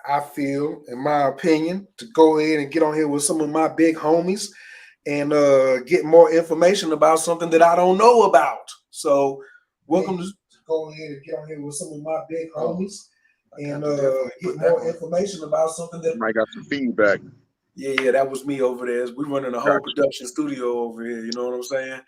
I feel, in my opinion, to go ahead and get on here with some of my big homies and get more information about something that I don't know about. So, welcome to go ahead and get on here with some of my big homies and get more information about something that might got some feedback. Yeah, that was me over there. We running a whole production studio over here. You know what I'm saying?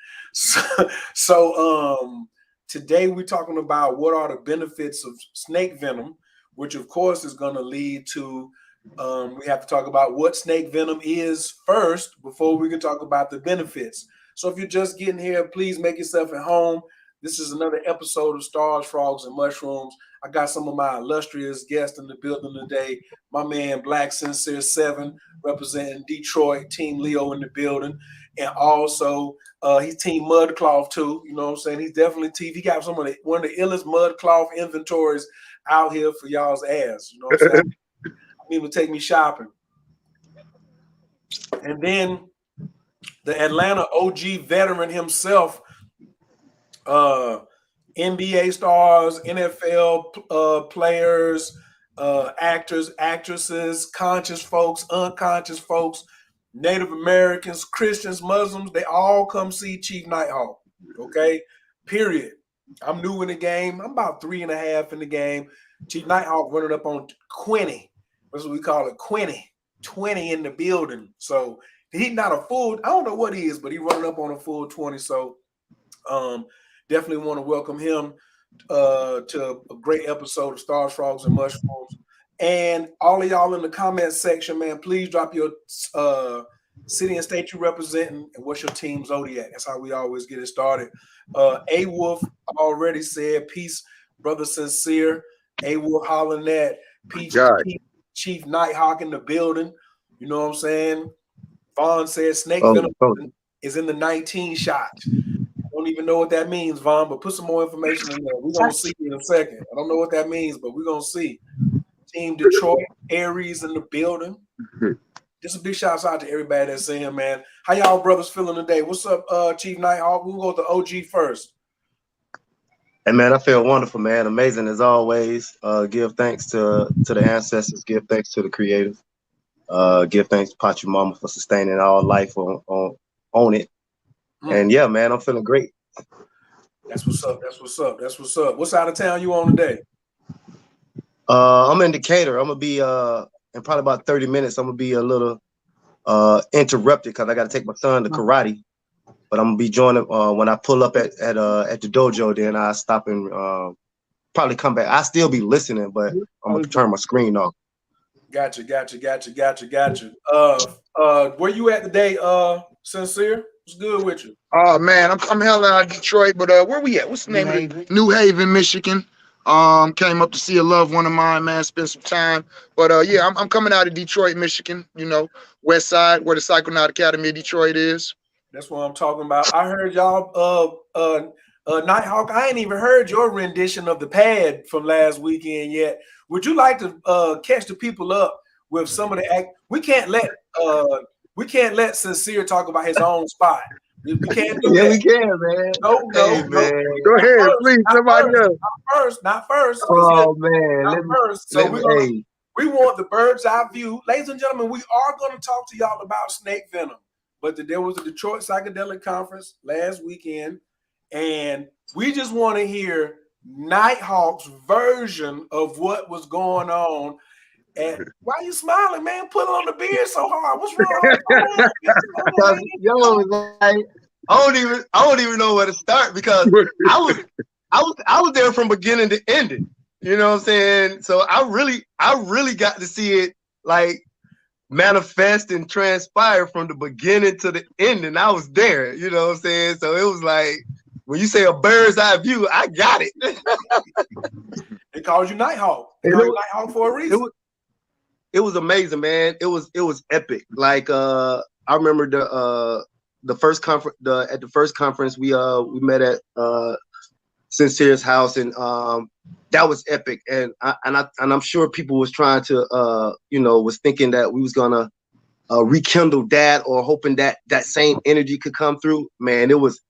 So today we're talking about what are the benefits of snake venom, which of course is going to lead to. We have to talk about what snake venom is first before we can talk about the benefits. So if you're just getting here, please make yourself at home. This is another episode of Stars, Frogs, and Mushrooms. I got some of my illustrious guests in the building today. My man Black Sincere 7 representing Detroit, Team Leo in the building. And also he's Team Mudcloth too. You know what I'm saying? He's definitely Team. He got one of the illest Mudcloth inventories out here for y'all's ass. You know what I'm saying? I mean, to take me shopping. And then the Atlanta OG veteran himself, NBA stars, NFL players, actors, actresses, conscious folks, unconscious folks, Native Americans, Christians, Muslims, they all come see Chief Nighthawk. Okay, period. I'm new in the game. I'm about 3.5 in the game. Chief Nighthawk running up on 20. That's what we call it, 20 in the building. So he's not a full, I don't know what he is, but he running up on a full 20. So definitely want to welcome him to a great episode of Stars, Frogs, and Mushrooms. And all of y'all in the comment section, man, please drop your city and state you representing and what's your team zodiac. That's how we always get it started. A Wolf already said, peace, brother Sincere. A Wolf hollering at peace, Chief Nighthawk in the building. You know what I'm saying? Vaughn said Snake Venom is in the 19 shot. Don't even know what that means, Vaughn, but put some more information in there. We're going to see in a second. I don't know what that means, but we're going to see. Team Detroit, Aries in the building. Just a big shout out to everybody that's in here, man. How y'all brothers feeling today? What's up, Chief Nighthawk? We'll go with the OG first. Hey, man, I feel wonderful, man. Amazing as always. Give thanks to the ancestors. Give thanks to the creators. Give thanks to Pachamama for sustaining our life on it. And yeah, man, I'm feeling great. That's what's up. That's what's up. That's what's up. What side of town you on today? I'm in Decatur. I'm gonna be in probably about 30 minutes. I'm gonna be a little interrupted because I got to take my son to karate. But I'm gonna be joining when I pull up at the dojo. Then I stop and probably come back. I still be listening, but I'm gonna turn my screen off. Gotcha. Where you at today, Sincere? What's good with you? Oh man, I'm hella out of Detroit, but where we at? What's the name of it? New Haven, Michigan. Came up to see a loved one of mine, man. Spent some time, but yeah, I'm coming out of Detroit, Michigan. You know, West Side, where the Psychonaut Academy of Detroit is. That's what I'm talking about. I heard y'all, Nighthawk. I ain't even heard your rendition of the pad from last weekend yet. Would you like to catch the people up with some of the act? We can't let Sincere talk about his own spot. We can't do that. Yeah, we can, man. No, man. Go ahead, please. Somebody else. Not first. Oh man, not first. So we want the bird's eye view, ladies and gentlemen. We are going to talk to y'all about Snake Venom, but there was a Detroit Psychedelic Conference last weekend, and we just want to hear Nighthawk's version of what was going on. And why are you smiling, man? Put on the beard so hard. What's wrong? I don't even know where to start because I was there from beginning to ending. You know what I'm saying? So I really got to see it like manifest and transpire from the beginning to the end, and I was there. You know what I'm saying? So it was like when you say a bird's eye view, I got it. They called you Nighthawk. They called you Nighthawk for a reason. It was amazing, man. It was epic. Like I remember the first conference. At the first conference, we met at Sincere's house, and that was epic. And I'm sure people was trying to was thinking that we was gonna rekindle that or hoping that same energy could come through. Man, it was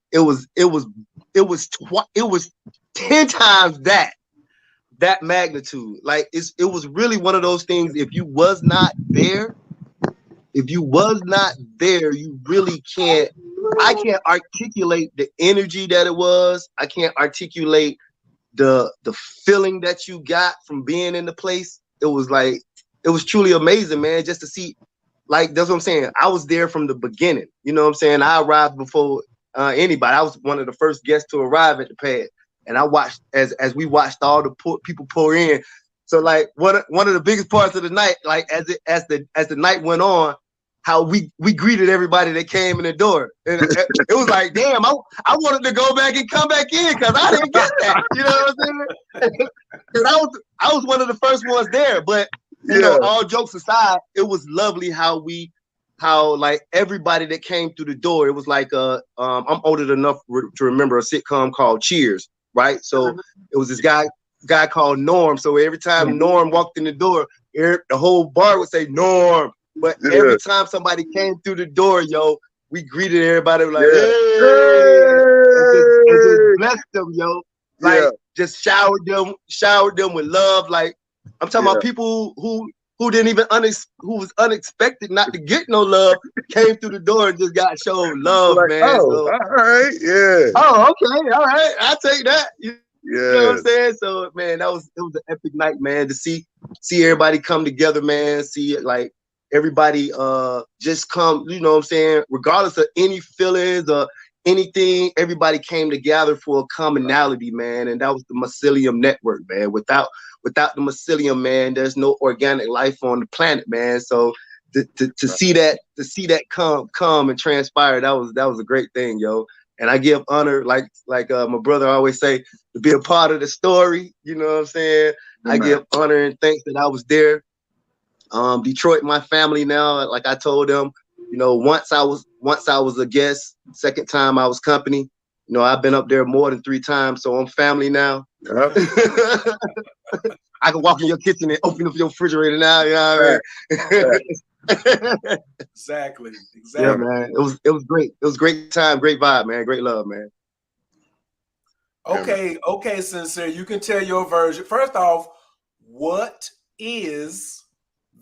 10 times that. that magnitude. Like it was really one of those things. If you was not there, you really can't. I can't articulate the energy that it was. I can't articulate the feeling that you got from being in the place. It was truly amazing, man, just to see. Like, that's what I'm saying. I was there from the beginning. You know what I'm saying? I arrived before anybody. I was one of the first guests to arrive at the pad, and I watched as we watched all the people pour in. So like one of the biggest parts of the night, like as the night went on, how we greeted everybody that came in the door. And it was like, damn, I wanted to go back and come back in because I didn't get that. You know what I'm saying? Because I was one of the first ones there. But you know, all jokes aside, it was lovely how like everybody that came through the door, it was like I'm old enough to remember a sitcom called Cheers, right? So it was this guy called Norm. So every time Norm walked in the door, the whole bar would say Norm. But every time somebody came through the door, yo, we greeted everybody like, hey, and just blessed them, yo. Like just showered them with love. Like I'm talking about people who didn't even who was unexpected not to get no love, came through the door and just got shown love, like, man. Oh, so, all right, yeah. Oh, okay, all right, I'll take that. You know what I'm saying? So, man, it was an epic night, man, to see everybody come together, man. See like everybody just come, you know what I'm saying, regardless of any feelings or anything, everybody came together for a commonality, man. And that was the Mycelium Network, man. Without the Mycelium, man, there's no organic life on the planet, man. So to see that come and transpire, that was a great thing, yo. And I give honor, like my brother always say, to be a part of the story. You know what I'm saying? I give honor and thanks that I was there. Detroit, my family now. Like I told them, you know, once I was a guest. Second time I was company. You know, I've been up there more than 3 times, so I'm family now. I can walk in your kitchen and open up your refrigerator now. You know what I mean? Exactly. Yeah, man. It was great. It was a great time, great vibe, man. Great love, man. Okay, Sincere, you can tell your version. First off, what is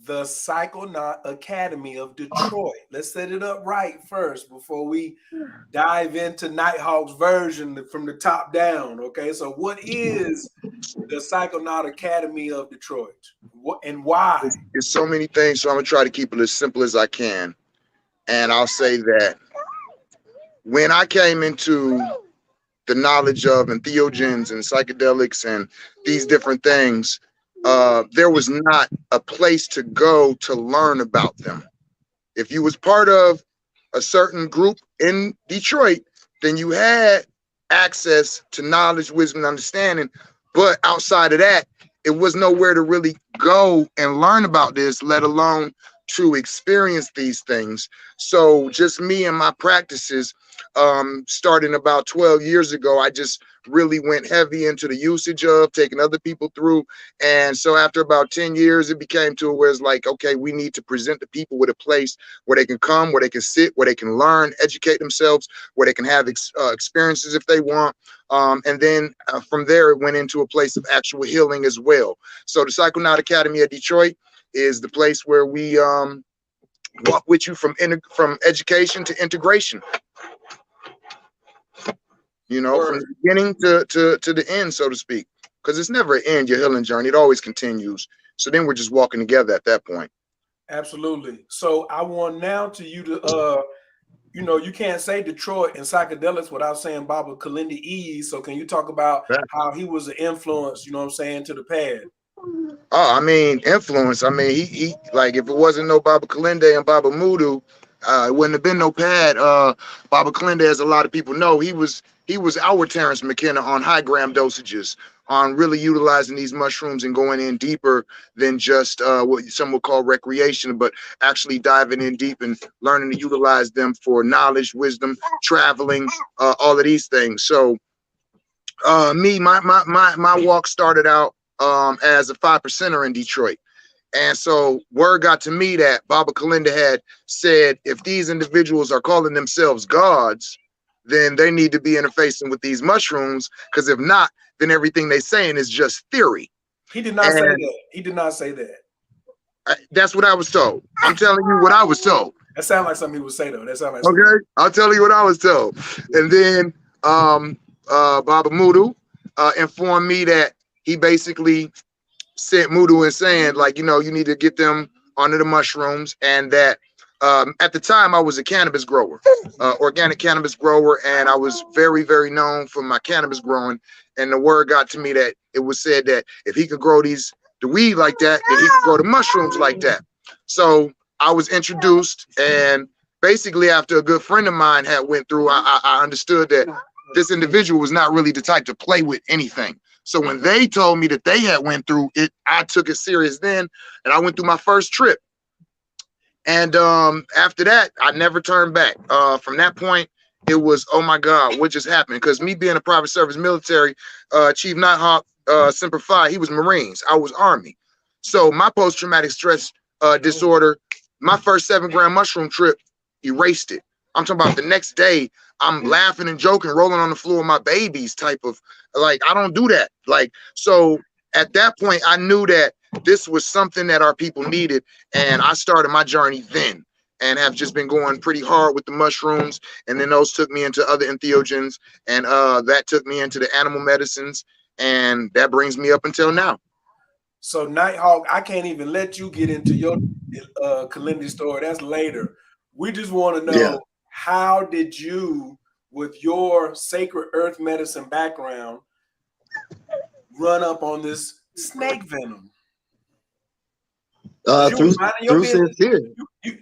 the Psychonaut Academy of Detroit? Let's set it up right first before we dive into Nighthawk's version from the top down. Okay, so what is the Psychonaut Academy of Detroit? What and why? It's so many things, so I'm gonna try to keep it as simple as I can. And I'll say that when I came into the knowledge of entheogens and psychedelics and these different things, there was not a place to go to learn about them. If you was part of a certain group in Detroit, then you had access to knowledge, wisdom, and understanding. But outside of that, it was nowhere to really go and learn about this, let alone to experience these things. So just me and my practices, starting about 12 years ago, I just really went heavy into the usage of taking other people through. And so after about 10 years, it became to where it's like, okay, we need to present the people with a place where they can come, where they can sit, where they can learn, educate themselves, where they can have experiences if they want. And then from there, it went into a place of actual healing as well. So the Psychonaut Academy of Detroit is the place where we walk with you from education to integration. You know, from the beginning to the end, so to speak, because it's never an end, your healing journey. It always continues. So then we're just walking together at that point. Absolutely. So I want now to you to, you know, you can't say Detroit and psychedelics without saying Baba Kalindi Ease. So can you talk about how he was an influence, you know what I'm saying, to the pad? Oh, I mean, influence. I mean, he like, if it wasn't no Baba Kalinde and Baba Mudu, it wouldn't have been no pad. Baba Kalinde, as a lot of people know, he was our Terrence McKenna on high gram dosages, on really utilizing these mushrooms and going in deeper than just what some would call recreation, but actually diving in deep and learning to utilize them for knowledge, wisdom, traveling, all of these things. So my walk started out as a 5%er in Detroit. And so word got to me that Baba Kalinde had said, if these individuals are calling themselves gods, then they need to be interfacing with these mushrooms, because if not, then everything they're saying is just theory. He did not say that. He did not say that. That's what I was told. I'm telling you what I was told. That sounds like something he would say though. That sounds like okay. I'll tell you what I was told. And then Baba Mudu informed me that he basically sent Mudu and saying, like, you know, you need to get them onto the mushrooms, and that at the time I was a cannabis grower, organic cannabis grower, and I was very, very known for my cannabis growing. And the word got to me that it was said that if he could grow the weed like that, then he could grow the mushrooms like that. So I was introduced, and basically after a good friend of mine had went through, I understood that this individual was not really the type to play with anything. So when they told me that they had went through it, I took it serious then, and I went through my first trip. And after that, I never turned back. From that point, it was, oh my God, what just happened? Because me being a private service military, Chief Nighthawk, Semper Fi, he was Marines, I was Army. So my post-traumatic stress disorder, my first 7-gram mushroom trip erased it. I'm talking about the next day, I'm laughing and joking, rolling on the floor with my babies type of, like, I don't do that. Like, so at that point, I knew that this was something that our people needed. And I started my journey then, and have just been going pretty hard with the mushrooms. And then those took me into other entheogens, and that took me into the animal medicines. And that brings me up until now. So Nighthawk, I can't even let you get into your Kalindi story. That's later. We just want to know, how did you, with your sacred earth medicine background, run up on this snake venom? Through Sincere.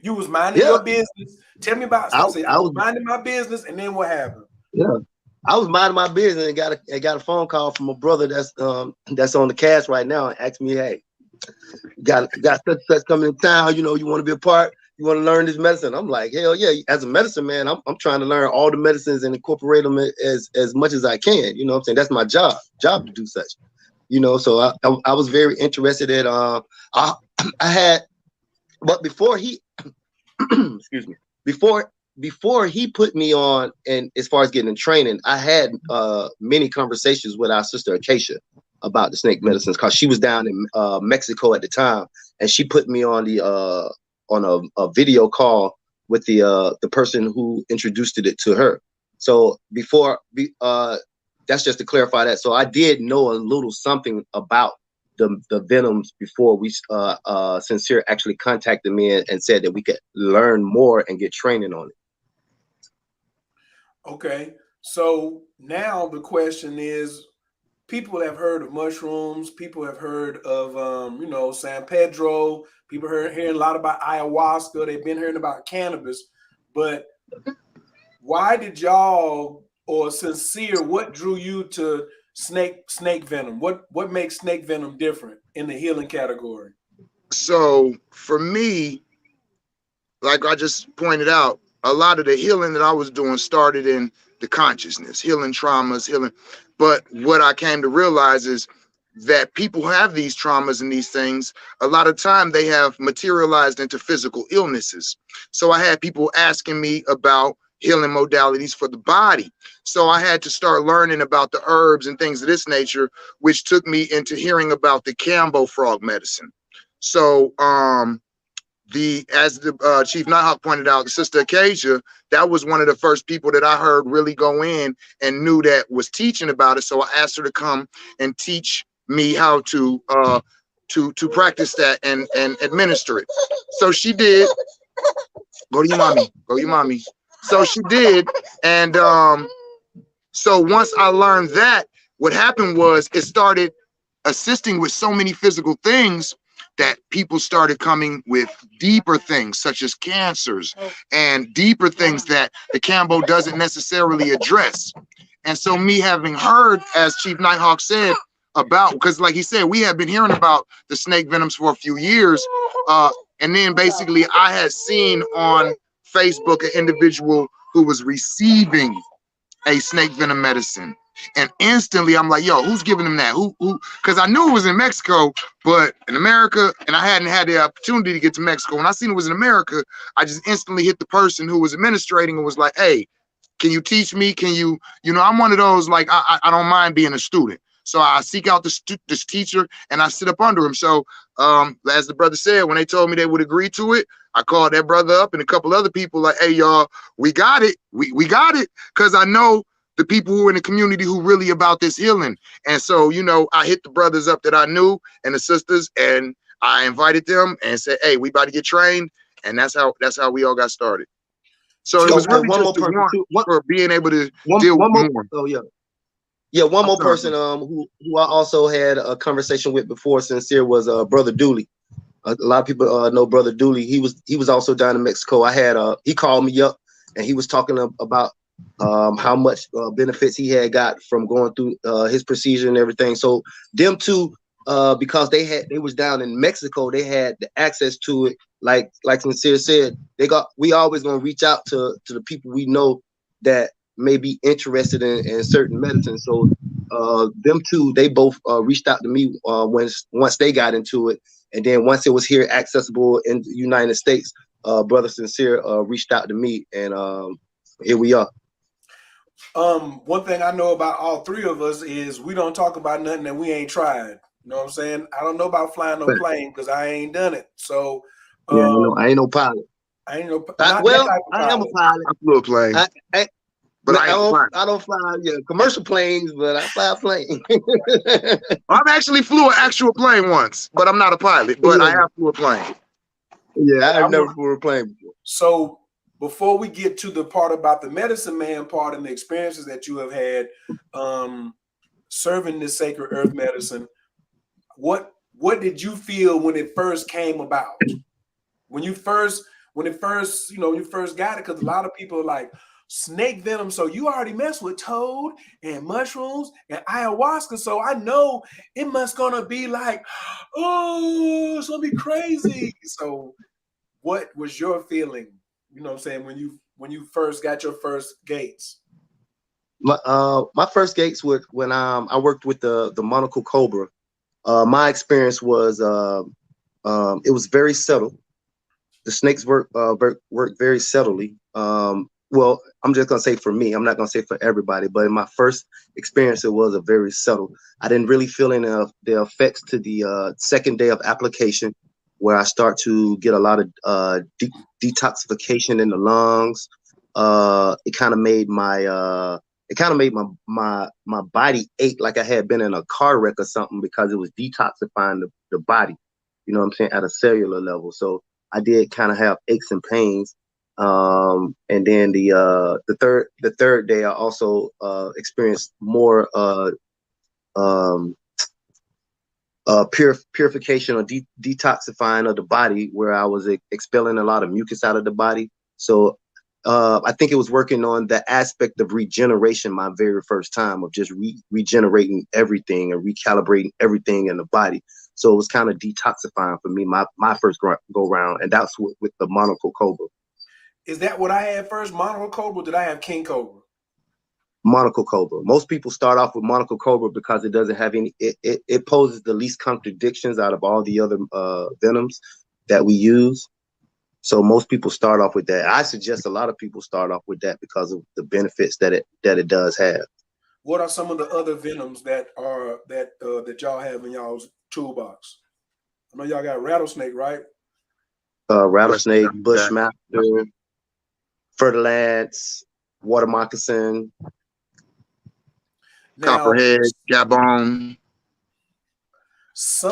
You was minding your business. Tell me about. I was minding my business, and then what happened? Yeah, I was minding my business and got a phone call from a brother that's on the cast right now, and asked me, "Hey, got such coming to town. You know, you want to be a part? You want to learn this medicine?" I'm like, hell yeah! As a medicine man, I'm trying to learn all the medicines and incorporate them as much as I can. You know what I'm saying? That's my job to do such. You know, so I was very interested in I had, but before he excuse me, before he put me on, and as far as getting in training, I had many conversations with our sister Acacia about the snake medicines, because she was down in Mexico at the time, and she put me on a video call with the person who introduced it to her. So that's just to clarify that. So I did know a little something about the venoms before we Sincere actually contacted me and said that we could learn more and get training on it. Okay, so now the question is, people have heard of mushrooms, people have heard of San Pedro, people hearing a lot about ayahuasca, they've been hearing about cannabis, but why did y'all, or Sincere, what drew you to snake venom? What makes snake venom different in the healing category? So for me, like I just pointed out, a lot of the healing that I was doing started in the consciousness, healing traumas, but what I came to realize is that people have these traumas and these things. A lot of time they have materialized into physical illnesses. So I had people asking me about healing modalities for the body. So I had to start learning about the herbs and things of this nature, which took me into hearing about the Cambo frog medicine. So as the Chief Nighthawk pointed out, the Sister Acacia, that was one of the first people that I heard really go in and knew that was teaching about it. So I asked her to come and teach me how to practice that and administer it. So she did. Go to your mommy. So she did, and so once I learned that, what happened was it started assisting with so many physical things that people started coming with deeper things, such as cancers and deeper things that the Cambo doesn't necessarily address. And so me having heard, as Chief Nighthawk said, about, because like he said, we had been hearing about the snake venoms for a few years, and then basically I had seen on Facebook an individual who was receiving a snake venom medicine, and instantly I'm like, yo, who's giving them that? Who? Because I knew it was in Mexico, but in America, and I hadn't had the opportunity to get to Mexico. When I seen it was in America, I just instantly hit the person who was administrating and was like, hey, can you teach me? Can you, I'm one of those, like, I don't mind being a student. So I seek out this teacher and I sit up under him. So as the brother said, when they told me they would agree to it, I called that brother up and a couple other people like, hey, y'all, we got it. We got it. Because I know the people who are in the community who really about this healing. And so, you know, I hit the brothers up that I knew and the sisters, and I invited them and said, hey, we about to get trained. And that's how we all got started. So it was really one just more person too. for being able to One deal with more. more. Oh yeah. One more sorry. person who I also had a conversation with before Sincere was Brother Dooley. A lot of people know Brother Dooley. He was also down in Mexico. I had he called me up and he was talking about how much benefits he had got from going through his procedure and everything. So them two, because they was down in Mexico, they had the access to it. Like Sincere said, we always gonna reach out to the people we know that may be interested in certain medicine. So them two, they both reached out to me once they got into it, and then once it was here accessible in the United States, Brother Sincere reached out to me, and here we are. One thing I know about all three of us is we don't talk about nothing that we ain't tried. You know what I'm saying? I don't know about flying no plane because I ain't done it. So yeah, I ain't no pilot. I ain't no. I am a pilot. I flew a plane. But I don't fly commercial planes, but I fly a plane. I've actually flew an actual plane once, but I'm not a pilot. But I have flew a plane. Yeah, I've never flew a plane before. So before we get to the part about the medicine man part and the experiences that you have had serving this sacred earth medicine, what did you feel when it first came about? When it first, you first got it, because a lot of people are like, snake venom, so you already messed with toad and mushrooms and ayahuasca, so I know it must gonna be like, oh, it's gonna be crazy. So what was your feeling, you know what I'm saying, when you first got your first gates? My first gates were when I worked with the monocle cobra. My experience was it was very subtle. The snakes work very subtly. Well, I'm just gonna say for me. I'm not gonna say for everybody, but in my first experience, it was a very subtle. I didn't really feel any of the effects to the second day of application, where I start to get a lot of detoxification in the lungs. It kind of made my body ache like I had been in a car wreck or something, because it was detoxifying the body. You know what I'm saying, at a cellular level. So I did kind of have aches and pains. And then the third day, I also experienced more purification or detoxifying of the body, where I was expelling a lot of mucus out of the body. So I think it was working on the aspect of regeneration my very first time, of just regenerating everything and recalibrating everything in the body. So it was kind of detoxifying for me, my first go round, and that's with the monocle cobra. Is that what I had first, monocle cobra? Did I have king cobra? Monocle cobra. Most people start off with monocle cobra because it doesn't have any. It poses the least contradictions out of all the other venoms that we use. So most people start off with that. I suggest a lot of people start off with that because of the benefits that it does have. What are some of the other venoms that y'all have in y'all's toolbox? I know y'all got rattlesnake, right? Rattlesnake, bushmaster, fertilance, water moccasin, copperhead, gabon,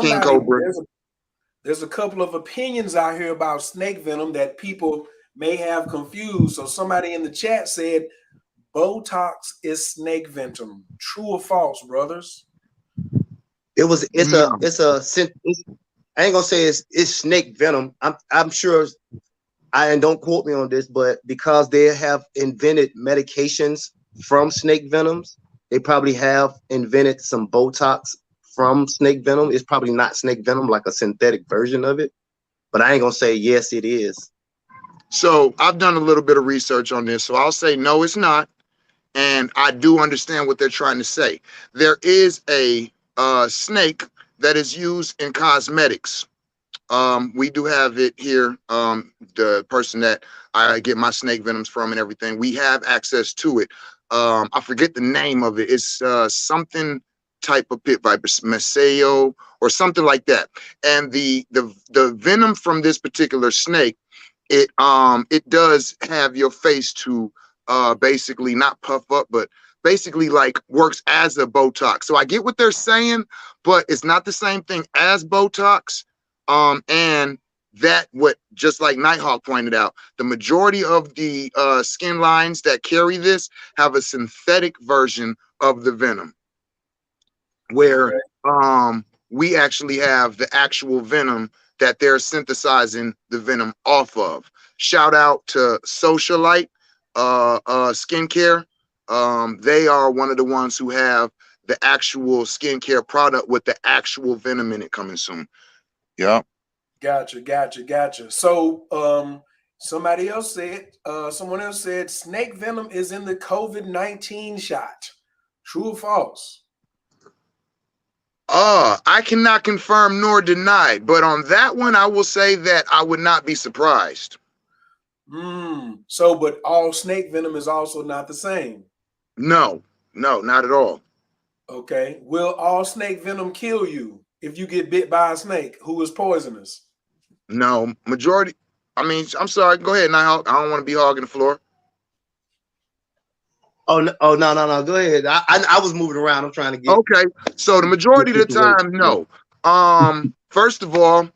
king cobra. There's a couple of opinions out here about snake venom that people may have confused. So somebody in the chat said Botox is snake venom. True or false, brothers? I ain't gonna say it's snake venom. I'm sure, and don't quote me on this, but because they have invented medications from snake venoms, they probably have invented some Botox from snake venom. It's probably not snake venom, like a synthetic version of it, but I ain't gonna say yes, it is. So I've done a little bit of research on this, so I'll say no, it's not. And I do understand what they're trying to say. There is a snake that is used in cosmetics. We do have it here. The person that I get my snake venoms from and everything, we have access to it. I forget the name of it. It's something type of pit viper, Maceo or something like that. And the venom from this particular snake, it does have your face to basically not puff up, but basically like works as a Botox. So I get what they're saying, but it's not the same thing as Botox. And that what, just like Nighthawk pointed out, the majority of the skin lines that carry this have a synthetic version of the venom, where we actually have the actual venom that they're synthesizing the venom off of. Shout out to Socialite Skincare. They are one of the ones who have the actual skincare product with the actual venom in it coming soon. Yeah. Gotcha. So somebody else said, someone else said snake venom is in the COVID-19 shot. True or false? I cannot confirm nor deny, but on that one, I will say that I would not be surprised. So, but all snake venom is also not the same. No, not at all. Okay. Will all snake venom kill you if you get bit by a snake who is poisonous? No, majority. I mean, I'm sorry. Go ahead, Nighthawk. I don't want to be hogging the floor. Oh no, Go ahead. I was moving around. I'm trying to get. Okay, so the majority of the time, no. First of all,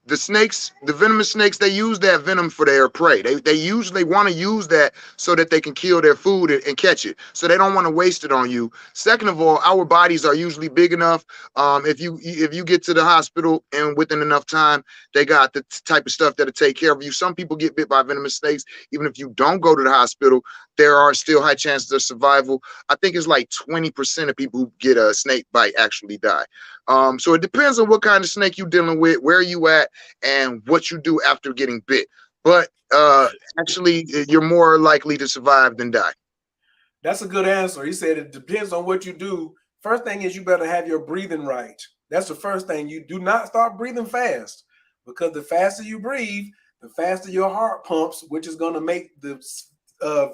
the venomous snakes, they use that venom for their prey. They usually want to use that so that they can kill their food and catch it. So they don't want to waste it on you. Second of all, our bodies are usually big enough. If you get to the hospital and within enough time, they got the type of stuff that'll take care of you. Some people get bit by venomous snakes. Even if you don't go to the hospital, there are still high chances of survival. I think it's like 20% of people who get a snake bite actually die. So it depends on what kind of snake you're dealing with, where you at, and what you do after getting bit. But actually, you're more likely to survive than die. That's a good answer. He said it depends on what you do. First thing is you better have your breathing right. That's the first thing. You do not start breathing fast, because the faster you breathe, the faster your heart pumps, which is going to make the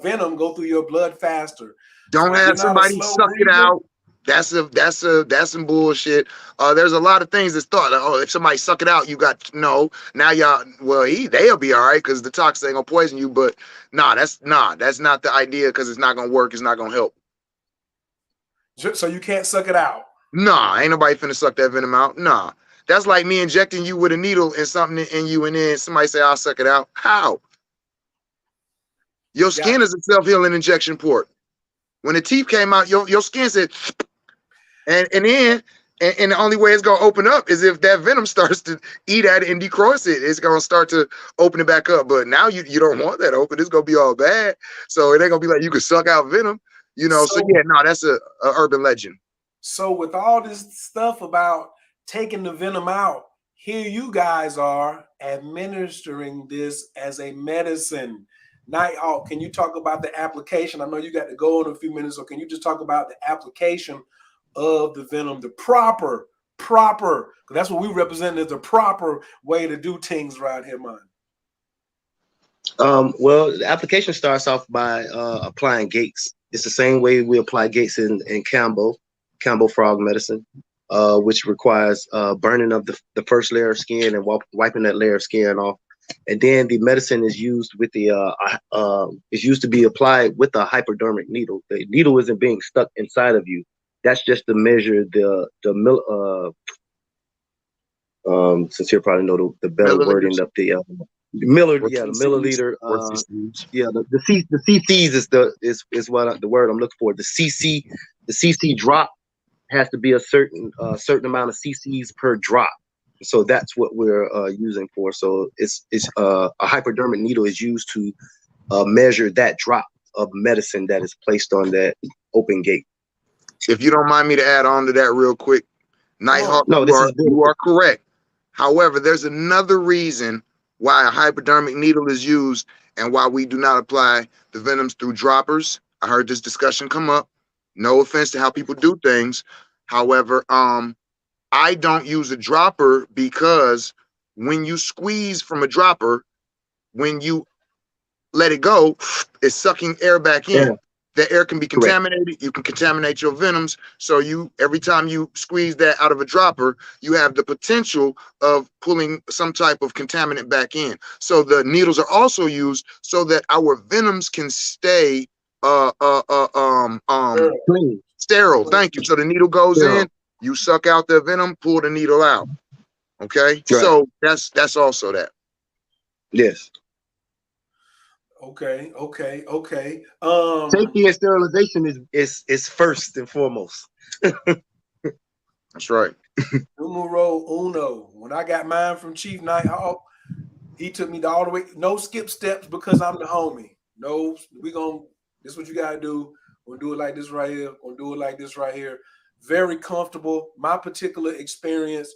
venom go through your blood faster. Don't have somebody suck it out. That's some bullshit. There's a lot of things that's thought. Like, oh, if somebody suck it out, you got no. Now y'all, well, they'll be all right because the toxin ain't gonna poison you. But that's not the idea, because it's not gonna work. It's not gonna help. So you can't suck it out. Nah, ain't nobody finna suck that venom out. Nah, that's like me injecting you with a needle and something in you, and then somebody say I'll suck it out. How? Your skin is a self-healing injection port. When the teeth came out, your skin said, and the only way it's gonna open up is if that venom starts to eat at it and decross it. It's gonna start to open it back up. But now you don't want that open. It's gonna be all bad. So it ain't gonna be like you can suck out venom, you know. So yeah, no, that's a urban legend. So with all this stuff about taking the venom out, here you guys are administering this as a medicine. Nighthawk, can you talk about the application? I know you got to go in a few minutes, so can you just talk about the application of the venom, the proper, because that's what we represent as the proper way to do things right here, man. Well, the application starts off by applying gates. It's the same way we apply gates in Campbell frog medicine, which requires burning of the first layer of skin and wiping that layer of skin off. And then the medicine is used with is used to be applied with a hypodermic needle. The needle isn't being stuck inside of you. That's just to measure since you probably know the better wording of the milliliter. The CCs is what the word I'm looking for. The CC drop has to be a certain amount of CCs per drop. So that's what we're using for. So it's a hypodermic needle is used to measure that drop of medicine that is placed on that open gate. If you don't mind me to add on to that real quick, Nighthawk, you are correct. However, there's another reason why a hypodermic needle is used and why we do not apply the venoms through droppers. I heard this discussion come up. No offense to how people do things. However, I don't use a dropper because when you squeeze from a dropper, when you let it go, it's sucking air back in. the air can be Correct. contaminated. You can contaminate your venoms. So every time you squeeze that out of a dropper, you have the potential of pulling some type of contaminant back in. So the needles are also used so that our venoms can stay Clean. sterile. Thank you. So the needle goes Sterile. in, you suck out the venom, pull the needle out. Okay. Right. So that's also that. Yes. Okay. Safety and sterilization is first and foremost. That's right. Numero uno. When I got mine from Chief Nighthawk, he took me all the way. No skip steps because I'm the homie. No, this is what you gotta do. We'll do it like this right here. We'll do it like this right here. Very comfortable. My particular experience.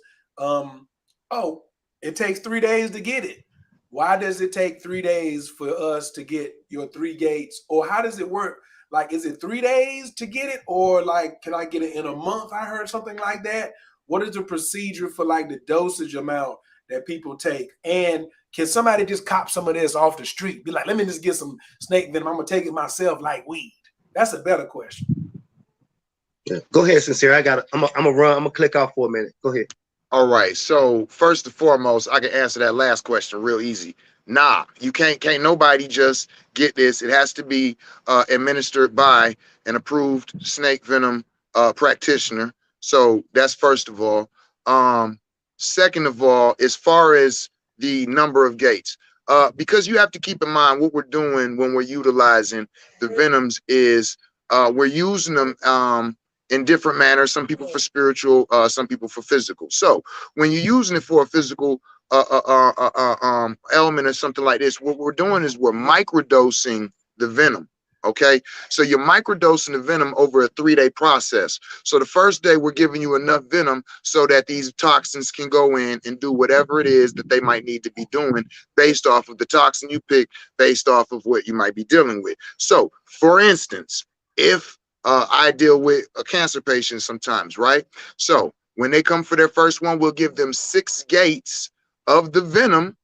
It takes 3 days to get it. Why does it take 3 days for us to get your 3 gates? Or how does it work? Like, is it 3 days to get it? Or like, can I get it in a month? I heard something like that. What is the procedure for like the dosage amount that people take? And can somebody just cop some of this off the street? Be like, let me just get some snake venom. I'm gonna take it myself like weed. That's a better question. Yeah. Go ahead, Sincere. I'm gonna run. I'm gonna click off for a minute. Go ahead. All right. So first and foremost, I can answer that last question real easy. Nah, you can't nobody just get this. It has to be administered by an approved snake venom practitioner. So that's first of all. Second of all, as far as the number of gates, because you have to keep in mind what we're doing when we're utilizing the venoms is we're using them in different manners. Some people for spiritual, some people for physical. So when you're using it for a physical element or something like this, what we're doing is we're microdosing the venom. Okay, so you're microdosing the venom over a 3-day process. So the first day we're giving you enough venom so that these toxins can go in and do whatever it is that they might need to be doing based off of the toxin you pick, based off of what you might be dealing with. So for instance, if I deal with a cancer patient sometimes, right? So when they come for their first one, we'll give them 6 gates of the venom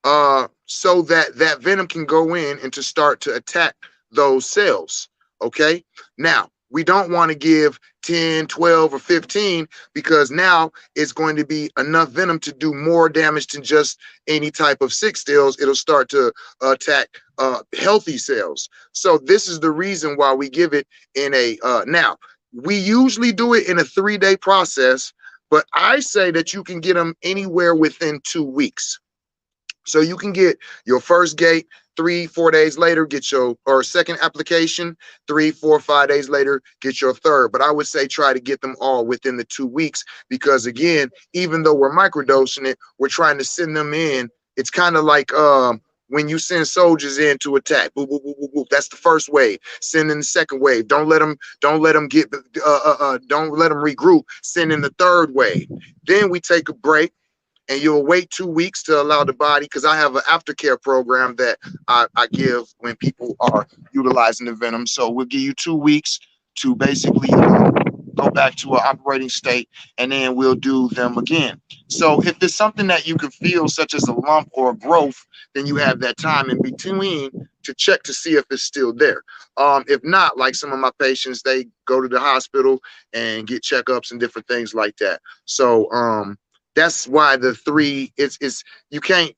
so that that venom can go in and to start to attack those cells. Okay. Now, we don't want to give 10, 12, or 15 because now it's going to be enough venom to do more damage than just any type of sick cells. It'll start to attack healthy cells. So this is the reason why we give it in a now we usually do it in a 3-day process, but I say that you can get them anywhere within 2 weeks. So you can get your first gate 3-4 days later, get your second application 3-4 5 days later, get your third. But I would say try to get them all within the 2 weeks because again, even though we're microdosing it, we're trying to send them in. It's kind of like when you send soldiers in to attack. Boop, boop, boop, boop, boop. That's the first wave. Send in the second wave. Don't let them get don't let them regroup. Send in the third wave. Then we take a break. And you'll wait 2 weeks to allow the body, because I have an aftercare program that I give when people are utilizing the venom. So we'll give you 2 weeks to basically go back to an operating state, and then we'll do them again. So if there's something that you can feel, such as a lump or a growth, then you have that time in between to check to see if it's still there. If not, like some of my patients, they go to the hospital and get checkups and different things like that. So that's why the 3 is you can't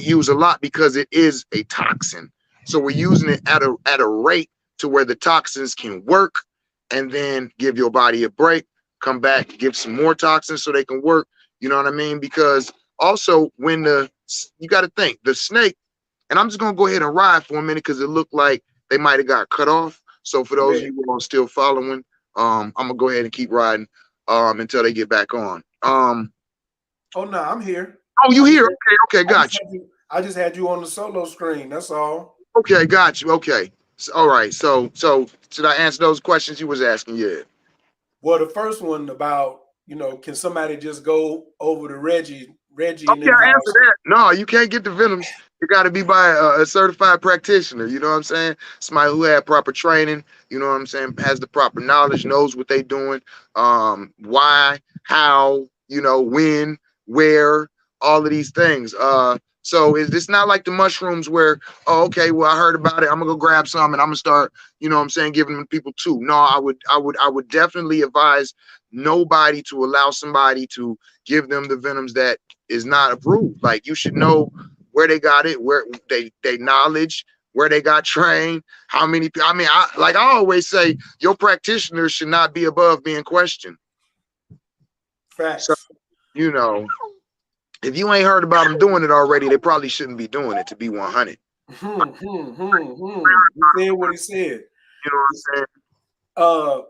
use a lot because it is a toxin. So we're using it at a rate to where the toxins can work, and then give your body a break, come back, give some more toxins so they can work. You know what I mean? Because also when you got to think the snake, and I'm just gonna go ahead and ride for a minute because it looked like they might have got cut off. So for those of you who are still following, I'm gonna go ahead and keep riding until they get back on. Oh no, I'm here. Oh, you here? Okay, got you. I just had you on the solo screen. That's all. Okay, got you. Okay, so, all right. So should I answer those questions you was asking? Yeah. Well, the first one about can somebody just go over to Reggie? Okay, I answer that. No, you can't get the venoms. You got to be by a certified practitioner. You know what I'm saying? Somebody who had proper training. You know what I'm saying? Has the proper knowledge, knows what they doing. Why, how, when, where, all of these things. So it's not like the mushrooms where, oh, okay, well, I heard about it. I'm gonna go grab some and I'm gonna start, you know what I'm saying, giving them to people too. No, I would definitely advise nobody to allow somebody to give them the venoms that is not approved. Like, you should know where they got it, where they knowledge, where they got trained, how many people. I mean, I always say, your practitioners should not be above being questioned. So, Facts. you know, if you ain't heard about them doing it already, they probably shouldn't be doing it, to be 100. He said what he said. You know what I'm saying?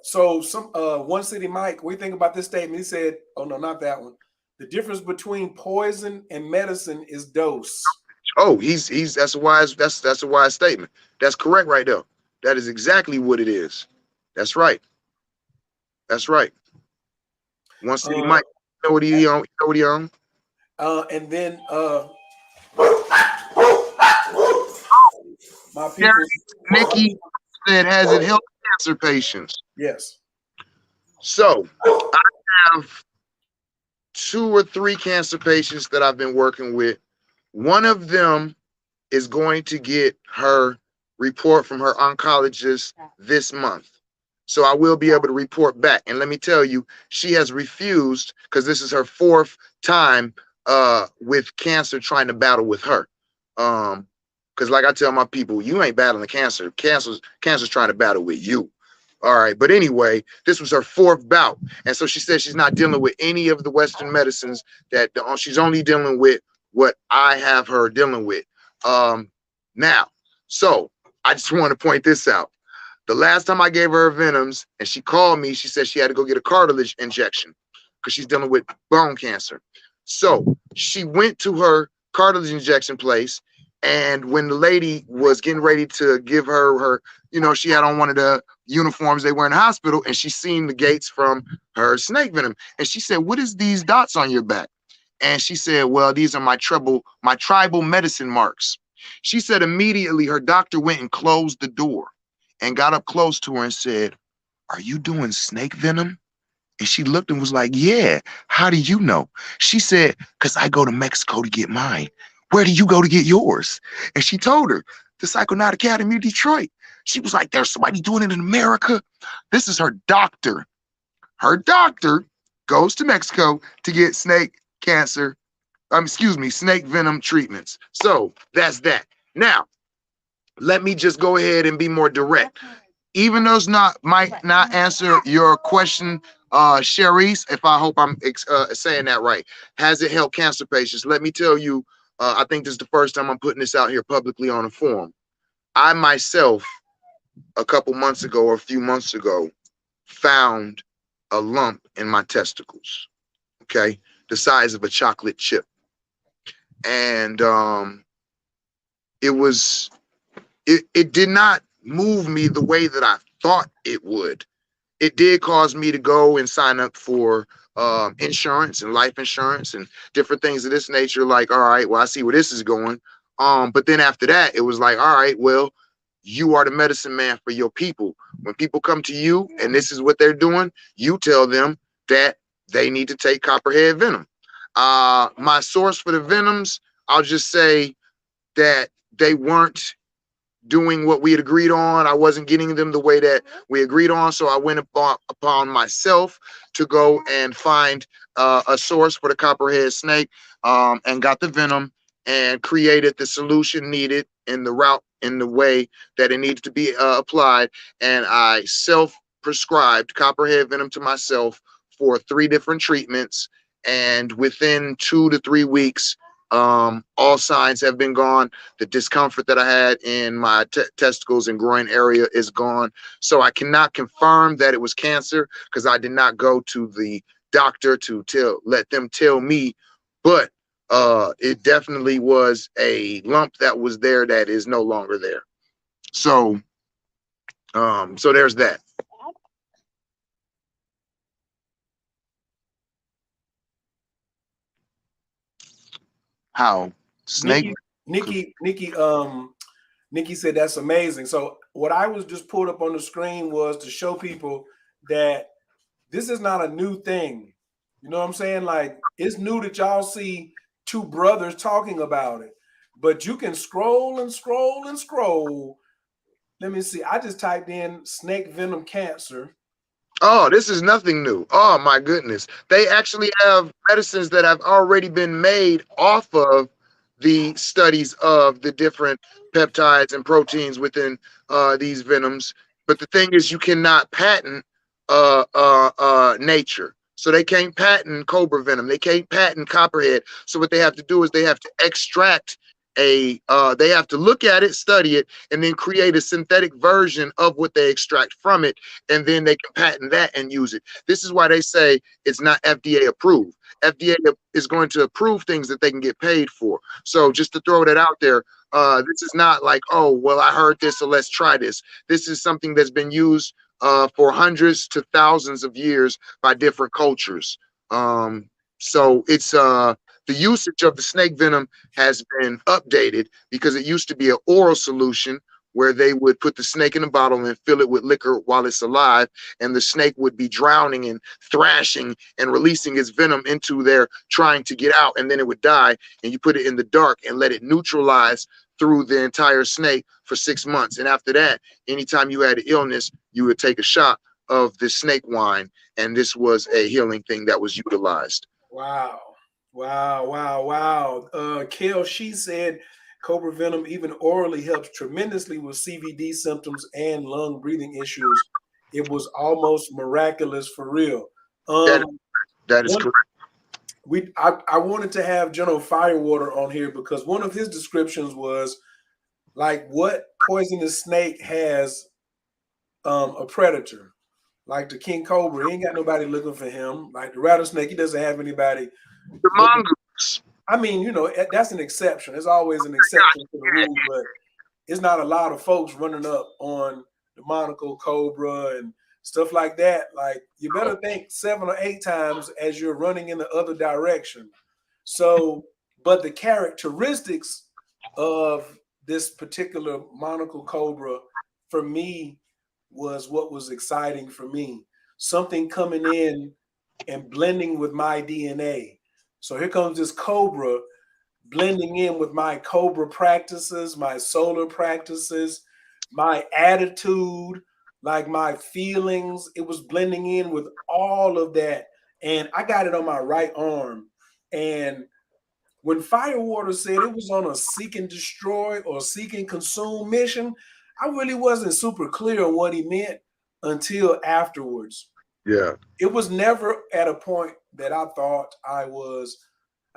So some One City Mike, what do you think about this statement? He said, oh no, not that one. The difference between poison and medicine is dose. Oh, he's that's a wise statement. That's correct right there. That is exactly what it is. That's right. That's right. One City Mike, you know what he on? You know what he on? And then my people, Nikki said, has it helped cancer patients? yes. So I have 2 or 3 cancer patients that I've been working with. One of them is going to get her report from her oncologist this month. So I will be able to report back. And let me tell you, she has refused, because this is her 4th time with cancer trying to battle with her. Because like I tell my people, you ain't battling cancer. Cancer's trying to battle with you. All right. But anyway, this was her 4th bout. And so she said she's not dealing with any of the Western medicines, that she's only dealing with what I have her dealing with. Now, so I just want to point this out. The last time I gave her venoms and she called me, she said she had to go get a cartilage injection because she's dealing with bone cancer. So she went to her cartilage injection place. And when the lady was getting ready to give her, you know, she had on one of the uniforms they wear in the hospital, and she seen the gates from her snake venom. And she said, what is these dots on your back? And she said, well, these are my tribal medicine marks. She said immediately her doctor went and closed the door and got up close to her and said, are you doing snake venom? And she looked and was like, yeah. How do you know? She said, because I go to Mexico to get mine. Where do you go to get yours? And she told her, the Psychonaut Academy of Detroit. She was like, there's somebody doing it in America. This is her doctor. Her doctor goes to Mexico to get snake venom treatments. So that's that. Now, let me just go ahead and be more direct. Even though might not answer your question, Sharice, if I hope I'm saying that right. Has it helped cancer patients? Let me tell you, I think this is the first time I'm putting this out here publicly on a forum. I myself, a couple months ago or a few months ago, found a lump in my testicles, okay, the size of a chocolate chip. And it did not move me the way that I thought it would. It did cause me to go and sign up for insurance and life insurance and different things of this nature. Like, all right, well, I see where this is going. But then after that, it was like, all right, well, you are the medicine man for your people. When people come to you and this is what they're doing, you tell them that they need to take copperhead venom. My source for the venoms, I'll just say that they weren't doing what we had agreed on. I wasn't getting them the way that we agreed on. So I went upon myself to go and find a source for the copperhead snake, and got the venom and created the solution needed in the way that it needed to be applied. And I self-prescribed copperhead venom to myself for 3 different treatments. And within 2 to 3 weeks, all signs have been gone. The discomfort that I had in my testicles and groin area is gone. So I cannot confirm that it was cancer because I did not go to the doctor to let them tell me, but it definitely was a lump that was there that is no longer there. So so there's that. How snake Nikki said that's amazing. So what I was just pulled up on the screen was to show people that this is not a new thing. You know what I'm saying? Like, it's new that y'all see 2 brothers talking about it. but you can scroll and scroll and scroll. Let me see. I just typed in snake venom cancer. Oh, this is nothing new. Oh my goodness. They actually have medicines that have already been made off of the studies of the different peptides and proteins within these venoms. But the thing is, you cannot patent nature. So they can't patent cobra venom. They can't patent copperhead. So what they have to do is they have to extract they have to look at it, study it, and then create a synthetic version of what they extract from it, and then they can patent that and use it. This is why they say it's not FDA approved. FDA is going to approve things that they can get paid for. So just to throw that out there, this is not like, oh, well, I heard this, so let's try this. This is something that's been used for hundreds to thousands of years by different cultures. So it's the usage of the snake venom has been updated because it used to be an oral solution where they would put the snake in a bottle and fill it with liquor while it's alive, and the snake would be drowning and thrashing and releasing its venom into there trying to get out, and then it would die, and you put it in the dark and let it neutralize through the entire snake for 6 months. And after that, anytime you had an illness, you would take a shot of the snake wine, and this was a healing thing that was utilized. Wow. Wow, wow, wow. Kel, she said cobra venom even orally helps tremendously with CVD symptoms and lung breathing issues. It was almost miraculous for real. That is correct. I wanted to have General Firewater on here because one of his descriptions was like what poisonous snake has a predator. Like the king cobra, he ain't got nobody looking for him. Like the rattlesnake, he doesn't have anybody. The mongoose. I mean, you know, that's an exception. There's always an exception to the rule, but it's not a lot of folks running up on the monocle cobra and stuff like that. Like you better think 7 or 8 times as you're running in the other direction. So, but the characteristics of this particular monocle cobra for me was what was exciting for me. Something coming in and blending with my DNA. So here comes this cobra blending in with my cobra practices, my solar practices, my attitude, like my feelings. It was blending in with all of that. And I got it on my right arm. And when Firewater said it was on a seek and destroy or seek and consume mission, I really wasn't super clear on what he meant until afterwards. Yeah. It was never at a point that I thought I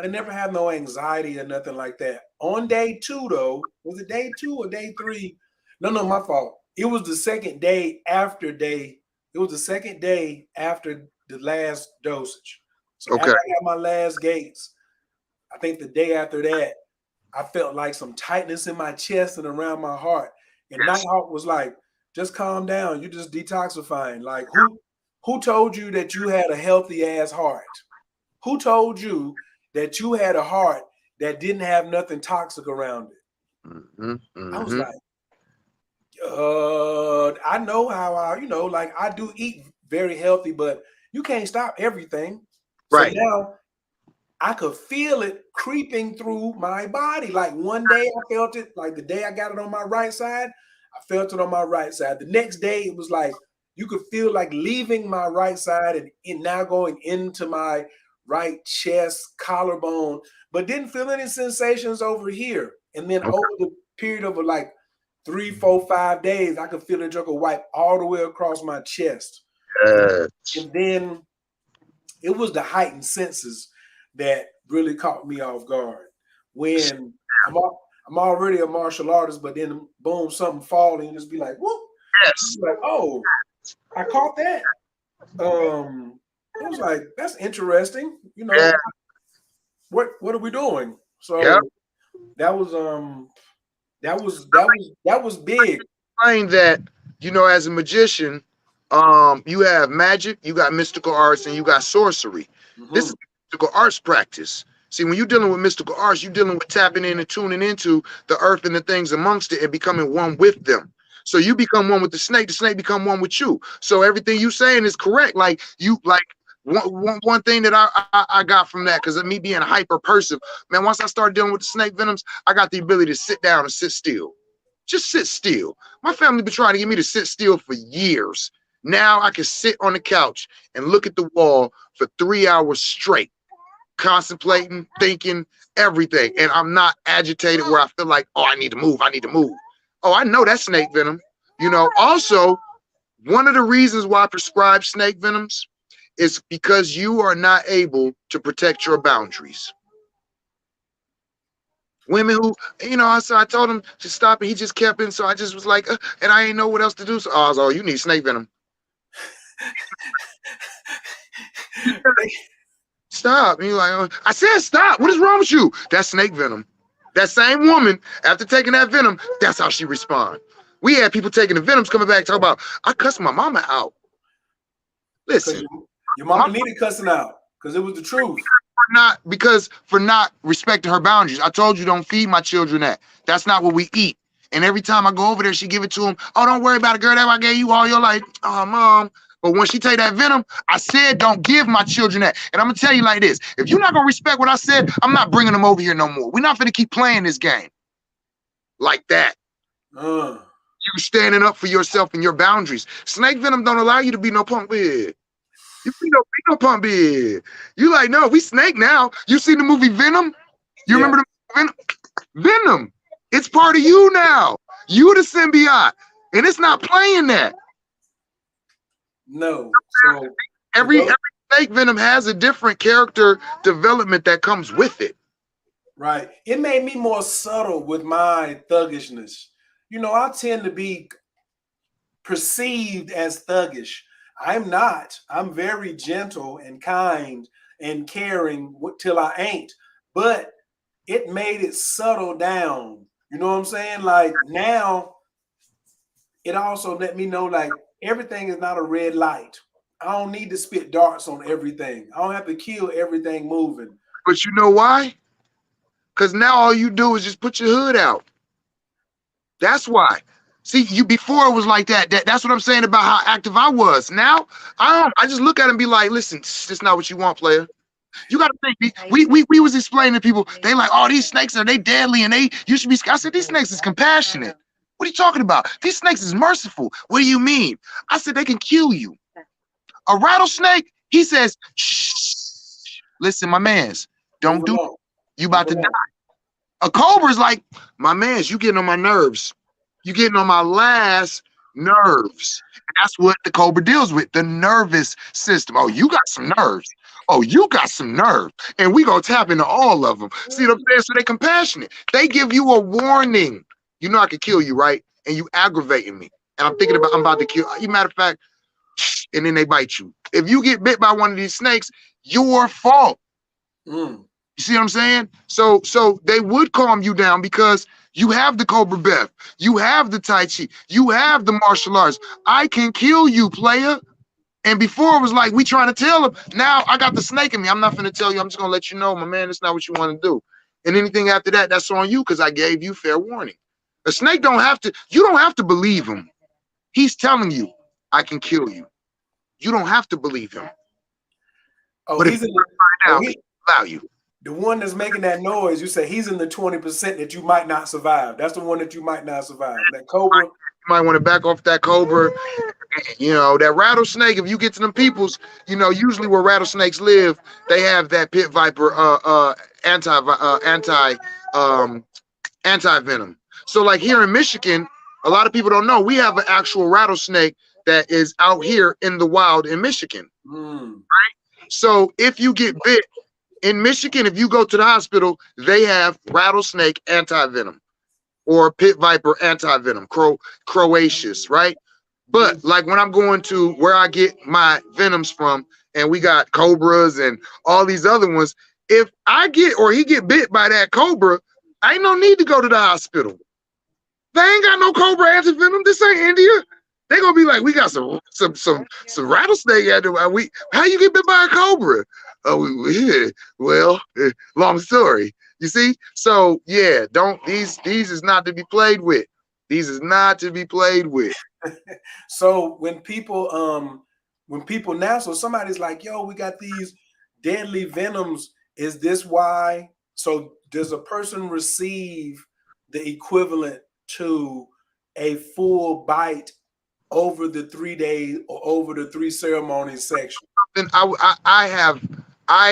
never had no anxiety or nothing like that. On day 2, though, was it day 2 or day 3? No, my fault. It was the second day after it was the second day after the last dosage. So okay. After I got my last gates, I think the day after that, I felt like some tightness in my chest and around my heart. And Nighthawk was like, just calm down. You're just detoxifying. Like, who told you that you had a healthy ass heart? Who told you that you had a heart that didn't have nothing toxic around it? I was like, I know how like I do eat very healthy, but you can't stop everything. Right. So now I could feel it creeping through my body. Like one day I felt it, like the day I got it on my right side, I felt it on my right side. The next day it was like you could feel like leaving my right side and now going into my right chest, collarbone, but didn't feel any sensations over here. And then over the period of like 3, 4, 5 days, I could feel the joker wipe all the way across my chest. And then it was the heightened senses that really caught me off guard. When I'm already a martial artist, but then boom, something falling and just be like, whoop. Yes. Like, oh, I caught that. It was like, that's interesting. You know, what are we doing? So that was big. Find that, as a magician, you have magic, you got mystical arts, and you got sorcery. This is mystical arts practice. See, when you're dealing with mystical arts, you're dealing with tapping in and tuning into the earth and the things amongst it and becoming one with them. So you become one with the snake become one with you. So everything you saying is correct. Like One thing that I got from that, because of me being a hyper person, man, once I started dealing with the snake venoms, I got the ability to sit down and sit still. Just sit still. My family been trying to get me to sit still for years. Now I can sit on the couch and look at the wall for 3 hours straight, contemplating, thinking, everything. And I'm not agitated where I feel like, oh, I need to move. I need to move. Oh, I know that's snake venom. You know, also, one of the reasons why I prescribe snake venoms is because you are not able to protect your boundaries. Women who, you know, I told him to stop and he just kept in. So I just was like, and I ain't know what else to do. So I was like, oh, you need snake venom. Stop. And he's like, oh. I said, stop. What is wrong with you? That's snake venom. That same woman, after taking that venom, that's how she respond. We had people taking the venoms coming back talking about, I cussed my mama out. Listen. Your mama needed cussing out because it was the truth. For not respecting her boundaries. I told you don't feed my children that. That's not what we eat. And every time I go over there, she give it to him. Oh, don't worry about it, girl. That I gave you all your life. Oh, mom. But when she take that venom, I said don't give my children that. And I'm gonna tell you like this: if you're not gonna respect what I said, I'm not bringing them over here no more. We're not gonna keep playing this game like that. You standing up for yourself and your boundaries. Snake venom don't allow you to be no punk bitch. You be no punk bitch. You like, no, we snake now. You seen the movie Venom? You remember the Venom? Venom. It's part of you now. You the symbiote. And it's not playing that. No. So every snake venom has a different character development that comes with it. Right. It made me more subtle with my thuggishness. You know, I tend to be perceived as thuggish. I'm not. I'm very gentle and kind and caring till I ain't. But it made it settle down. You know what I'm saying? Like now, it also let me know like everything is not a red light. I don't need to spit darts on everything. I don't have to kill everything moving. But you know why? Because now all you do is just put your hood out. That's why. See, you before it was like that. That's what I'm saying about how active I was. Now, I just look at it and be like, listen, that's not what you want, player. You got to think. We was explaining to people, they like, oh, these snakes they deadly and you should be scared. I said, these snakes is compassionate. What are you talking about? These snakes is merciful. What do you mean? I said, they can kill you. A rattlesnake, he says, shh, listen, my mans, don't do it. You about to die. A cobra's like, my mans, you getting on my nerves. You getting on my last nerves. That's what the cobra deals with, the nervous system. Oh, you got some nerves. Oh, you got some nerve. And we gonna tap into all of them. See what I'm saying? So they compassionate. They give you a warning. You know I could kill you, right? And you aggravating me. And I'm about to kill you. Matter of fact, and then they bite you. If you get bit by one of these snakes, your fault. You see what I'm saying? So they would calm you down because you have the Cobra Beth, you have the Tai Chi, you have the martial arts. I can kill you, player. And before it was like we trying to tell him. Now I got the snake in me. I'm not gonna tell you. I'm just gonna let you know, my man, it's not what you want to do. And anything after that, that's on you because I gave you fair warning. A snake don't have to. You don't have to believe him. He's telling you, I can kill you. You don't have to believe him. Oh, but if you find out, he allow you. The one that's making that noise, you say he's in the 20% that you might not survive. That's the one that you might not survive. That cobra. You might want to back off that cobra. You know, that rattlesnake, if you get to them peoples, you know, usually where rattlesnakes live, they have that pit viper anti venom. So like here in Michigan, a lot of people don't know we have an actual rattlesnake that is out here in the wild in Michigan. Right? So if you get bit in Michigan, if you go to the hospital, they have rattlesnake anti-venom or pit viper anti-venom, Croatius, right? But like when I'm going to where I get my venoms from, and we got cobras and all these other ones, if I get or he get bit by that cobra, I ain't no need to go to the hospital. They ain't got no cobra anti-venom. This ain't India. They gonna be like, we got some rattlesnake out there. How you get bit by a cobra? Well, long story. You see? So yeah, these is not to be played with. These is not to be played with. So when people when people now, so somebody's like, yo, we got these deadly venoms. Is this why? So does a person receive the equivalent to a full bite over the 3 days or over the 3 ceremonies section? Then I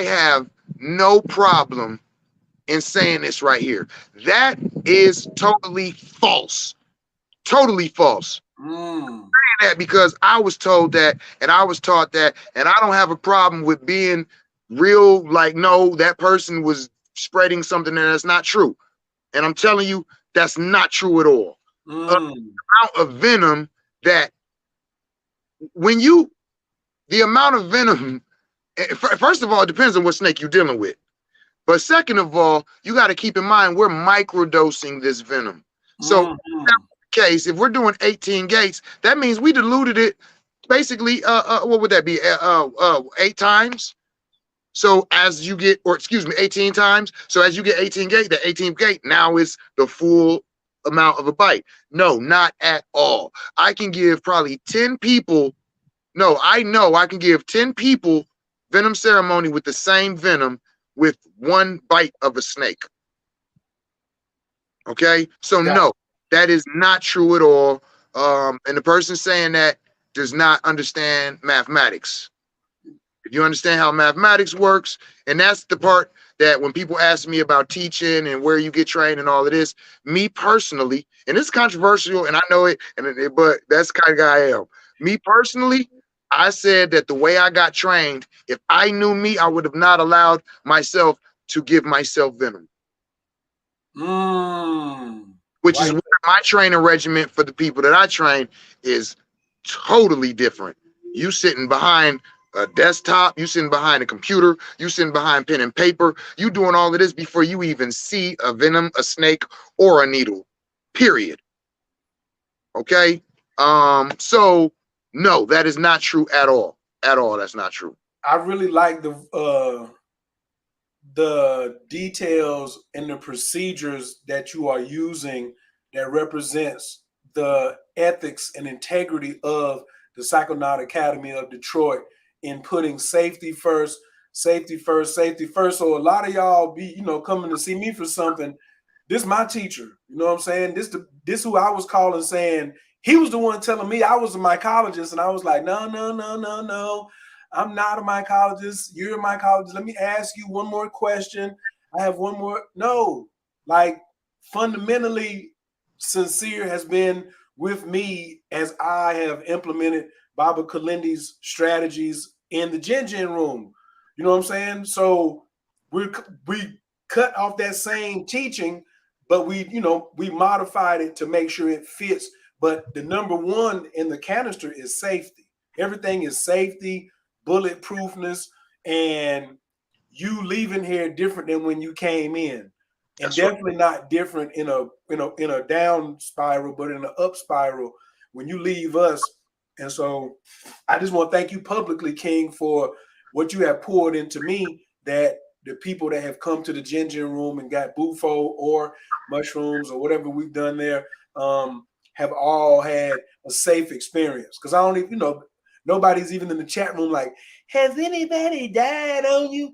have no problem in saying this right here. That is totally false. Totally false. Mm. That because I was told that and I was taught that, and I don't have a problem with being real, like, no, that person was spreading something that's not true. And I'm telling you, that's not true at all. Mm. Amount of venom that the amount of venom, first of all, it depends on what snake you're dealing with. But second of all, you got to keep in mind we're microdosing this venom. So in that case, if we're doing 18 gates, that means we diluted it basically, what would that be? 8 times. So as you get, or excuse me, 18 times. So as you get 18 gate, the 18th gate now is the full amount of a bite. No, not at all. I can give probably 10 people. No, I know I can give 10 people venom ceremony with the same venom with 1 bite of a snake. Okay, so no, that is not true at all. And the person saying that does not understand mathematics. If you understand how mathematics works, and that's the part that when people ask me about teaching and where you get trained and all of this, me personally, and it's controversial, and I know it, but that's the kind of guy I am. Me personally, I said that the way I got trained, if I knew me, I would have not allowed myself to give myself venom. Which is why my training regimen for the people that I train is totally different. You sitting behind a desktop, you sitting behind a computer, you sitting behind pen and paper, you doing all of this before you even see a venom, a snake, or a needle, period. Okay? So no, that is not true at all. At all, that's not true. I really like the details and the procedures that you are using that represents the ethics and integrity of the Psychonaut Academy of Detroit in putting safety first, safety first, safety first. So a lot of y'all be, coming to see me for something. This is my teacher. You know what I'm saying? This who I was calling saying, he was the one telling me I was a mycologist. And I was like, no, no, no, no, no. I'm not a mycologist. You're a mycologist. Let me ask you one more question. I have one more. No, like fundamentally, Sincere has been with me as I have implemented Baba Kalindi's strategies in the Jin room. You know what I'm saying? So we cut off that same teaching, but we modified it to make sure it fits. But the number one in the canister is safety. Everything is safety, bulletproofness, and you leaving here different than when you came in. And that's definitely not different in a down spiral, but in an up spiral when you leave us. And so I just want to thank you publicly, King, for what you have poured into me, that the people that have come to the Jin room and got bufo or mushrooms or whatever we've done there have all had a safe experience. Because I don't even, nobody's even in the chat room like, has anybody died on you?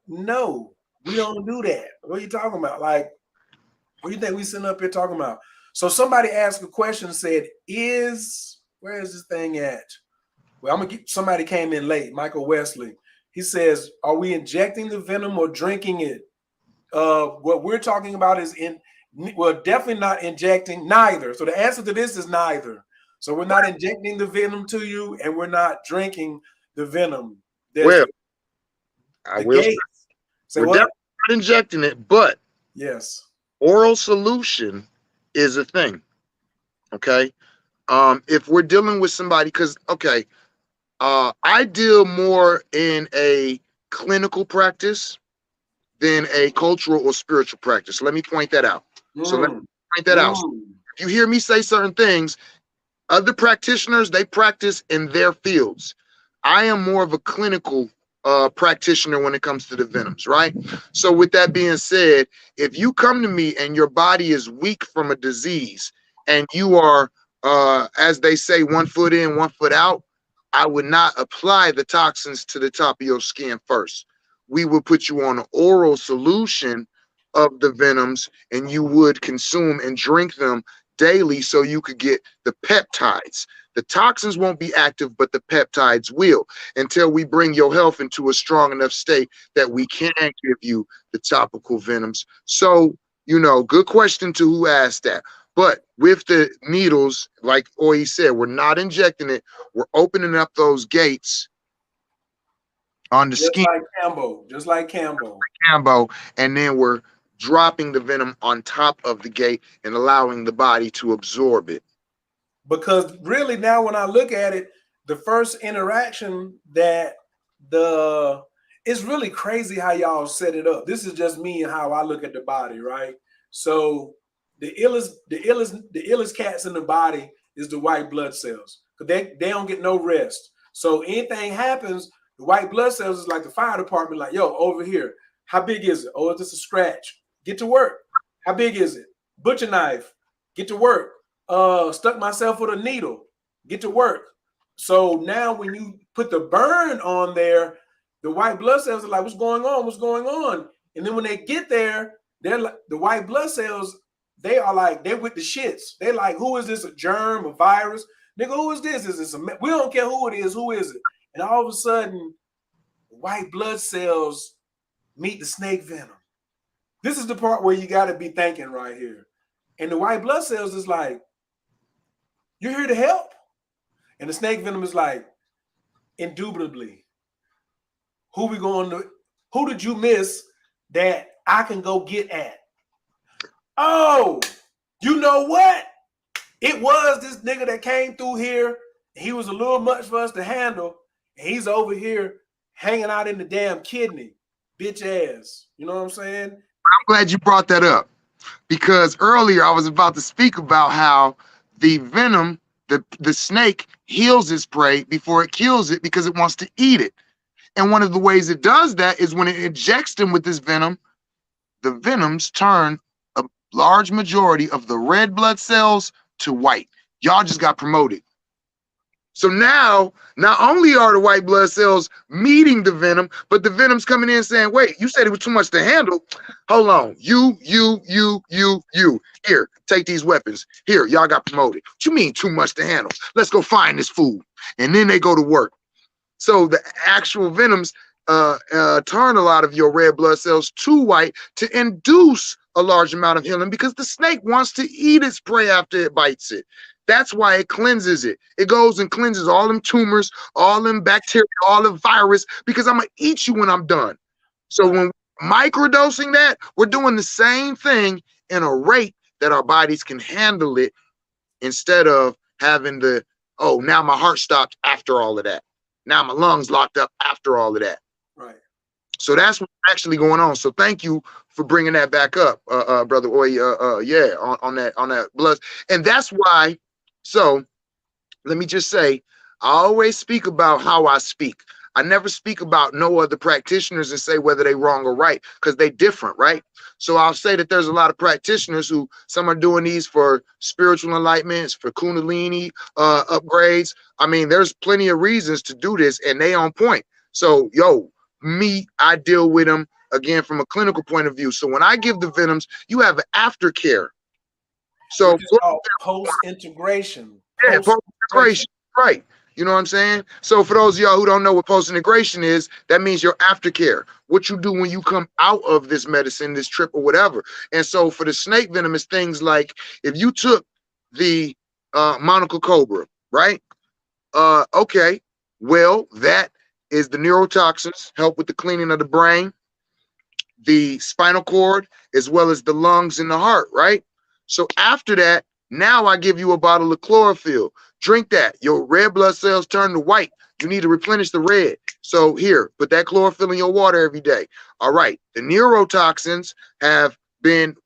No, we don't do that. What are you talking about? Like, what do you think we sitting up here talking about? So somebody asked a question and said, where is this thing at? Well, I'm gonna get, somebody came in late, Michael Wesley. He says, are we injecting the venom or drinking it? What we're talking about is definitely not injecting, neither. So the answer to this is neither. So we're not injecting the venom to you, and we're not drinking the venom. Well, I will say we're what? definitely not injecting it, but yes, oral solution is a thing. Okay. If we're dealing with somebody, because I deal more in a clinical practice than a cultural or spiritual practice. Let me point that out. So let me point that out. If you hear me say certain things, other practitioners, they practice in their fields. I am more of a clinical practitioner when it comes to the venoms, right? So with that being said, if you come to me and your body is weak from a disease and you are, as they say, 1 foot in, 1 foot out, I would not apply the toxins to the top of your skin first. We would put you on an oral solution of the venoms, and you would consume and drink them daily so you could get the peptides. The toxins won't be active, but the peptides will, until we bring your health into a strong enough state that we can give you the topical venoms. So, good question to who asked that. But with the needles, like Oye said, we're not injecting it. We're opening up those gates on the skin, just like Cambo. and then we're dropping the venom on top of the gate and allowing the body to absorb it. Because really now when I look at it, the first interaction it's really crazy how y'all set it up. This is just me and how I look at the body, right? So the illest cats in the body is the white blood cells, because they don't get no rest. So anything happens, the white blood cells is like the fire department, like, yo, over here. How big is it? Oh, it's just a scratch. Get to work. How big is it? Butcher knife. Get to work. Stuck myself with a needle. Get to work. So now when you put the burn on there, the white blood cells are like, what's going on? What's going on? And then when they get there, they're like, the white blood cells, they're with the shits. They're like, who is this? A germ, a virus? Nigga, who is this? Is this we don't care who it is. Who is it? And all of a sudden, white blood cells meet the snake venom. This is the part where you got to be thinking right here. And the white blood cells is like, you're here to help. And the snake venom is like, indubitably, who did you miss that I can go get at? Oh, you know what? It was this nigga that came through here. He was a little much for us to handle. And he's over here hanging out in the damn kidney. Bitch ass. You know what I'm saying? I'm glad you brought that up, because earlier I was about to speak about how the venom, the snake heals its prey before it kills it because it wants to eat it. And one of the ways it does that is when it injects them with this venom, the venoms turn a large majority of the red blood cells to white. Y'all just got promoted. So now, not only are the white blood cells meeting the venom, but the venom's coming in saying, wait, you said it was too much to handle. Hold on. You. Here, take these weapons. Here, y'all got promoted. What you mean too much to handle? Let's go find this food. And then they go to work. So the actual venoms turn a lot of your red blood cells to white to induce a large amount of healing, because the snake wants to eat its prey after it bites it. That's why it cleanses it. It goes and cleanses all them tumors, all them bacteria, all the virus, because I'm going to eat you when I'm done. So when microdosing that, we're doing the same thing in a rate that our bodies can handle it, instead of having now my heart stopped after all of that. Now my lungs locked up after all of that. Right. So that's what's actually going on. So thank you for bringing that back up, brother Oye. On that blood. And that's why. So let me just say, I always speak about how I speak. I never speak about no other practitioners and say whether they wrong or right, because they different, right? So I'll say that there's a lot of practitioners who, some are doing these for spiritual enlightenments, for Kundalini upgrades. I mean, there's plenty of reasons to do this, and they on point. So, I deal with them again from a clinical point of view. So when I give the venoms, you have an aftercare. So post-integration. Yeah, post-integration, right. You know what I'm saying? So for those of y'all who don't know what post-integration is, that means your aftercare. What you do when you come out of this medicine, this trip or whatever. And so for the snake venom, it's things like, if you took the monocle cobra, right? Okay, well, that is the neurotoxins, help with the cleaning of the brain, the spinal cord, as well as the lungs and the heart, right? So after that, now I give you a bottle of chlorophyll. Drink that. Your red blood cells turn to white. You need to replenish the red. So here, put that chlorophyll in your water every day. All right. The neurotoxins have been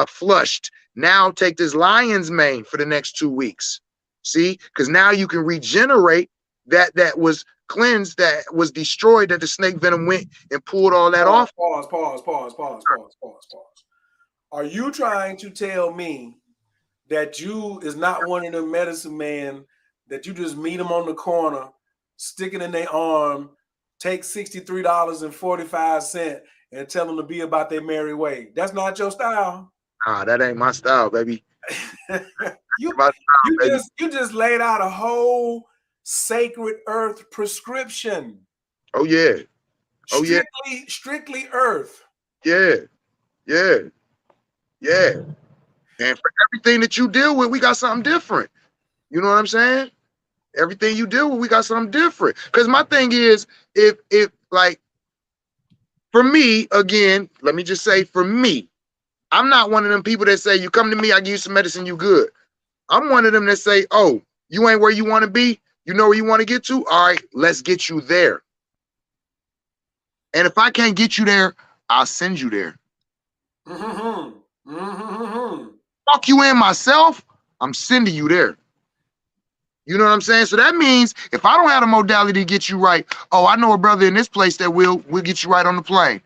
flushed. Now take this lion's mane for the next 2 weeks. See? Because now you can regenerate that was cleansed, that was destroyed, that the snake venom went and pulled all that off. Pause. Are you trying to tell me that you is not one of them medicine men that you just meet them on the corner stick it in their arm, take $63.45 and tell them to be about their merry way. That's not your style. Nah, that ain't my style, baby. you My style, baby. you just laid out a whole sacred earth prescription. Oh yeah. Oh yeah. Strictly earth. Yeah. Yeah. Yeah. And for everything that you deal with, we got something different. You know what I'm saying? Everything you deal with, we got something different. Because my thing is, if like for me, again, let me just say for me, I'm not one of them people that say, you come to me, I give you some medicine, you good. I'm one of them that say, oh, you ain't where you want to be. You know where you want to get to? All right, let's get you there. And if I can't get you there, I'll send you there. Walk you in myself, I'm sending you there. You know what I'm saying? So that means if I don't have the modality to get you right, oh, I know a brother in this place that will get you right on the plane.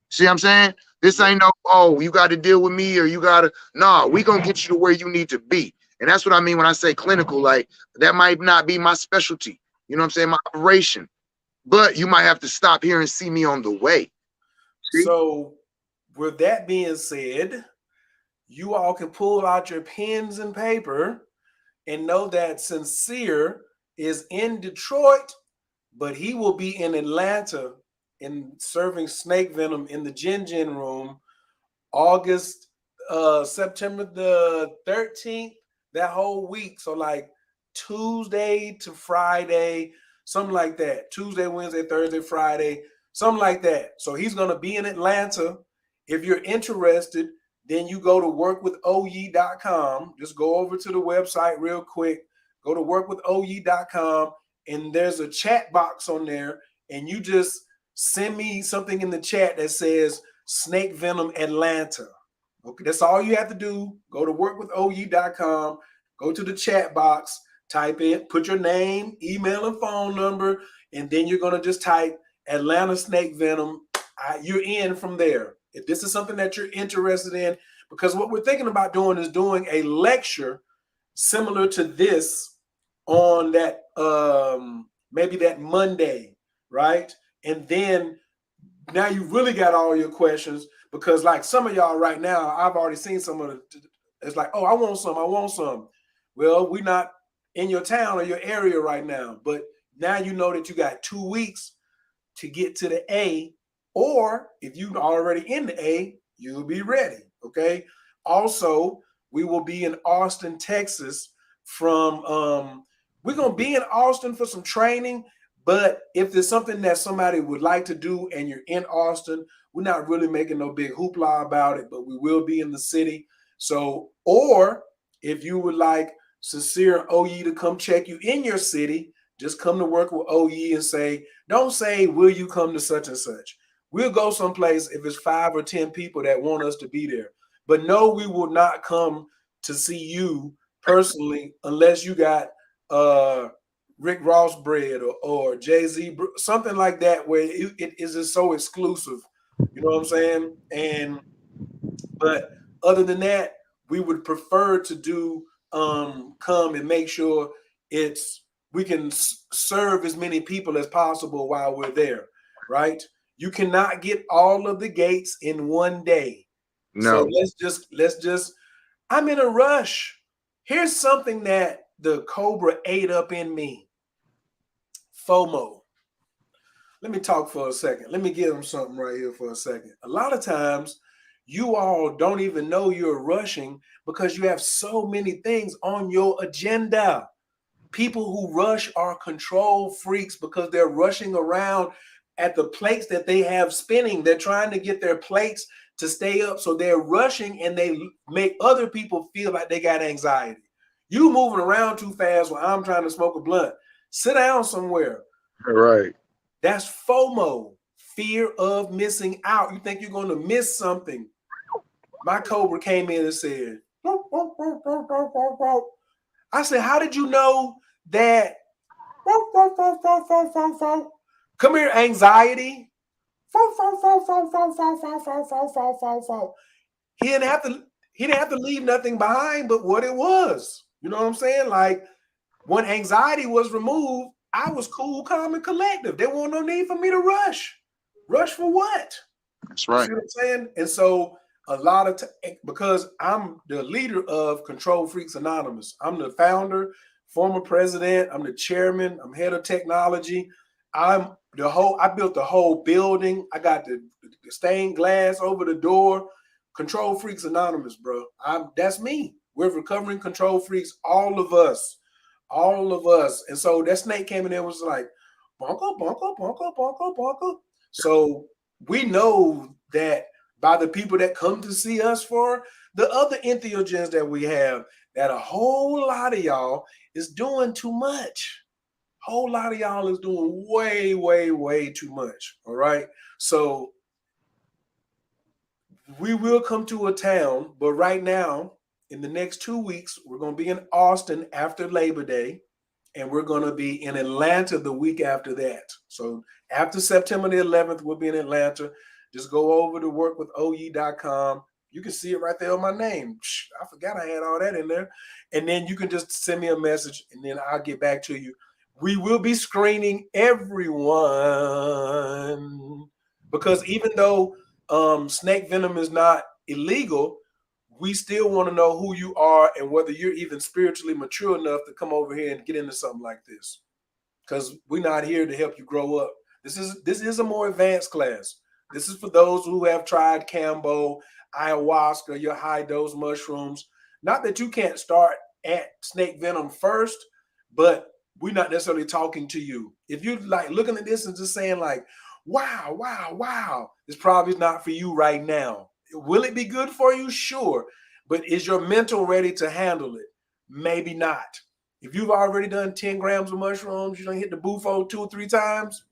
See what I'm saying? This ain't no, oh, you got to deal with me or you got to, nah, we going to get you to where you need to be. And that's what I mean when I say clinical, like that might not be my specialty. You know what I'm saying? My operation. But you might have to stop here and see me on the way. See? So with that being said, you all can pull out your pens and paper and know that Sincere is in Detroit, but he will be in Atlanta and serving Snake Venom in the Gin room September the 13th, that whole week. So like Tuesday to Friday, something like that. Tuesday, Wednesday, Thursday, Friday, something like that. So he's going to be in Atlanta. If you're interested, then you go to workwithoye.com. Just go over to the website real quick. Go to workwithoye.com, and there's a chat box on there, and you just send me something in the chat that says Snake Venom Atlanta. Okay, that's all you have to do. Go to workwithoye.com, go to the chat box, type in, put your name, email, and phone number, and then you're going to just type Atlanta Snake Venom. You're in from there. If this is something that you're interested in, because what we're thinking about doing is doing a lecture similar to this on that maybe that Monday, right? And then now you really got all your questions, because like some of y'all right now, I've already seen some of it. It's like, oh, I want some. Well, we're not in your town or your area right now, but now you know that you got 2 weeks to get to the A, or if you're already in the A, you'll be ready, okay? Also, we will be in Austin, Texas from, we're going to be in Austin for some training, but if there's something that somebody would like to do and you're in Austin, we're not really making no big hoopla about it, but we will be in the city. So, or if you would like Sincere and OE to come check you in your city, just come to work with OE and say, don't say, will you come to such and such? We'll go someplace if it's 5 or 10 people that want us to be there. But no, we will not come to see you personally unless you got Rick Ross bread or Jay-Z, something like that, where it is just so exclusive. You know what I'm saying? But other than that, we would prefer to do come and make sure we can serve as many people as possible while we're there, right? You cannot get all of the gates in one day. No. So let's just I'm in a rush. Here's something that the Cobra ate up in me. FOMO. Let me talk for a second. Let me give them something right here for a second. A lot of times you all don't even know you're rushing because you have so many things on your agenda. People who rush are control freaks because they're rushing around at the plates that they have spinning. They're trying to get their plates to stay up. So they're rushing and they make other people feel like they got anxiety. You moving around too fast while I'm trying to smoke a blunt. Sit down somewhere. Right. That's FOMO, fear of missing out. You think you're going to miss something. My Cobra came in and said, I said, how did you know that? Come here, anxiety. He didn't have to leave nothing behind but what it was. You know what I'm saying? Like when anxiety was removed, I was cool, calm, and collective. There wasn't no need for me to rush. Rush for what? That's You right. see what I'm saying? And so a lot of because I'm the leader of Control Freaks Anonymous. I'm the founder, former president. I'm the chairman. I'm head of technology. I built the whole building. I got the stained glass over the door. Control Freaks Anonymous, bro. That's me. We're recovering control freaks, all of us. All of us. And so that snake came in there and was like, bonko, bonko, bonko, bonko, bonko. So we know that by the people that come to see us for the other entheogens that we have, that a whole lot of y'all is doing too much. Whole lot of y'all is doing way, way, way too much. All right. So we will come to a town, but right now, in the next 2 weeks, we're going to be in Austin after Labor Day, and we're going to be in Atlanta the week after that. So after September the 11th, we'll be in Atlanta. Just go over to workwithoye.com. You can see it right there on my name. I forgot I had all that in there. And then you can just send me a message, and then I'll get back to you. We will be screening everyone because even though Snake Venom is not illegal, we still want to know who you are and whether you're even spiritually mature enough to come over here and get into something like this. Because we're not here to help you grow up. This is a more advanced class. This is for those who have tried Cambo, ayahuasca, your high dose mushrooms. Not that you can't start at Snake Venom first, but we're not necessarily talking to you. If you're like looking at this and just saying like, wow, wow, wow, it's probably not for you right now. Will it be good for you? Sure. But is your mental ready to handle it? Maybe not. If you've already done 10 grams of mushrooms, you don't hit the bufo 2 or 3 times,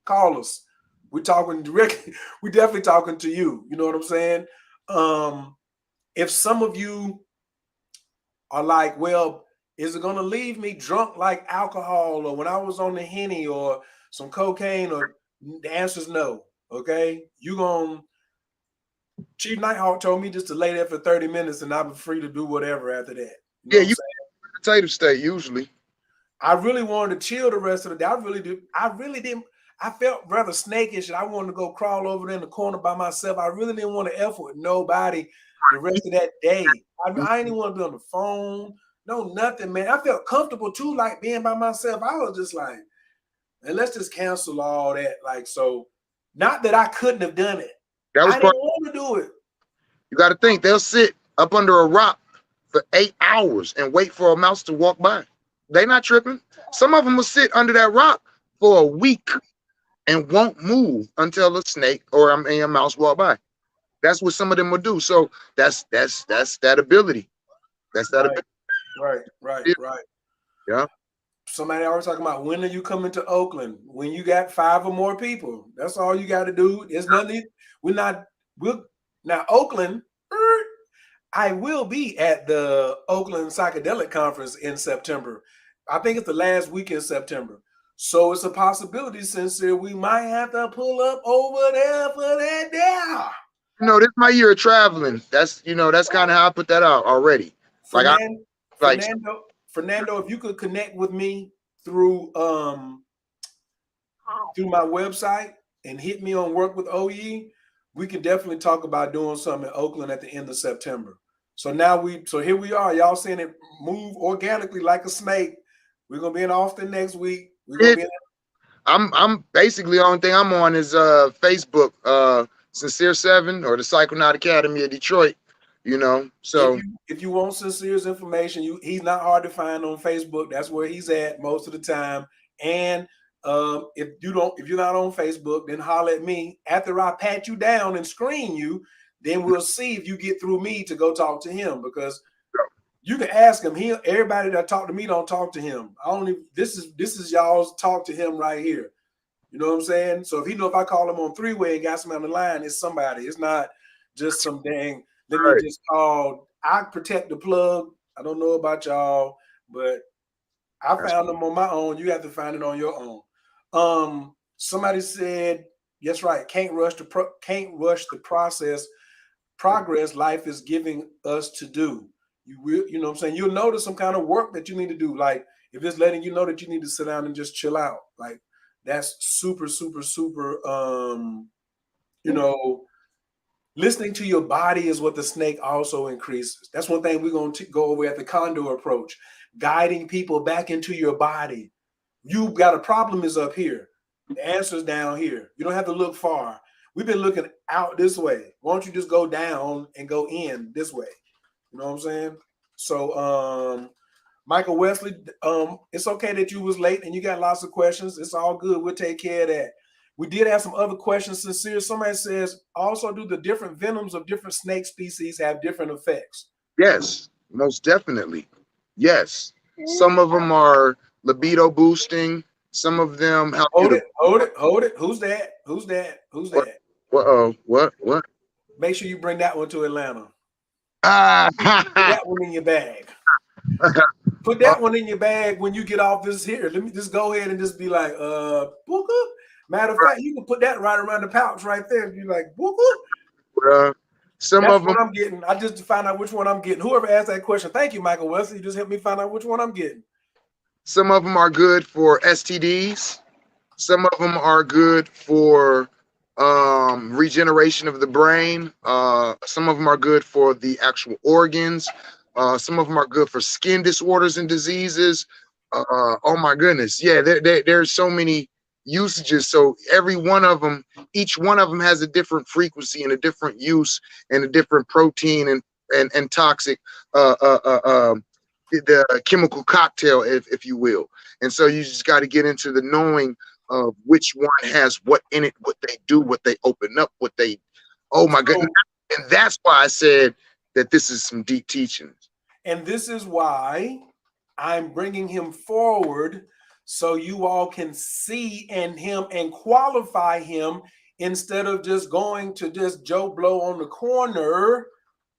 call us. We're talking directly. We're definitely talking to you. You know what I'm saying? If some of you are like, well, is it going to leave me drunk like alcohol or when I was on the Henny or some cocaine? Or the answer is no. Okay, you going to Chief Nighthawk told me just to lay there for 30 minutes and I'll be free to do whatever after that. You know Yeah, what I'm you saying? potato state usually. I really wanted to chill the rest of the day. I really didn't. I felt rather snakish and I wanted to go crawl over there in the corner by myself. I really didn't want to F with nobody the rest of that day. I didn't even want to be on the phone. No, nothing, man. I felt comfortable too, like being by myself. I was just like, and let's just cancel all that. Like, so not that I couldn't have done it. That was I part. didn't want to do it. You got to think they'll sit up under a rock for 8 hours and wait for a mouse to walk by. They not tripping. Some of them will sit under that rock for a week and won't move until a snake or a mouse walk by. That's what some of them will do. So that's that ability. That's that ability. Right. Yeah. Somebody always talking about when are you coming to Oakland? When you got 5 or more people. That's all you got to do. There's nothing. We'll now Oakland. I will be at the Oakland Psychedelic Conference in September. I think it's the last week in September. So it's a possibility, Sincere, we might have to pull up over there for that there. This is my year of traveling. That's that's kind of how I put that out already. Like I like Fernando, if you could connect with me through my website and hit me on Work with OE, we can definitely talk about doing something in Oakland at the end of September. So here we are. Y'all seeing it move organically like a snake. We're gonna be in Austin next week. We're gonna be in I'm basically the only thing I'm on is Facebook, Sincere 7 or the Psychonaut Academy of Detroit. So if you want Sincere's information, he's not hard to find on Facebook. That's where he's at most of the time. And if you're not on Facebook, then holler at me. After I pat you down and screen you, then we'll see if you get through me to go talk to him, because you can ask him. Everybody that talk to me don't talk to him. This is y'all's talk to him right here. You know what I'm saying? So if I call him on 3-way and got somebody on the line, it's somebody. It's not just some dang. Let me just call. I protect the plug. I don't know about y'all, but I found them on my own. You have to find it on your own. Somebody said, "Yes, right. Can't rush the process. Progress life is giving us to do." You know what I'm saying? You'll notice some kind of work that you need to do. Like if it's letting you know that you need to sit down and just chill out, like that's super, super, super. You know, listening to your body is what the snake also increases. That's one thing we're going to go over at the condor approach, guiding people back into your body. You got a problem is up here. The answer's down here. You don't have to look far. We've been looking out this way. Why don't you just go down and go in this way? You know what I'm saying? So, Michael Wesley, it's okay that you was late and you got lots of questions. It's all good. We'll take care of that. We did have some other questions. Sincere, somebody says, also, do the different venoms of different snake species have different effects? Yes, most definitely. Yes. Some of them are libido boosting. Some of them help you Hold to. it, hold it, hold it. Who's that? Who's that? Who's What? that? What? Make sure you bring that one to Atlanta. Ah, Put that one in your bag. Put oh, that one in your bag when you get off this here. Let me just go ahead and just be like, booka. Matter of fact, you can put that right around the pouch right there and be like, booka. some That's of them. what I'm getting. I just found out which one I'm getting. Whoever asked that question, thank you, Michael Wesley. You just helped me find out which one I'm getting. Some of them are good for STDs. Some of them are good for regeneration of the brain. Some of them are good for the actual organs. Some of them are good for skin disorders and diseases. Oh my goodness. Yeah, there's so many usages. So every one of them, each one of them has a different frequency and a different use and a different protein and toxic the chemical cocktail, if you will. And so you just got to get into the knowing of which one has what in it, what they do, what they open up, what they, oh my goodness. And that's why I said that this is some deep teachings. And this is why I'm bringing him forward so you all can see and him and qualify him instead of just going to just Joe Blow on the corner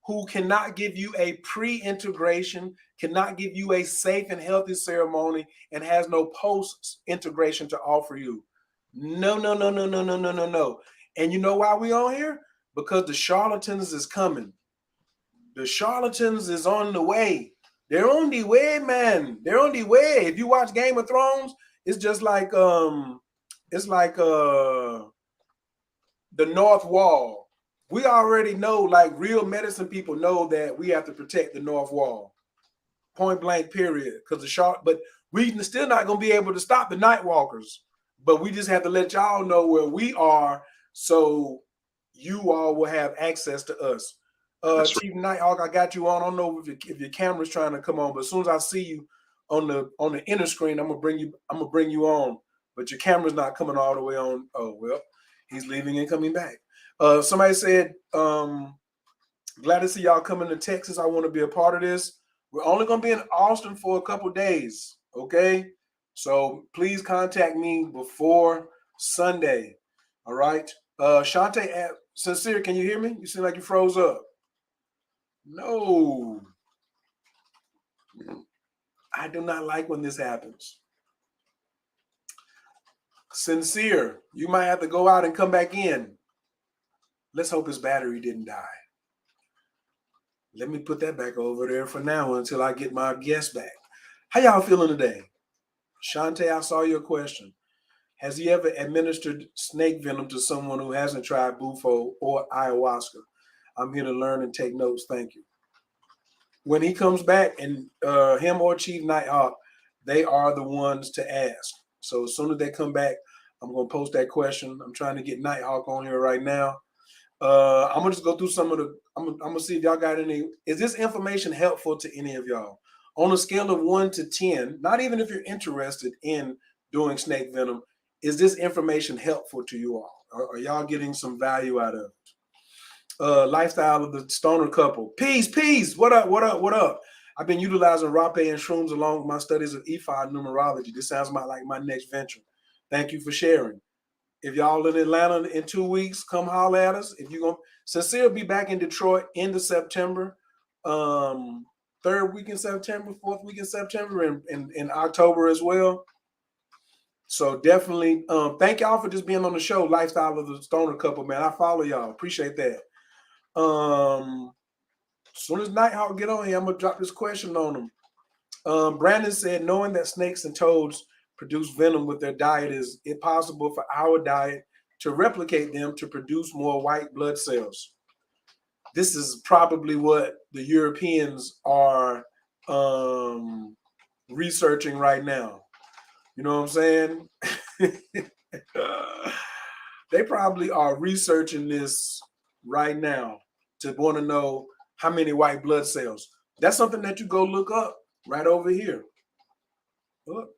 who cannot give you a pre-integration, cannot give you a safe and healthy ceremony, and has no post-integration to offer you. No, no, no, no, no, no, no, no, no. And you know why we on here? Because the charlatans is coming. The charlatans is on the way. They're on the way, man. They're on the way. If you watch Game of Thrones, it's just like the North Wall. We already know, like real medicine people know that we have to protect the North Wall. Point blank, period. Because the shark, but we still not gonna be able to stop the night walkers. But we just have to let y'all know where we are so you all will have access to us. That's Chief Nighthawk, I got you on. I don't know if your camera's trying to come on, but as soon as I see you on the inner screen, I'm gonna bring you on. But your camera's not coming all the way on. Oh well, he's leaving and coming back. Somebody said, glad to see y'all coming to Texas. I want to be a part of this. We're only gonna be in Austin for a couple days, okay? So please contact me before Sunday. All right. Shante, Sincere, can you hear me? You seem like you froze up. No, I do not like when this happens. Sincere, you might have to go out and come back in. Let's hope his battery didn't die. Let me put that back over there for now until I get my guest back. How y'all feeling today? Shante, I saw your question. Has he ever administered snake venom to someone who hasn't tried bufo or ayahuasca? I'm here to learn and take notes. Thank you. When he comes back, and him or Chief Nighthawk, they are the ones to ask. So as soon as they come back, I'm going to post that question. I'm trying to get Nighthawk on here right now. I'm gonna just go through some of the. I'm gonna see if y'all got any. Is this information helpful to any of y'all? On a scale of 1 to 10, not even if you're interested in doing snake venom, is this information helpful to you all? Are y'all getting some value out of it? Lifestyle of the stoner couple. Peace. What up? I've been utilizing rape and shrooms along with my studies of EFI and numerology. This sounds like my next venture. Thank you for sharing. If y'all in Atlanta in 2 weeks, come holler at us. If you're going to, Sincere will be back in Detroit end of September, 3rd week in September, 4th week in September, and in October as well. So definitely, thank y'all for just being on the show, Lifestyle of the Stoner Couple, man. I follow y'all. Appreciate that. As soon as Nighthawk get on here, I'm going to drop this question on him. Brandon said, knowing that snakes and toads produce venom with their diet, is it possible for our diet to replicate them to produce more white blood cells? This is probably what the Europeans are researching right now. You know what I'm saying? They probably are researching this right now to want to know how many white blood cells. That's something that you go look up right over here. Look.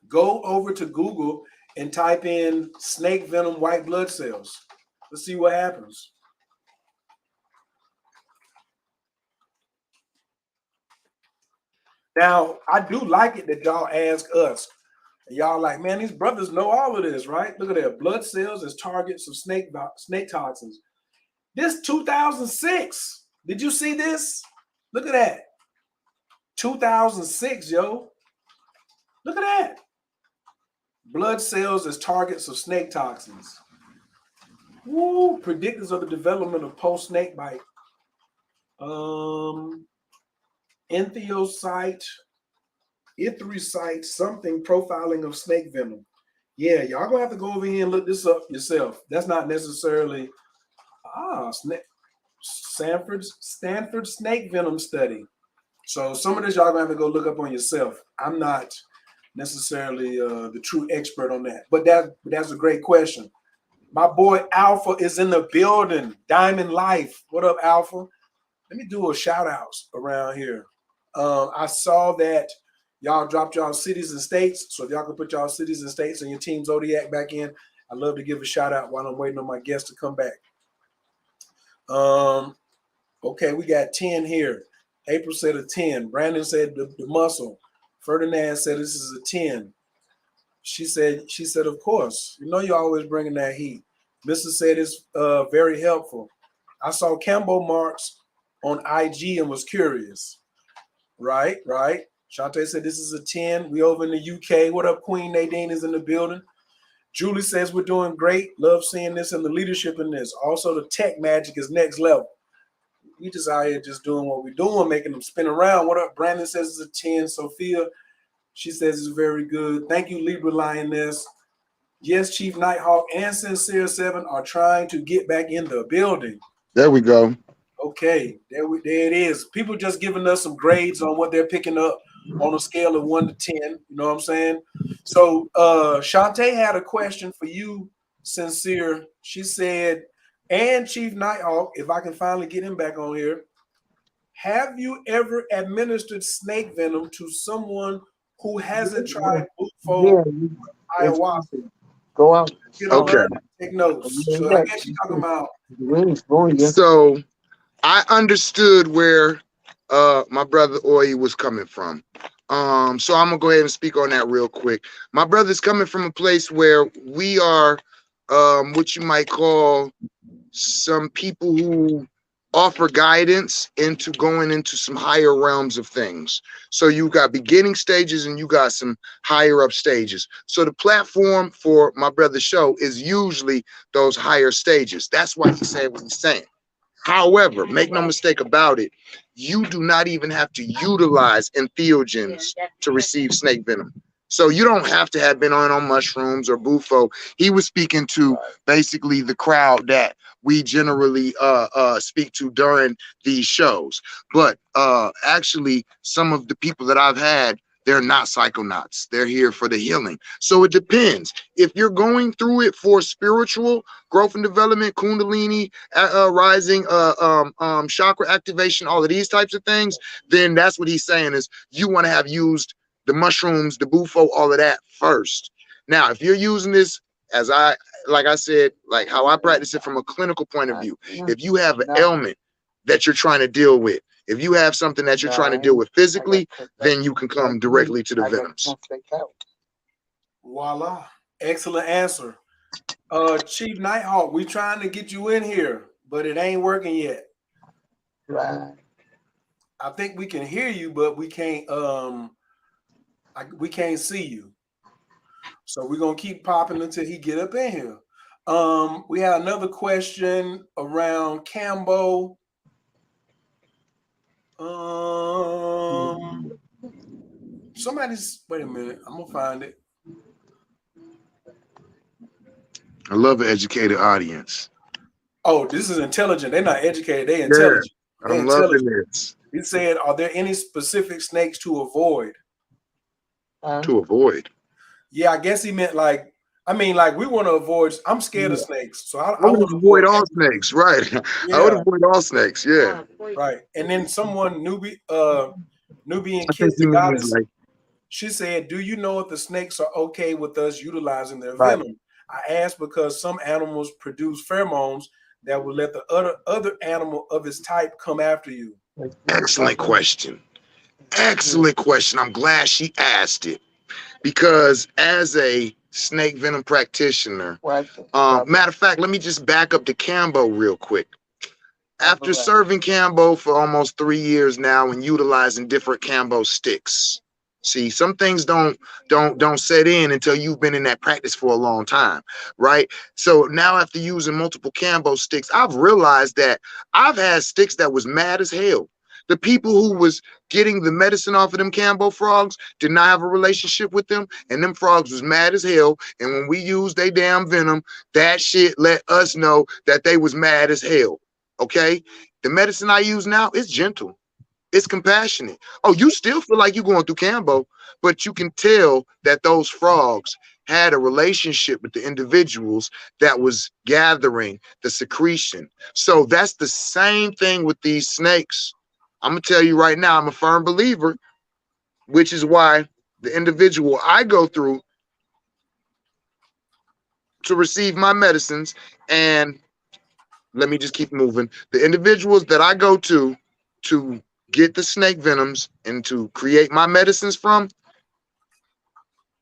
Go over to Google and type in snake venom white blood cells. Let's see what happens. Now, I do like it that y'all ask us. And y'all like, man, these brothers know all of this, right? Look at their blood cells as targets of snake toxins. This 2006. Did you see this? Look at that. 2006, yo. Look at that. Blood cells as targets of snake toxins. Woo, predictors of the development of post-snake bite. Entheocyte, erythrocyte, something profiling of snake venom. Yeah, y'all gonna have to go over here and look this up yourself. That's not necessarily Stanford snake venom study. So some of this y'all gonna have to go look up on yourself. I'm not necessarily the true expert on that, but that's a great question. My boy Alpha is in the building. Diamond Life. What up, Alpha? Let me do a shout outs around here. I saw that y'all dropped y'all cities and states. So if y'all can put y'all cities and states and your team Zodiac back in, I'd love to give a shout out while I'm waiting on my guests to come back. Okay, we got 10 here. April said a 10. Brandon said the muscle. Ferdinand said this is a 10. She said, of course. You know you're always bringing that heat. Mrs. said it's very helpful. I saw Campbell marks on IG and was curious. Right. Shantae said this is a 10. We over in the UK. What up, Queen Nadine is in the building. Julie says we're doing great. Love seeing this and the leadership in this. Also, the tech magic is next level. We just out here just doing what we're doing, making them spin around. What up? Brandon says it's a 10. Sophia, she says it's very good. Thank you, Libra Lioness. Yes, Chief Nighthawk and Sincere 7 are trying to get back in the building. There we go. Okay, there it is. People just giving us some grades on what they're picking up on a scale of 1 to 10. You know what I'm saying? So Shantae had a question for you, Sincere. She said, and Chief Nighthawk, if I can finally get him back on here, have you ever administered snake venom to someone who hasn't tried bufo ayahuasca? Go out. Okay. Take notes. So I guess you're talking about. So I understood where my brother Oye was coming from. So I'm gonna go ahead and speak on that real quick. My brother's coming from a place where we are what you might call some people who offer guidance into going into some higher realms of things. So you got beginning stages and you got some higher up stages. So the platform for my brother's show is usually those higher stages. That's why he said what he's saying. However, make no mistake about it, you do not even have to utilize entheogens to receive snake venom. So you don't have to have been on mushrooms or bufo. He was speaking to basically the crowd that we generally speak to during these shows. But actually, some of the people that I've had, they're not psychonauts. They're here for the healing. So it depends. If you're going through it for spiritual growth and development, kundalini, rising, chakra activation, all of these types of things, then that's what he's saying is you want to have used the mushrooms, the bufo, all of that first. Now, if you're using this, as like I said, like how I practice it from a clinical point of view, if you have an ailment that you're trying to deal with, if you have something that you're trying to deal with physically, then you can come directly to the venoms. Voila. Excellent answer. Chief Nighthawk, we trying to get you in here, but it ain't working yet. Right. I think we can hear you, but we can't see you. So we're gonna keep popping until he get up in here. We have another question around Cambo. Somebody's wait a minute. I'm gonna find it. I love an educated audience. Oh, this is intelligent. They're not educated. They Yeah, intelligent. They I'm loving intelligent. this. He said, "Are there any specific snakes to avoid?" To avoid. Yeah, I guess he meant like. I mean, like we want to avoid. I'm scared of Yeah. snakes, so I I would want to avoid avoid. all snakes, right? I would Yeah, avoid all snakes, yeah. right. And then someone Nubian I think Kiss the you mean Goddess. like, She said, "Do you know if the snakes are okay with us utilizing their Right. venom?" I asked because some animals produce pheromones that will let the other animal of its type come after you. excellent question. Excellent question. I'm glad she asked it because as a snake venom practitioner, matter of fact, let me just back up to Cambo real quick. After serving Cambo for almost 3 years now and utilizing different Cambo sticks, see, some things don't set in until you've been in that practice for a long time, right? So now after using multiple Cambo sticks, I've realized that I've had sticks that was mad as hell. The people who was getting the medicine off of them Cambo frogs did not have a relationship with them, and them frogs was mad as hell. And when we used they damn venom, that shit let us know that they was mad as hell. Okay, the medicine I use now is gentle, it's compassionate. Oh, you still feel like you're going through Cambo, but you can tell that those frogs had a relationship with the individuals that was gathering the secretion. So that's the same thing with these snakes. I'm gonna tell you right now, I'm a firm believer, which is why the individual I go through to receive my medicines, and let me just keep moving. The individuals that I go to get the snake venoms and to create my medicines from,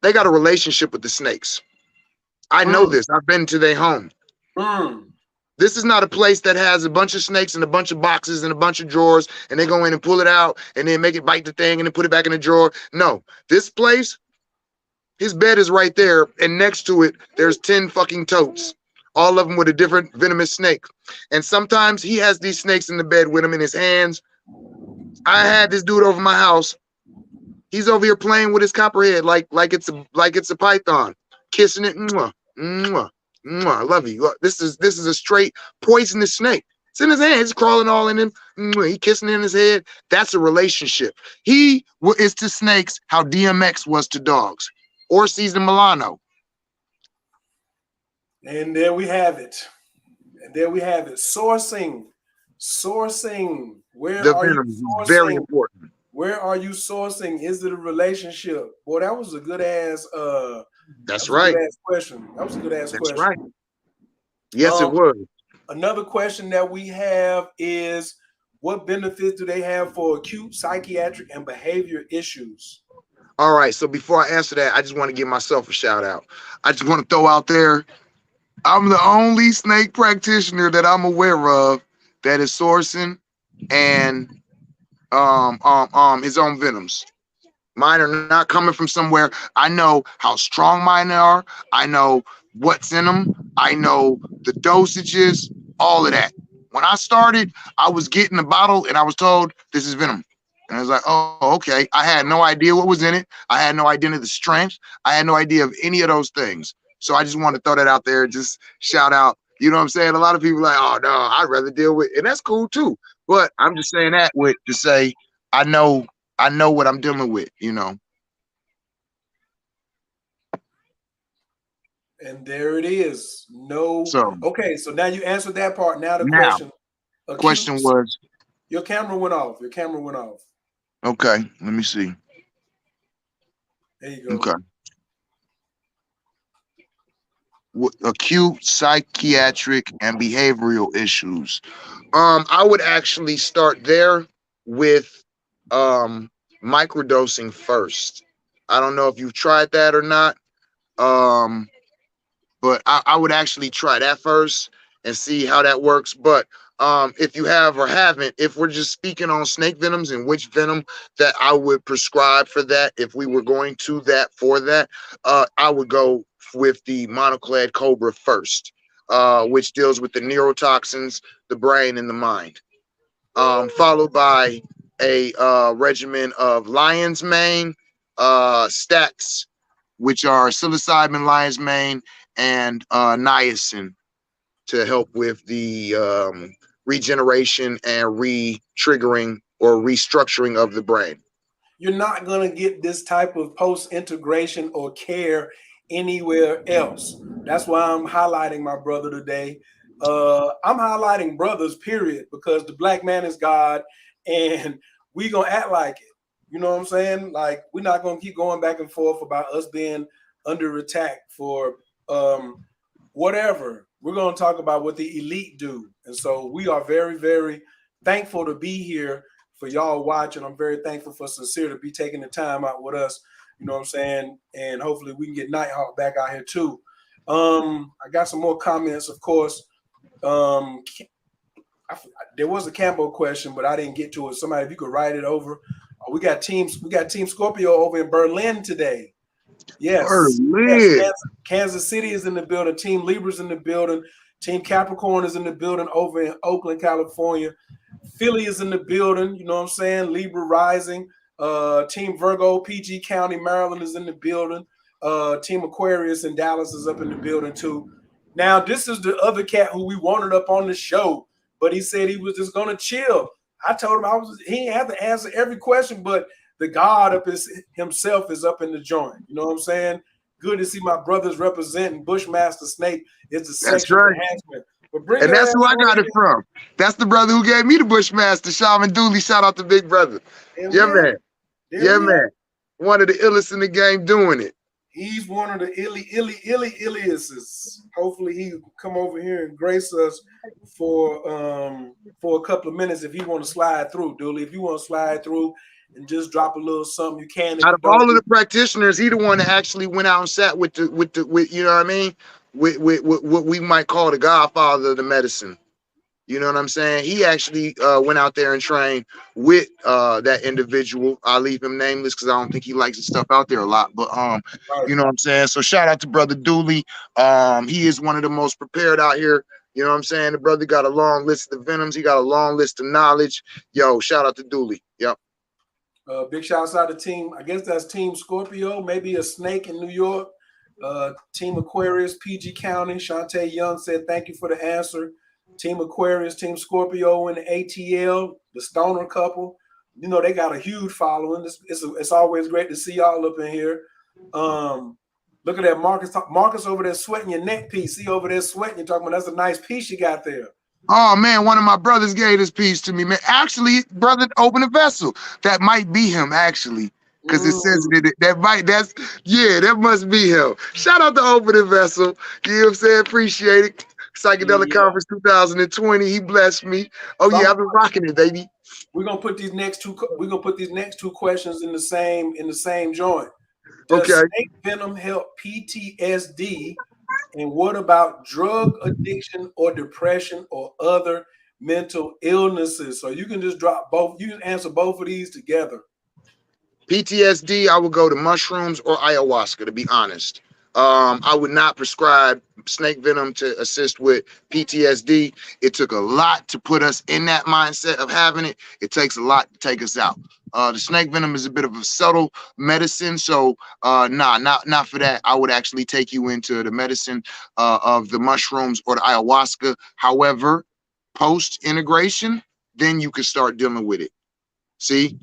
they got a relationship with the snakes. I know Mm, this. I've been to their home. mm. This is not a place that has a bunch of snakes and a bunch of boxes and a bunch of drawers, and they go in and pull it out and then make it bite the thing and then put it back in the drawer. No, this place, his bed is right there, and next to it, there's 10 fucking totes, all of them with a different venomous snake. And sometimes he has these snakes in the bed with him in his hands. I had this dude over my house. He's over here playing with his copperhead like it's a python, kissing it. Mwah, mwah, mwah. I love you. Look, this is a straight poisonous snake. It's in his hand. It's crawling all in him. Mwah, he kissing in his head. That's a relationship. He is to snakes how DMX was to dogs, or Caesar Milano. And there we have it. And there we have it. Sourcing. Sourcing. Where The are you venom is very sourcing? important. Where are you sourcing? Is it a relationship? Boy, that was a good ass That's right. question. That was a good ass That's question. right. Yes, it Um, was. Another question that we have is what benefits do they have for acute psychiatric and behavior issues? All right. So before I answer that, I just want to give myself a shout out. I just want to throw out there, I'm the only snake practitioner that I'm aware of that is sourcing and his own venoms. Mine are not coming from somewhere. I know how strong mine are. I know what's in them. I know the dosages, all of that. When I started, I was getting a bottle and I was told this is venom. And I was like, oh, okay. I had no idea what was in it. I had no idea of the strength. I had no idea of any of those things. So I just want to throw that out there. Just shout out. You know what I'm saying? A lot of people are like, oh no, I'd rather deal with, and that's cool too. But I'm just saying that with to say I know what I'm dealing with, you know. And there it is. No. So Okay, so now you answered that part. Now the now, question. Acute. question was, Your camera went off. Your camera went off. okay, let me see. There you go. Okay. Acute psychiatric and behavioral issues. I would actually start there with microdosing first. I don't know if you've tried that or not. Um, but I would actually try that first and see how that works. But if you have or haven't, if we're just speaking on snake venoms and which venom that I would prescribe for that, if we were going to that for that, I would go with the monoclad cobra first, which deals with the neurotoxins, the brain, and the mind, followed by a regimen of lion's mane, stacks, which are psilocybin, lion's mane, and niacin to help with the regeneration and re-triggering or restructuring of the brain. You're not going to get this type of post-integration or care anywhere else. That's why I'm highlighting my brother today. I'm highlighting brothers, period, because the black man is God, and we gonna act like it. You know what I'm saying? Like, we're not gonna keep going back and forth about us being under attack for whatever. We're gonna talk about what the elite do, and so we are very, very thankful to be here for y'all watching. I'm very thankful for Sincere to be taking the time out with us. You know what I'm saying? And hopefully we can get Nighthawk back out here too. I got some more comments, of course. There was a Campbell question, but I didn't get to it. Somebody, if you could write it over. We got Team Scorpio over in Berlin today. Yes. Yes. Kansas City is in the building. Team Libra's in the building. Team Capricorn is in the building over in Oakland, California. Philly is in the building. You know what I'm saying? Libra rising. Team Virgo, PG County, Maryland is in the building. Team Aquarius in Dallas is up in the building too. Now, this is the other cat who we wanted up on the show, but he said he was just gonna chill. I told him he didn't have to answer every question, but the God up himself is up in the joint. You know what I'm saying? Good to see my brothers representing. Bushmaster Snake is the sexual enhancement. And that's who I got it from. That's the brother who gave me the Bushmaster, Shaman Dooley. Shout out to Big Brother. Yeah, man. Yeah, man. One of the illest in the game doing it. He's one of the illiuses. Hopefully he come over here and grace us for a couple of minutes if you want to slide through, Dooley. If you want to slide through and just drop a little something, you can. Out of all of the practitioners, he the one that actually went out and sat with you know what I mean? With what we might call the godfather of the medicine. You know what I'm saying? He actually went out there and trained with that individual. I'll leave him nameless because I don't think he likes his stuff out there a lot. But you know what I'm saying? So shout out to Brother Dooley. He is one of the most prepared out here. You know what I'm saying? The brother got a long list of venoms. He got a long list of knowledge. Yo, shout out to Dooley. Yep. Big shouts out to team. I guess that's Team Scorpio, maybe a Snake in New York. Team Aquarius, PG County. Shantae Young said, thank you for the answer. Team Aquarius, Team Scorpio, and the ATL, the Stoner couple. You know, they got a huge following. It's always great to see y'all up in here. Look at that Marcus over there sweating your neck piece. See over there sweating. You're talking about that's a nice piece you got there. Oh man, one of my brothers gave this piece to me, man. Actually, brother, open a vessel. That might be him, actually. Because it says that must be him. Shout out to Open the Vessel. You know what I'm saying? Appreciate it. Psychedelic Conference 2020. He blessed me. Oh yeah, I've been rocking it, baby. We're gonna put these next two questions in the same joint. Does Snake Venom help PTSD? And what about drug addiction or depression or other mental illnesses? So you can just drop both. You can answer both of these together. PTSD, I would go to mushrooms or ayahuasca, to be honest. I would not prescribe snake venom to assist with PTSD. It took a lot to put us in that mindset of having it. It takes a lot to take us out. The snake venom is a bit of a subtle medicine, so not for that. I would actually take you into the medicine of the mushrooms or the ayahuasca. However, post integration, then you can start dealing with it. See,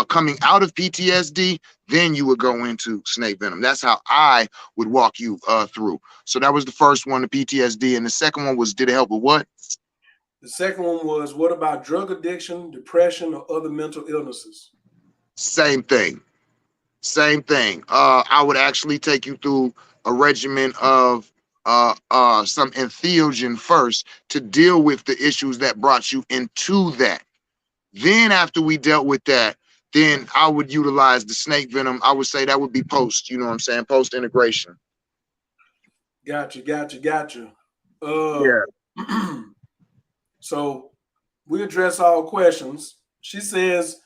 coming out of PTSD, then you would go into snake venom. That's how I would walk you through. So that was the first one, the PTSD, and the second one was, did it help with what? The second one was, what about drug addiction, depression, or other mental illnesses? Same thing. Same thing. I would actually take you through a regimen of some entheogen first to deal with the issues that brought you into that. Then after we dealt with that, then I would utilize the snake venom. I would say that would be post, you know what I'm saying? Post integration. Gotcha. Yeah. So we address all questions. She says,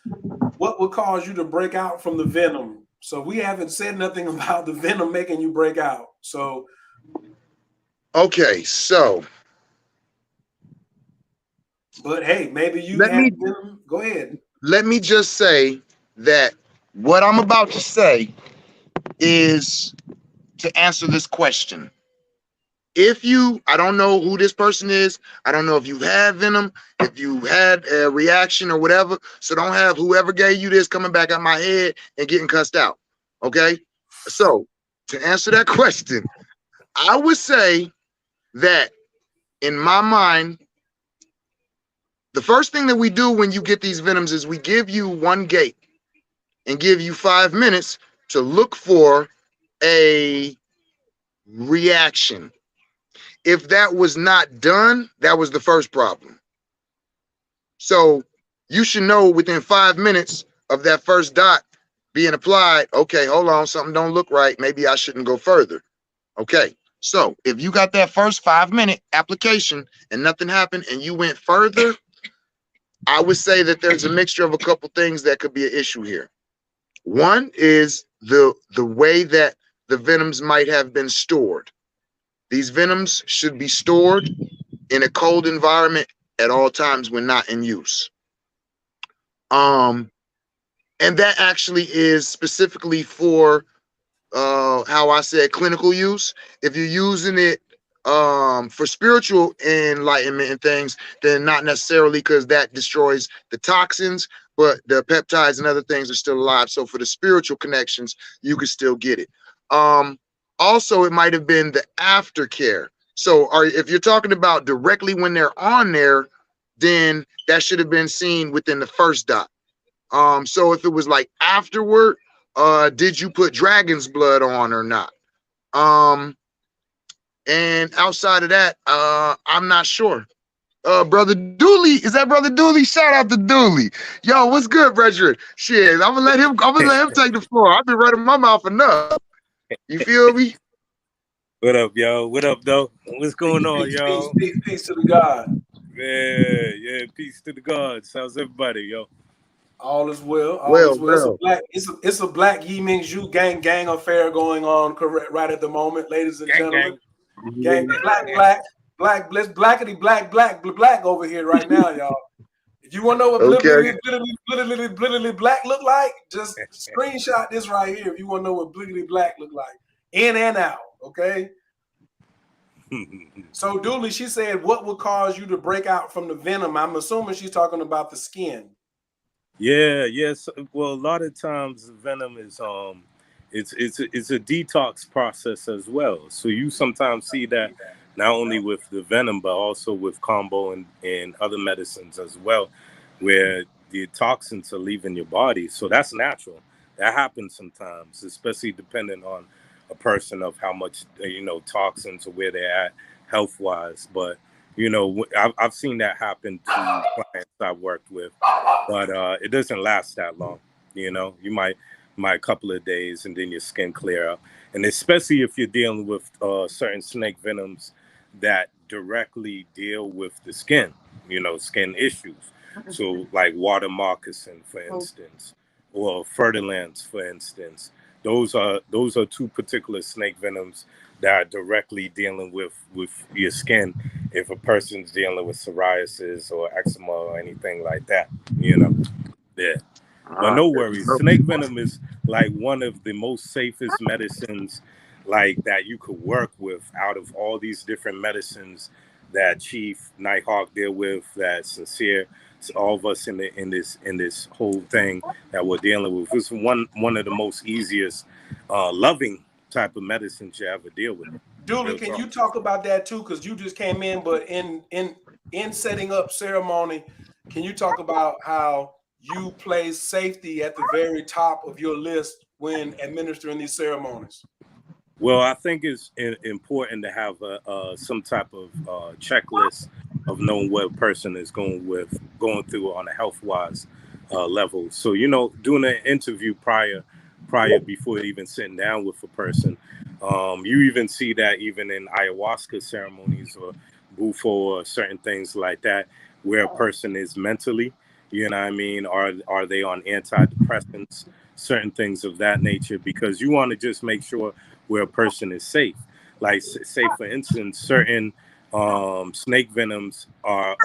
what would cause you to break out from the venom? So we haven't said nothing about the venom making you break out. So. Okay, so. But hey, maybe you have venom. Go ahead. Let me just say that What I'm about to say is to answer this question. If you, I don't know who this person is. I don't know if you had venom, if you had a reaction or whatever. So don't have whoever gave you this coming back at my head and getting cussed out. Okay. So to answer that question, I would say that in my mind, the first thing that we do when you get these venoms is we give you one gate and give you 5 minutes to look for a reaction. If that was not done, that was the first problem. So you should know within 5 minutes of that first dot being applied, okay, hold on, something don't look right. Maybe I shouldn't go further. Okay. So if you got that first 5-minute application and nothing happened and you went further, I would say that there's a mixture of a couple things that could be an issue here. One is the way that the venoms might have been stored. These venoms should be stored in a cold environment at all times when not in use. And that actually is specifically for how I said clinical use. If you're using it for spiritual enlightenment and things, then not necessarily, because that destroys the toxins, but the peptides and other things are still alive. So for the spiritual connections, you can still get it. Also, it might have been the aftercare. So if you're talking about directly when they're on there, then that should have been seen within the first dot. So if it was like afterward, did you put dragon's blood on or not? And outside of that, I'm not sure. Brother Dooley, is that Brother Dooley? Shout out to Dooley. Yo, what's good, brethren? Shit, I'm gonna let him take the floor. I've been running my mouth enough. You feel me? What up, yo? What up, though? What's going on, y'all? Peace to the God. Yeah, peace to the gods. How's everybody, yo? All is well. All is well. Well. It's a black Yiming Zhu gang affair going on correct right at the moment, ladies and gentlemen. Gang, black, black over here right now, y'all. If you want to know what blittily black look like, just screenshot this right here. If you want to know what blittily black look like, in and out, okay? So Dooley, she said, what would cause you to break out from the venom? I'm assuming she's talking about the skin. Yes. Well, a lot of times venom is it's a detox process as well. So you sometimes see that not only with the venom but also with combo and other medicines as well, where the toxins are leaving your body. So that's natural. That happens sometimes, especially depending on a person of how much toxins or where they're at health wise. But I've seen that happen to clients I've worked with, but it doesn't last that long. You might a couple of days and then your skin clear up. And especially if you're dealing with certain snake venoms that directly deal with the skin, skin issues. So like water moccasin, for instance, or Fertilance, for instance. Those are two particular snake venoms that are directly dealing with your skin. If a person's dealing with psoriasis or eczema or anything like that, yeah. But no worries. Snake venom is like one of the most safest medicines like that you could work with out of all these different medicines that Chief Nighthawk deal with, that Sincere, all of us in this whole thing that we're dealing with. It's one of the most easiest loving type of medicines you ever deal with. Dooley, can you talk about that too? Because you just came in, but in setting up ceremony, can you talk about how you place safety at the very top of your list when administering these ceremonies? Well, I think it's important to have some type of checklist of knowing what a person is going through on a health-wise level. So, doing an interview prior before even sitting down with a person, you even see that even in ayahuasca ceremonies or bufo or certain things like that, where a person is mentally, you know what I mean? Are they on antidepressants, certain things of that nature? Because you want to just make sure where a person is safe. Like, say, for instance, certain snake venoms are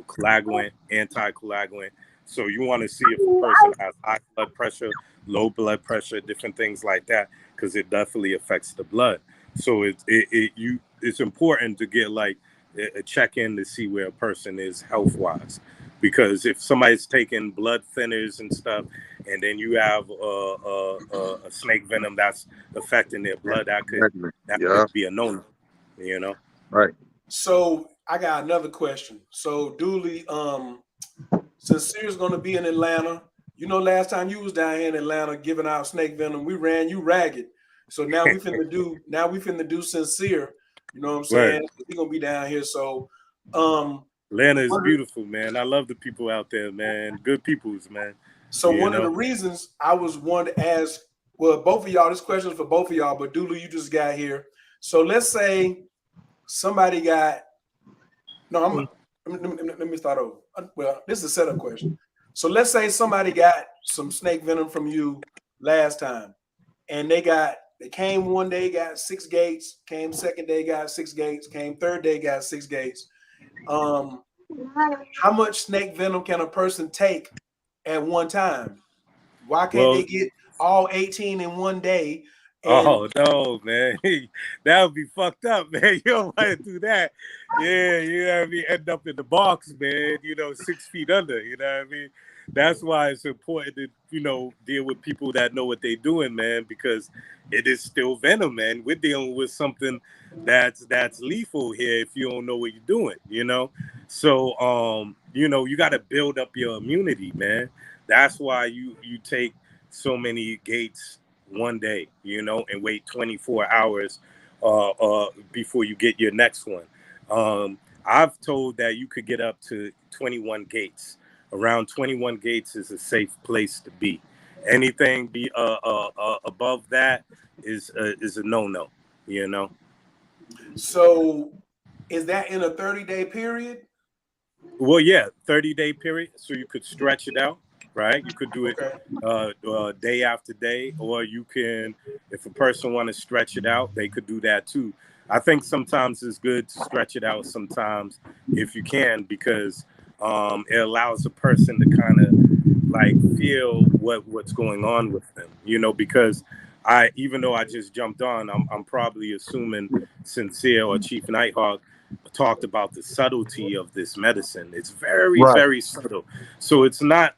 coagulant, anticoagulant, So you want to see if a person has high blood pressure, low blood pressure, different things like that, because it definitely affects the blood. So it's important to get like a check in to see where a person is health wise, because if somebody's taking blood thinners and stuff, and then you have a snake venom that's affecting their blood, that could Yeah. be a no-no, you know. Right. So I got another question. So Dooley, Sincere's gonna be in Atlanta. You know, last time you was down here in Atlanta giving out snake venom, we ran you ragged. So now we finna do Sincere. You know what I'm Right. saying? He's gonna be down here. So Atlanta is beautiful, man. I love the people out there, man. Good peoples, man. So You one of know? the reasons I was wanting to ask, well, both of y'all, this question is for both of y'all, but Dooley, you just got here. So let's say somebody got let me start over. Well, this is a setup question. So let's say somebody got some snake venom from you last time, and they came one day, got 6 gates, came second day, got 6 gates, came third day, got 6 gates. How much snake venom can a person take at one time? Why can't they get all 18 in one day? Oh no, man. That would be fucked up, man. You don't want to do that. Yeah, you know what I mean? End up in the box, man, 6 feet under, you know what I mean? That's why it's important to, deal with people that know what they're doing, man, because it is still venom, man. We're dealing with something that's lethal here if you don't know what you're doing. So you gotta build up your immunity, man. That's why you take so many gates one day, and wait 24 hours before you get your next one. I've told that you could get up to 21 gates. Around 21 gates is a safe place to be. Anything above that is a no-no. So is that in a 30-day period? Well, yeah, 30-day period, so you could stretch it out, right? You could do it day after day, or you can, if a person want to stretch it out, they could do that too. I think sometimes it's good to stretch it out sometimes if you can, because it allows a person to kind of like feel what's going on with them, because even though I just jumped on, I'm probably assuming Sincere or Chief Nighthawk talked about the subtlety of this medicine. It's very, very subtle. So it's not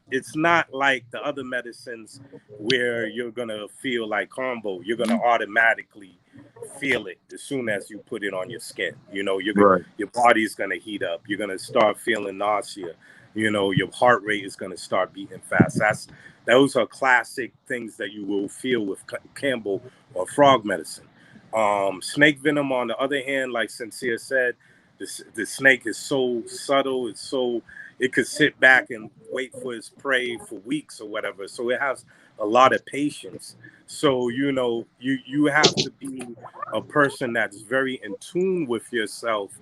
like the other medicines where you're gonna feel like combo. You're gonna automatically feel it as soon as you put it on your skin. Your body's gonna heat up. You're gonna start feeling nausea. Your heart rate is gonna start beating fast. Those are classic things that you will feel with Campbell or frog medicine. Snake venom, on the other hand, like Sincere said, the snake is so subtle. It could sit back and wait for its prey for weeks or whatever. So it has a lot of patience. So you have to be a person that's very in tune with yourself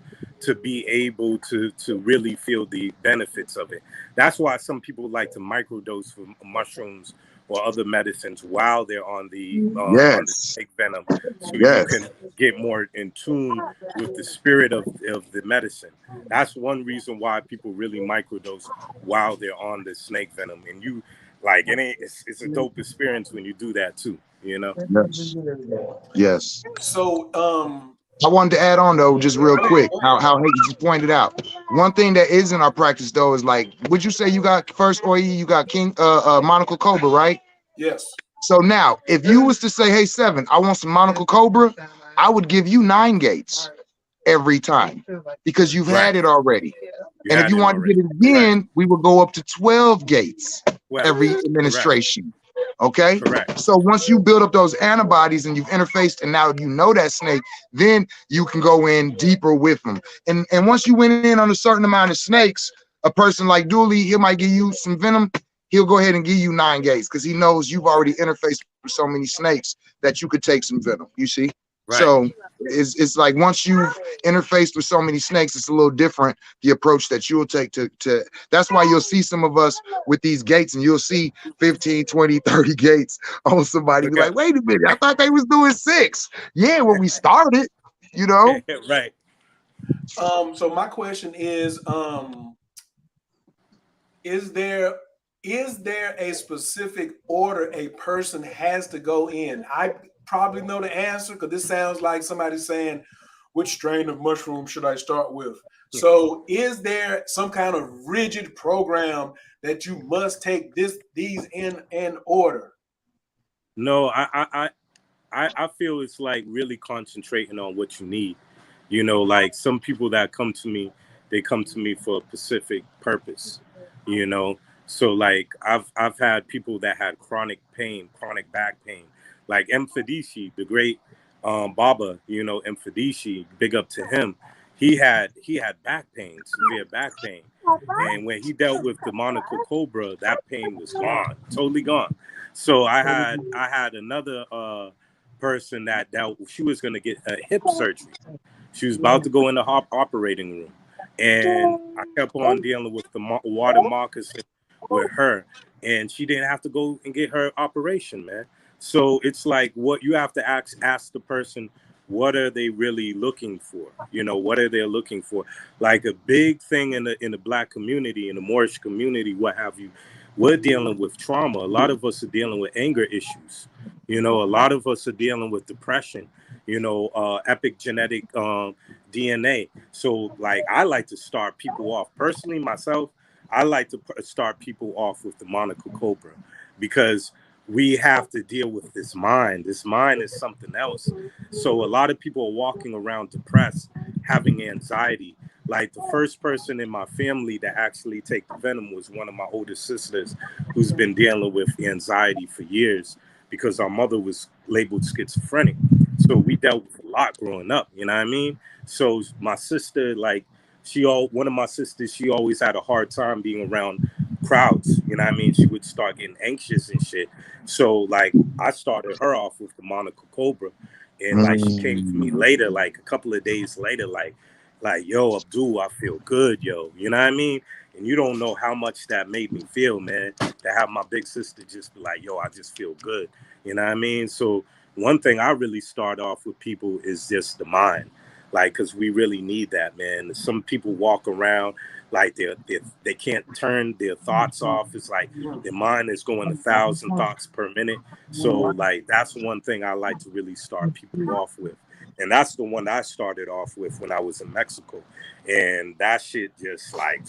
to be able to really feel the benefits of it. That's why some people like to microdose for mushrooms or other medicines while they're on the snake venom, so you can get more in tune with the spirit of the medicine. That's one reason why people really microdose while they're on the snake venom, and it's a dope experience when you do that too. Yes. So I wanted to add on though, just real quick, how Hank just pointed out. One thing that is in our practice though is like, would you say you got first OE, you got King Monocle Cobra, right? Yes. So now, if you was to say, hey, 7, I want some Monocle Cobra, I would give you 9 gates every time because you've had it already. And if you want to get it again, we will go up to 12 gates every administration. Okay. So once you build up those antibodies and you've interfaced and now you know that snake, then you can go in deeper with them. And once you went in on a certain amount of snakes, a person like Dooley, he might give you some venom. He'll go ahead and give you 9 gates because he knows you've already interfaced with so many snakes that you could take some venom. You see? So it's like once you've interfaced with so many snakes, it's a little different, the approach that you'll take to that's why you'll see some of us with these gates and you'll see 15, 20, 30 gates on somebody. Be like, wait a minute, I thought they was doing 6. Yeah, when we started, Right. So my question is there is there a specific order a person has to go in? I probably know the answer because this sounds like somebody saying, which strain of mushroom should I start with? So is there some kind of rigid program that you must take these in order? No, I feel it's like really concentrating on what you need. You know, like some people that come to me, they come to me for a specific purpose. You know, so like I've had people that had chronic pain, chronic back pain, like M. Fedici, the great Baba. You know, M. Fedici, big up to him. He had back pain, severe back pain, and when he dealt with the Monaco Cobra, that pain was gone, totally gone. So I had another person that dealt. She was going to get a hip surgery. She was about to go in the operating room, and I kept on dealing with the water moccasin with her, and she didn't have to go and get her operation, man. So it's like what you have to ask the person, what are they really looking for? You know, what are they looking for? Like a big thing in the Black community, in the Moorish community, what have you, we're dealing with trauma. A lot of us are dealing with anger issues. You know, a lot of us are dealing with depression. You know, epigenetic DNA. So, like, I like to start people off personally myself. I like to start people off with the Monaco Cobra because we have to deal with this mind. This mind is something else. So a lot of people are walking around depressed, having anxiety. Like the first person in my family to actually take the venom was one of my older sisters who's been dealing with anxiety for years because our mother was labeled schizophrenic. So we dealt with a lot growing up, you know what I mean? So my sister, like, one of my sisters, she always had a hard time being around crowds, you know what I mean? She would start getting anxious and shit. So, like, I started her off with the Monaco Cobra. And, like, she came to me later, like, a couple of days later, like, yo, Abdul, I feel good, yo. You know what I mean? And you don't know how much that made me feel, man, to have my big sister just be like, yo, I just feel good. You know what I mean? So one thing I really start off with people is just the mind. Like, because we really need that, man. Some people walk around like they can't turn their thoughts off. It's like their mind is going 1,000 thoughts per minute. So, like, that's one thing I like to really start people off with. And that's the one I started off with when I was in Mexico. And that shit just, like,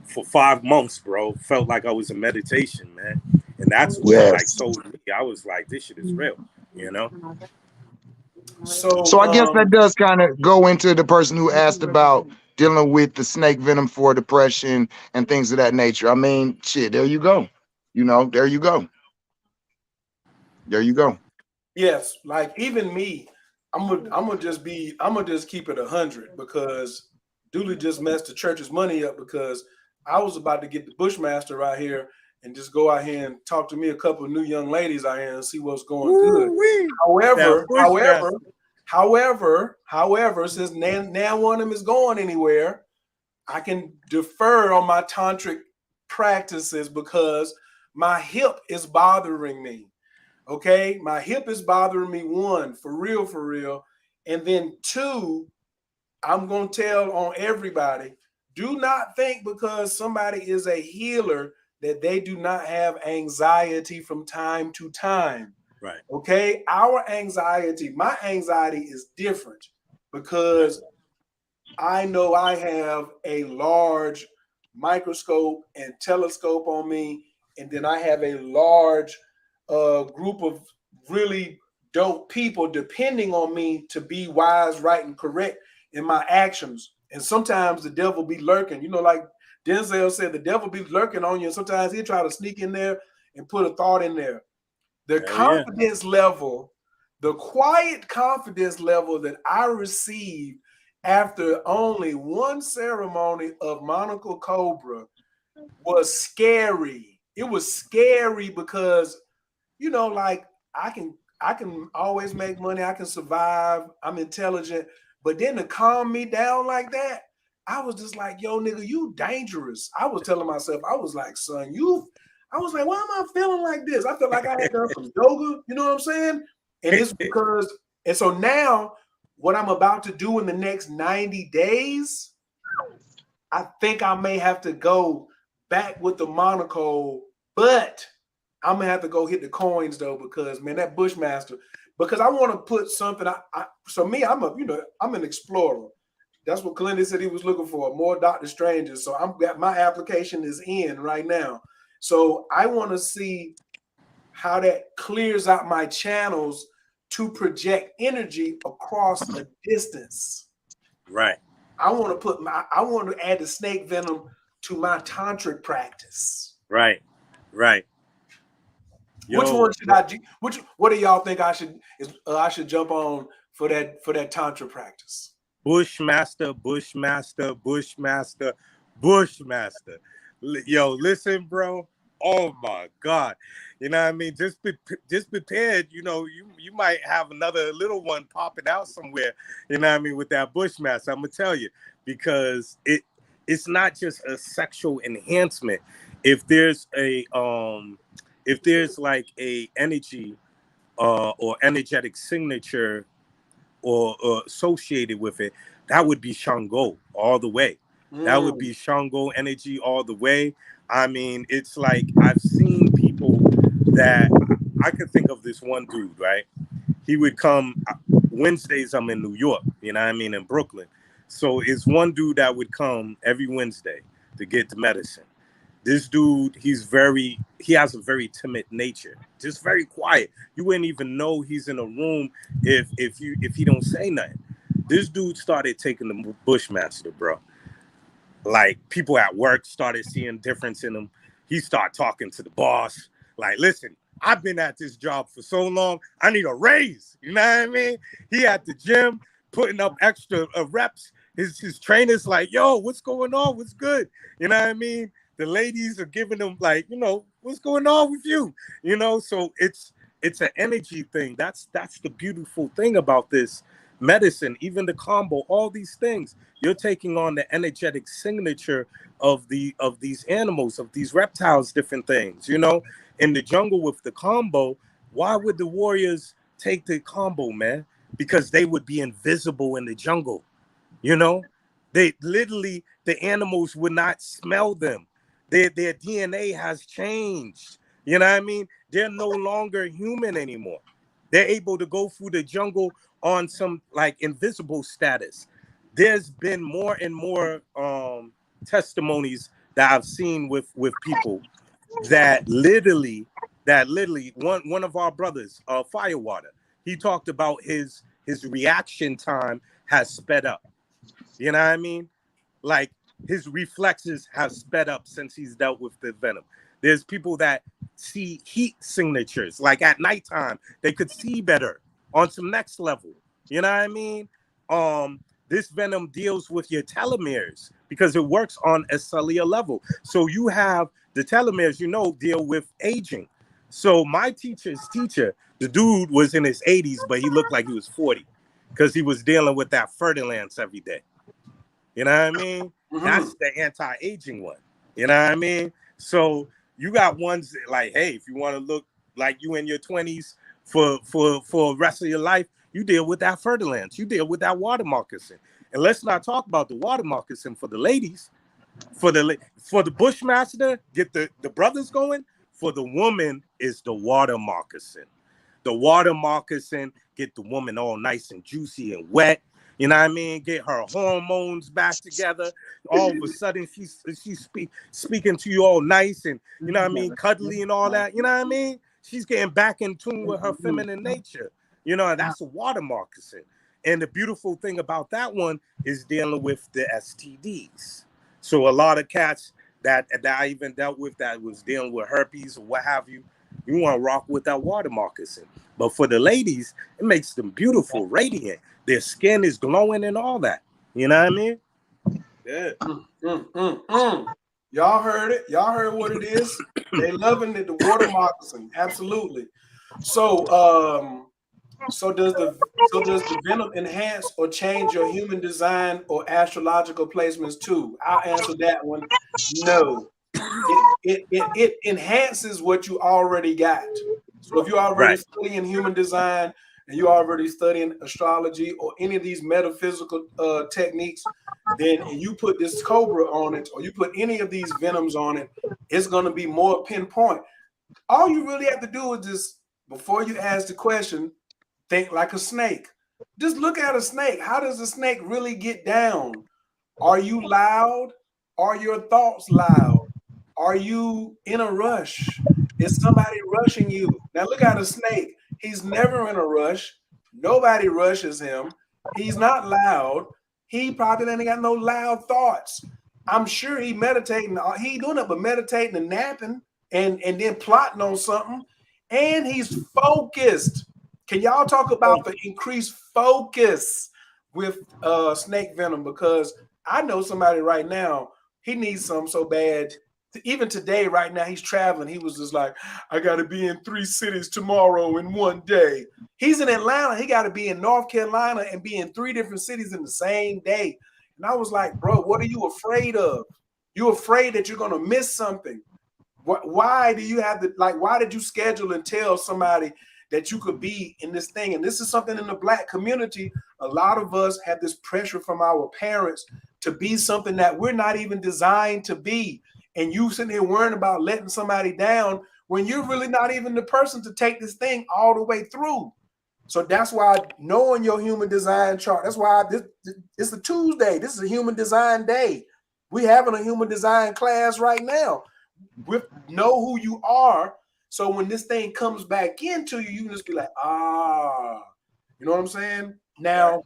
for 5 months, bro, felt like I was in meditation, man. And that's what, like, told me. I was like, this shit is real, you know? So I guess that does kind of go into the person who asked about dealing with the snake venom for depression and things of that nature. I mean, shit, there you go. You know, there you go. There you go. Yes, like even me, I'm gonna just keep it 100 because Dooley just messed the church's money up because I was about to get the Bushmaster right here and just go out here and talk to me a couple of new young ladies out here and see what's going good. However, since now one of them is going anywhere, I can defer on my tantric practices because my hip is bothering me. Okay, my hip is bothering me, one, for real. And then two, I'm going to tell on everybody, do not think because somebody is a healer that they do not have anxiety from time to time. Right. Okay, my anxiety is different because I know I have a large microscope and telescope on me, and then I have a large group of really dope people depending on me to be wise, right, and correct in my actions. And sometimes the devil be lurking, you know, like Denzel said, the devil be lurking on you, and sometimes he'll try to sneak in there and put a thought in there. The confidence level, the quiet confidence level that I received after only one ceremony of Monaco Cobra was scary. It was scary because, you know, like I can always make money, I can survive, I'm intelligent, but then to calm me down like that, I was just like, yo, nigga, you dangerous. I was telling myself, I was like, son, I was like, why am I feeling like this? I felt like I had done some yoga, you know what I'm saying? And it's because, and so now what I'm about to do in the next 90 days, I think I may have to go back with the Monaco But I'm gonna have to go hit the coins though, because man, that Bushmaster. Because I want to put something. So me, I'm an explorer. That's what Clinton said he was looking for, more Dr. Strangers. So my application is in right now. So I want to see how that clears out my channels to project energy across a distance. Right. I want to add the snake venom to my tantric practice. Right. Right. Which one should I do? What do y'all think I should jump on for that tantra practice? Bushmaster, Bushmaster, Bushmaster, Bushmaster. Yo, listen, bro. Oh my God. You know what I mean? Just prepared. You know, you might have another little one popping out somewhere, you know what I mean, with that Bushmaster. I'm gonna tell you, because it's not just a sexual enhancement. If there's like a energy or energetic signature or associated with it, that would be Shango all the way. That would be Shango energy all the way. I mean, it's like I've seen people that I could think of this one dude, right? He would come Wednesdays. I'm in New York, you know what I mean, in Brooklyn. So it's one dude that would come every Wednesday to get the medicine. This dude, he has a very timid nature, just very quiet. You wouldn't even know he's in a room if he don't say nothing. This dude started taking the Bushmaster, bro. Like, people at work started seeing difference in him. He started talking to the boss. Like, listen, I've been at this job for so long, I need a raise. You know what I mean? He at the gym putting up extra reps. His trainer's like, yo, what's going on? What's good? You know what I mean? The ladies are giving him, like, you know, what's going on with you? You know, so it's an energy thing. That's the beautiful thing about this medicine, even the combo, all these things. You're taking on the energetic signature of these animals, of these reptiles, different things. You know, in the jungle with the combo, why would the warriors take the combo, man? Because they would be invisible in the jungle. You know, they literally, the animals would not smell them. Their DNA has changed. You know what I mean? They're no longer human anymore. They're able to go through the jungle on some like invisible status. There's been more and more testimonies that I've seen with people that literally one of our brothers, Firewater, he talked about his reaction time has sped up. You know what I mean? Like, his reflexes have sped up since he's dealt with the venom. There's people that see heat signatures, like at nighttime, they could see better on some next level. You know what I mean? This venom deals with your telomeres because it works on a cellular level. So you have the telomeres, you know, deal with aging. So my teacher's teacher, the dude was in his 80s, but he looked like he was 40 because he was dealing with that fertilance every day. You know what I mean? Mm-hmm. That's the anti-aging one. You know what I mean? So you got ones like, hey, if you want to look like you in your 20s for the rest of your life, you deal with that fertilance. You deal with that water moccasin. And let's not talk about the water moccasin for the ladies. For the Bushmaster, get the brothers going. For the woman is the water moccasin. The water moccasin get the woman all nice and juicy and wet. You know what I mean? Get her hormones back together. All of a sudden, she's speaking to you all nice and, you know what I mean, cuddly and all that. You know what I mean? She's getting back in tune with her feminine nature. You know, and that's a water moccasin. And the beautiful thing about that one is dealing with the STDs. So a lot of cats that I even dealt with that was dealing with herpes or what have you, you want to rock with that water moccasin. But for the ladies, it makes them beautiful, radiant. Their skin is glowing and all that. You know what I mean? Yeah. Y'all heard it. Y'all heard what it is. They loving it, the water moccasin. Absolutely. So does the venom enhance or change your human design or astrological placements too? I'll answer that one. No. It enhances what you already got. So if you're already fully in human design, and you're already studying astrology or any of these metaphysical techniques, then and you put this cobra on it, or you put any of these venoms on it, it's going to be more pinpoint. All you really have to do is just, before you ask the question, think like a snake. Just look at a snake. How does a snake really get down? Are you loud? Are your thoughts loud? Are you in a rush? Is somebody rushing you? Now look at a snake. He's never in a rush. Nobody rushes him. He's not loud. He probably ain't got no loud thoughts. I'm sure he meditating. He doing it, but meditating and napping and then plotting on something. And he's focused. Can y'all talk about the increased focus with snake venom? Because I know somebody right now, he needs some so bad. Even today, right now, he's traveling. He was just like, I got to be in 3 cities tomorrow in one day. He's in Atlanta. He got to be in North Carolina and be in 3 different cities in the same day. And I was like, bro, what are you afraid of? You're afraid that you're going to miss something. Why do you have to, like, why did you schedule and tell somebody that you could be in this thing? And this is something in the Black community. A lot of us have this pressure from our parents to be something that we're not even designed to be. And you sitting here worrying about letting somebody down when you're really not even the person to take this thing all the way through. So that's why knowing your human design chart, that's why it's a Tuesday. This is a human design day. We're having a human design class right now. We know who you are. So when this thing comes back into you, you can just be like, you know what I'm saying? Now,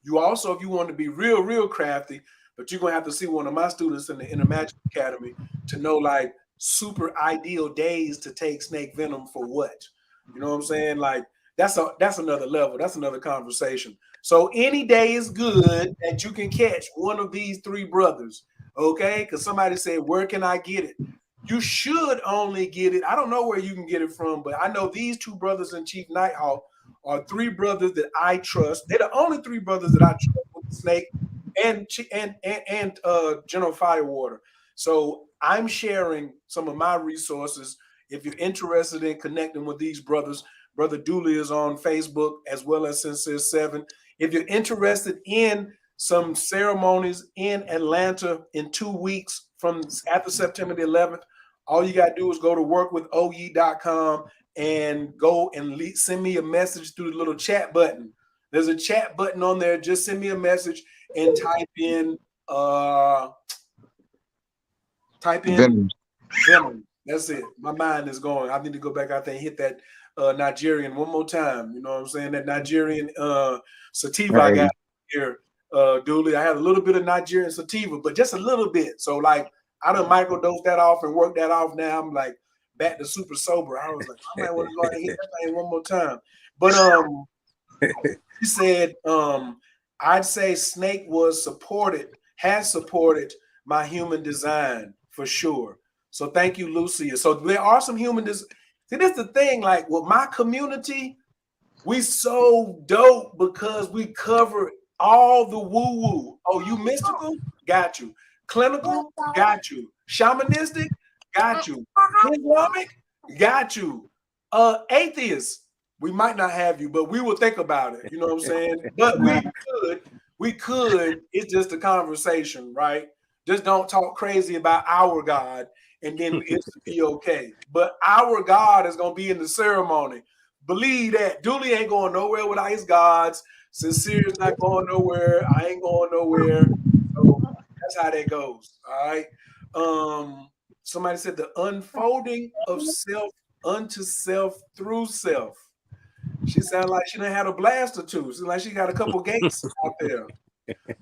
you also, if you want to be real, real crafty, but you're going to have to see one of my students in the Magic Academy to know like super ideal days to take snake venom for what. You know what I'm saying? Like that's another level. That's another conversation. So any day is good that you can catch one of these 3 brothers, okay? Because somebody said, where can I get it? You should only get it. I don't know where you can get it from, but I know these 2 brothers in Chief Nighthawk are 3 brothers that I trust. They're the only 3 brothers that I trust with the snake and General Firewater. So I'm sharing some of my resources. If you're interested in connecting with these brothers, Brother Dooley is on Facebook as well as Sincere 7. If you're interested in some ceremonies in Atlanta in 2 weeks from after September the 11th, all you got to do is go to workwithoye.com and go and send me a message through the little chat button. There's a chat button on there. Just send me a message and type in Venom. That's it. My mind is going. I need to go back out there and hit that Nigerian one more time. You know what I'm saying? That Nigerian sativa I got here, Dooley. I had a little bit of Nigerian sativa, but just a little bit. So like I done microdose that off and work that off. Now I'm like back to super sober. I was like, I might want to go ahead and hit that thing one more time. But he said, I'd say Snake has supported my human design for sure. So thank you, Lucia. So there are some human See, this is the thing, like with my community, we so dope because we cover all the woo-woo. Oh, you mystical? Got you. Clinical? Got you. Shamanistic? Got you. Islamic? Got you. Atheist? We might not have you, but we will think about it. You know what I'm saying? But we could. It's just a conversation, right? Just don't talk crazy about our God, and then it's be okay. But our God is gonna be in the ceremony. Believe that. Dooley ain't going nowhere without his gods. Sincere is not going nowhere. I ain't going nowhere. So that's how that goes. All right. Somebody said the unfolding of self unto self through self. She sounded like she done had a blast or two. It's like she got a couple gates out there.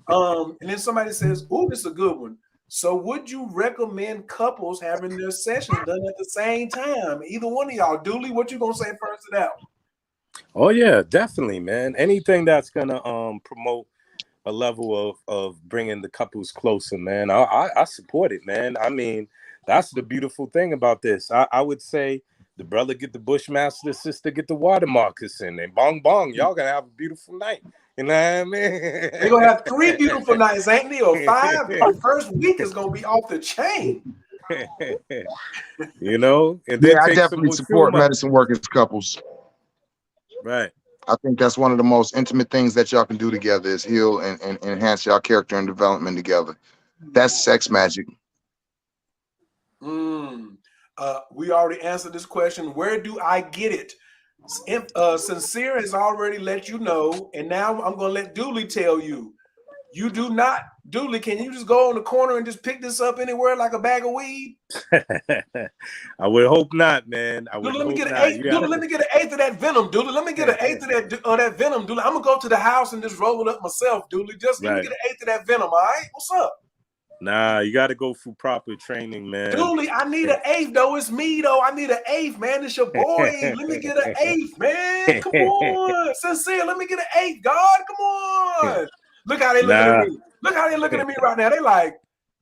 And then somebody says, "Oh, this is a good one." So, would you recommend couples having their session done at the same time? Either one of y'all, Dooley, what you gonna say first to that? Oh yeah, definitely, man. Anything that's gonna promote a level of bringing the couples closer, man. I support it, man. I mean, that's the beautiful thing about this. I would say the brother get the Bushmaster, the sister get the water moccasin, and bong bong, y'all gonna have a beautiful night. You know what I mean? They're gonna have 3 beautiful nights, ain't they? Or 5. The first week is gonna be off the chain. You know, and then I definitely support medicine workers couples. Right. I think that's one of the most intimate things that y'all can do together is heal and enhance y'all character and development together. That's sex magic. We already answered this question. Where do I get it? Sincere has already let you know, and now I'm going to let Dooley tell you. You do not, Dooley, can you just go on the corner and just pick this up anywhere like a bag of weed? I would hope not, man. I would Dooley, let me hope get an not. eighth. Dooley, let me get an eighth of that venom, Dooley. Let me get an eighth of that venom, Dooley. I'm gonna go to the house and just roll it up myself, Dooley. Just let me get an eighth of that venom, all right? What's up? Nah, you got to go through proper training, man. Dooley, I need an eighth, though. It's me, though. I need an eighth, man. It's your boy. Let me get an eighth, man. Come on. Sincere, let me get an eighth, God. Come on. Look how they looking at me. Look how they looking at me right now. They like,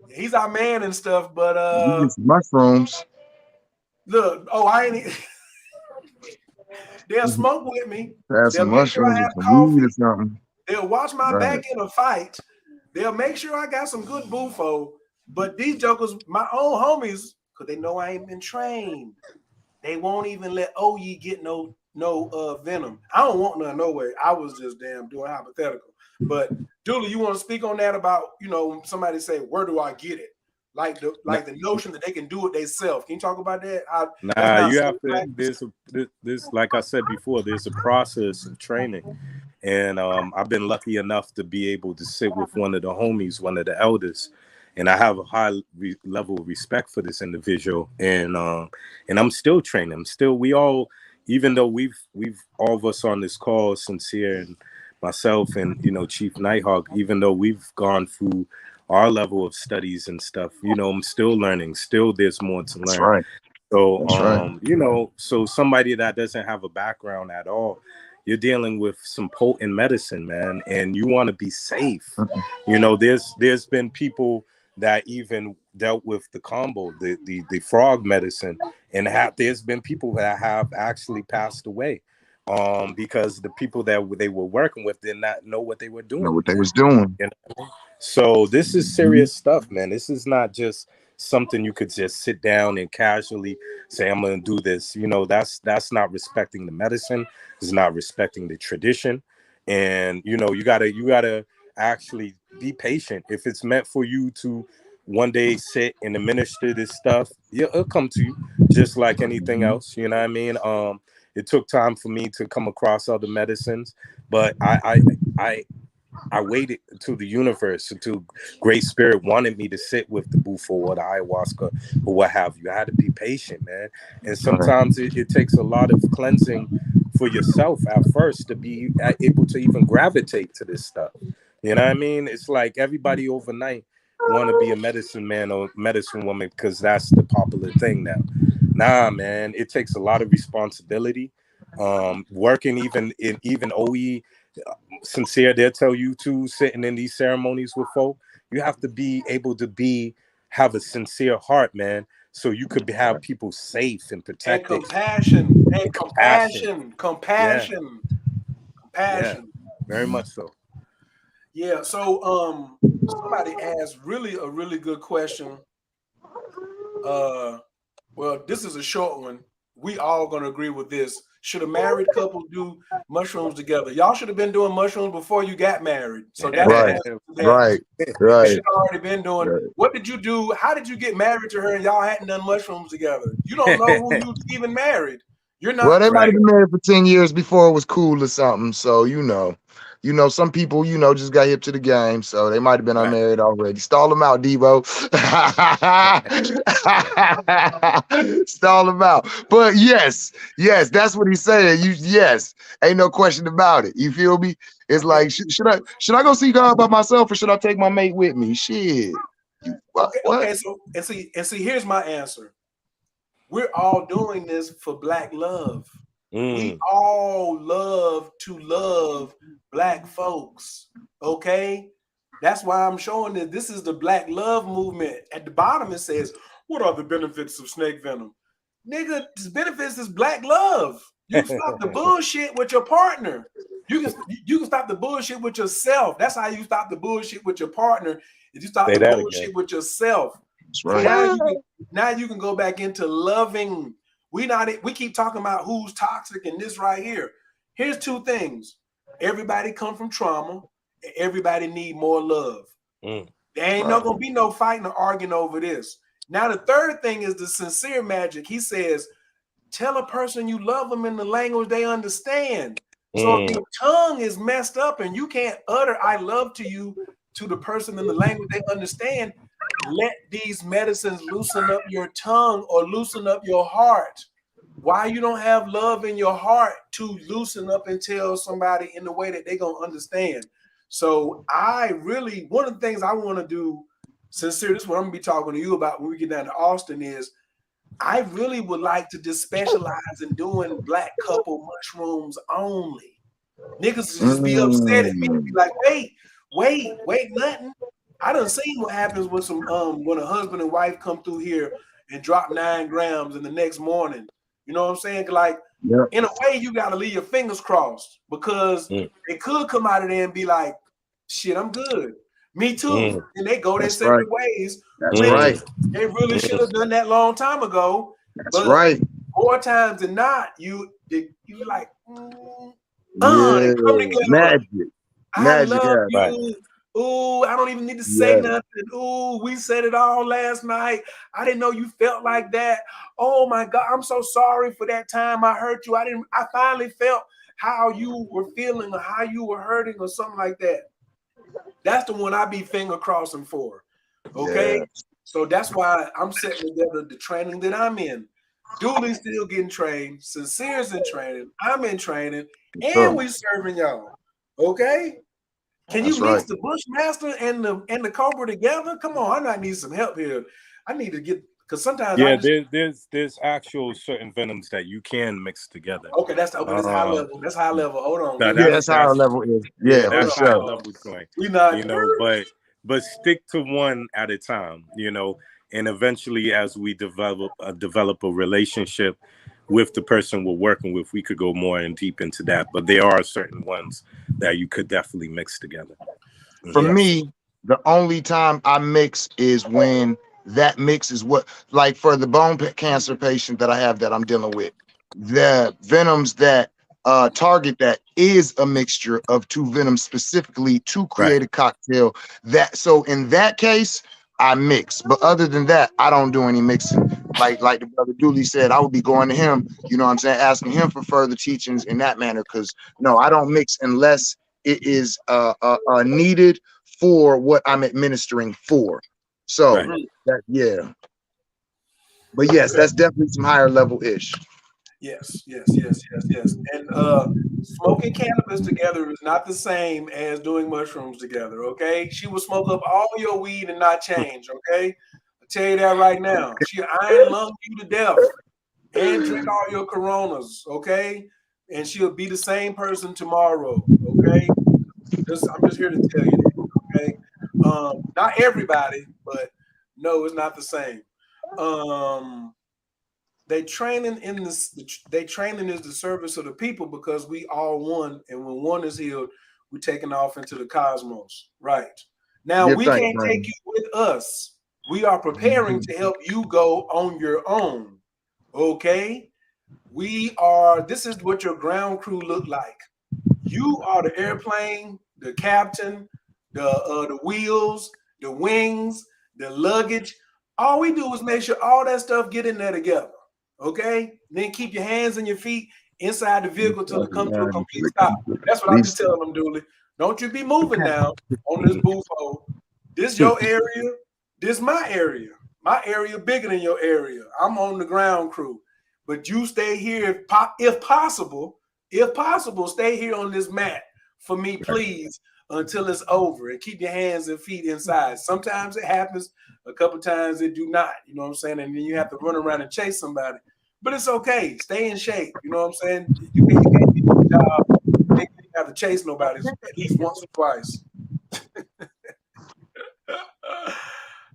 he's our man and stuff, but You get some mushrooms. look, I ain't they'll smoke with me. Have They'll some make sure I mushrooms or have some coffee. weed or something. They'll watch my Right. back in a fight. They'll make sure I got some good bufo. But these jokers, my own homies, because they know I ain't been trained, they won't even let OE get no venom. I don't want none, no way. I was just damn doing hypothetical. But Dooley, you want to speak on that about, when somebody say, where do I get it? Like the notion that they can do it themselves. Can you talk about that? You have to. There's like I said before. There's a process of training, and I've been lucky enough to be able to sit with one of the homies, one of the elders, and I have a high level of respect for this individual, and I'm still training. We all, even though we've all of us on this call, Sincere and myself, and Chief Nighthawk, even though we've gone through our level of studies and stuff, I'm still learning. Still, there's more to learn. That's right. So, That's right. So somebody that doesn't have a background at all, you're dealing with some potent medicine, man, and you want to be safe. There's been people that even dealt with the combo, the frog medicine, and there's been people that have actually passed away, because the people that they were working with did not know what they were doing. Know what they was doing. So this is serious stuff, man. This is not just something you could just sit down and casually say, I'm going to do this. That's not respecting the medicine. It's not respecting the tradition. And, you gotta actually be patient. If it's meant for you to one day sit and administer this stuff, it'll come to you just like anything else. You know what I mean? It took time for me to come across other medicines, but I waited until the universe, until Great Spirit wanted me to sit with the bufo or the ayahuasca or what have you. I had to be patient, man. And sometimes it takes a lot of cleansing for yourself at first to be able to even gravitate to this stuff. You know what I mean? It's like everybody overnight want to be a medicine man or medicine woman because that's the popular thing now. Nah, man, it takes a lot of responsibility. Working even OE, Sincere, they'll tell you to sitting in these ceremonies with folk, you have to be able to have a sincere heart, man, so you could have people safe and protected. And compassion. Yeah, very much so. Yeah. So somebody asked a really good question. Well, this is a short one. We all gonna agree with this. Should a married couple do mushrooms together? Y'all should have been doing mushrooms before you got married. So that's right. You should have already been doing. Right. What did you do? How did you get married to her and y'all hadn't done mushrooms together? You don't know who you even married. You're not. Well, they might have been married for 10 years before it was cool or something. So some people, just got hip to the game. So they might have been unmarried already. Stall them out, Devo. Stall them out. But yes, that's what he's saying. Yes, ain't no question about it. You feel me? It's like, should I go see God by myself or should I take my mate with me? Shit. Okay. So and see, here's my answer. We're all doing this for Black love. We all love to love Black folks. Okay? That's why I'm showing that this is the Black love movement. At the bottom, it says, what are the benefits of snake venom? Nigga, the benefits is Black love. You can stop the bullshit with your partner. You can stop the bullshit with yourself. That's how you stop the bullshit with your partner. If you stop the bullshit with yourself. That's right. Now you can go back into loving. We keep talking about who's toxic and this right here. Here's two things. Everybody come from trauma. And everybody need more love. There ain't no gonna be no fighting or arguing over this. Now, the third thing is the sincere magic. He says, tell a person you love them in the language they understand. So if your tongue is messed up and you can't utter I love to you to the person in the language they understand, let these medicines loosen up your tongue or loosen up your heart. Why you don't have love in your heart to loosen up and tell somebody in the way that they gonna understand. So I really, one of the things I want to do, sincere, this is what I'm gonna be talking to you about when we get down to Austin, is I really would like to just specialize in doing black couple mushrooms only. Niggas just be upset at me, be like, wait, nothing. I done seen what happens when some when a husband and wife come through here and drop 9 grams in the next morning. You know what I'm saying? Like, in a way, you gotta leave your fingers crossed because it could come out of there and be like, shit, I'm good. Me too. And they go their separate ways. That's right. They really should have done that long time ago. That's right. More times than not, you like, Yeah. come together. Magic. I love you. Right. Ooh, I don't even need to say nothing. Ooh, we said it all last night. I didn't know you felt like that. Oh my God, I'm so sorry for that time I hurt you. I finally felt how you were feeling or how you were hurting or something like that. That's the one I be finger crossing for. Okay. Yeah. So that's why I'm setting together the training that I'm in. Dooley's still getting trained. Sincere's in training. I'm in training. And we serving y'all. Okay. Can you mix the Bushmaster and the Cobra together? Come on, I might need some help here. I need to get, because sometimes there's actual certain venoms that you can mix together. Okay, that's high level. That's high level. Hold on. That's high level. Yeah, that's for high sure. level point. We not, you know, but stick to one at a time. You know, and eventually, as we develop a relationship with the person we're working with, we could go more in deep into that. But there are certain ones that you could definitely mix together. For me, the only time I mix is when that mix is what, like for the bone cancer patient that I have that I'm dealing with, the venoms that target that is a mixture of 2 venoms specifically to create a cocktail. So in that case, I mix, but other than that, I don't do any mixing. Like the brother Dooley said, I would be going to him, you know what I'm saying, asking him for further teachings in that manner, because no, I don't mix unless it is needed for what I'm administering for. So that, but yes, that's definitely some higher level ish. Yes. And smoking cannabis together is not the same as doing mushrooms together. Okay, she will smoke up all your weed and not change. Okay, I tell you that right now. She iron lung you to death and drink all your Coronas. Okay, and she'll be the same person tomorrow. Okay, I'm just here to tell you that. Okay, not everybody, but no, it's not the same. They training is the service of the people, because we all one, and when one is healed, we're taking off into the cosmos. Right now, we can't take you with us. We are preparing to help you go on your own. Okay, this is what your ground crew look like. You are the airplane, the captain, the wheels, the wings, the luggage. All we do is make sure all that stuff get in there together. Okay, then keep your hands and your feet inside the vehicle till it comes to a complete stop. That's what I be telling them, Dooley. Don't you be moving now on this bufo. This your area. This my area. My area bigger than your area. I'm on the ground crew, but you stay here if possible. If possible, stay here on this mat for me, please, until it's over, and keep your hands and feet inside. Sometimes it happens. A couple times it do not. You know what I'm saying? And then you have to run around and chase somebody. But it's okay. Stay in shape. You know what I'm saying? You can't do your job. You have to chase nobody at least once or twice.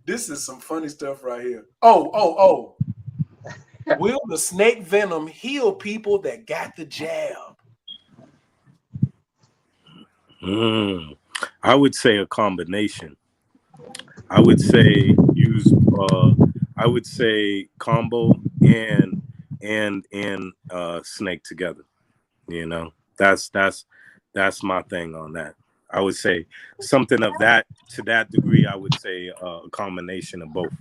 This is some funny stuff right here. Oh. Will the snake venom heal people that got the jab? I would say a combination. I would say use combo and snake together, you know. That's my thing on that. I would say something of that to that degree. I would say a combination of both.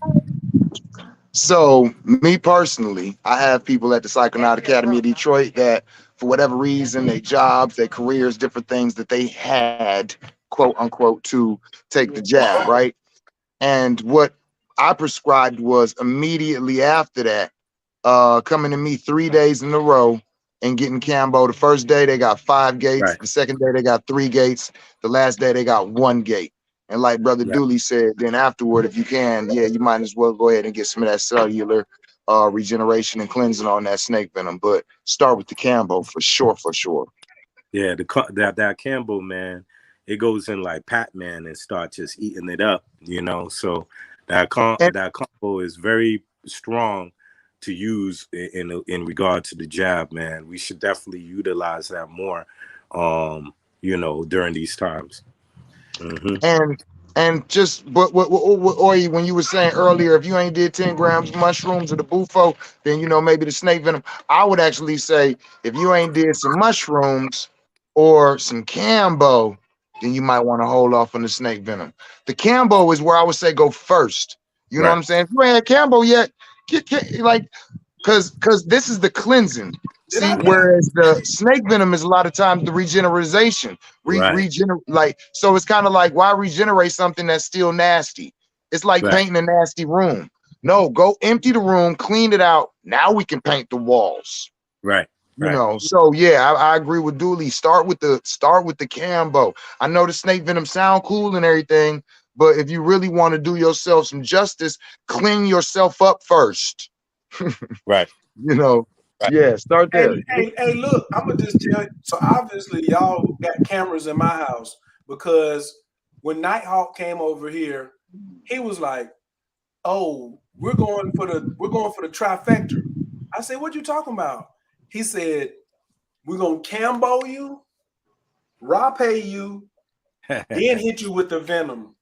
So, me personally, I have people at the Psychonaut Academy of Detroit that, for whatever reason, their jobs, their careers, different things that they had, quote unquote, to take the jab, right? And what I prescribed was immediately after that, coming to me 3 days in a row and getting Cambo. The first day they got 5 gates. Right. The second day they got 3 gates. The last day they got 1 gate. And like Brother Yeah. Dooley said, then afterward, if you can, yeah, you might as well go ahead and get some of that cellular regeneration and cleansing on that snake venom. But start with the Cambo for sure, for sure. Yeah, that Campbell, man, it goes in like Pac-Man and start just eating it up, you know. So that combo is very strong to use in regard to the jab, man. We should definitely utilize that more, you know, during these times. Mm-hmm. And just what Oi, when you were saying earlier, if you ain't did 10 grams of mushrooms or the bufo, then you know maybe the snake venom. I would actually say if you ain't did some mushrooms or some Cambo, then you might want to hold off on the snake venom. The Cambo is where I would say go first. You know what I'm saying? If you ain't had Cambo yet, get like because this is the cleansing. See, whereas the snake venom is a lot of times the regeneration, like so it's kind of like why regenerate something that's still nasty? It's like painting a nasty room. No, go empty the room, clean it out. Now we can paint the walls. Right. You know, so yeah, I agree with Dooley. Start with the Cambo. I know the snake venom sound cool and everything, but if you really want to do yourself some justice, clean yourself up first. Right. You know. Yeah, start there. Hey, look, I'm gonna just tell you. So obviously, y'all got cameras in my house because when Nighthawk came over here, he was like, "Oh, we're going for the trifecta." I said, "What you talking about?" He said, "We're gonna Cambo you, rape you, then hit you with the venom."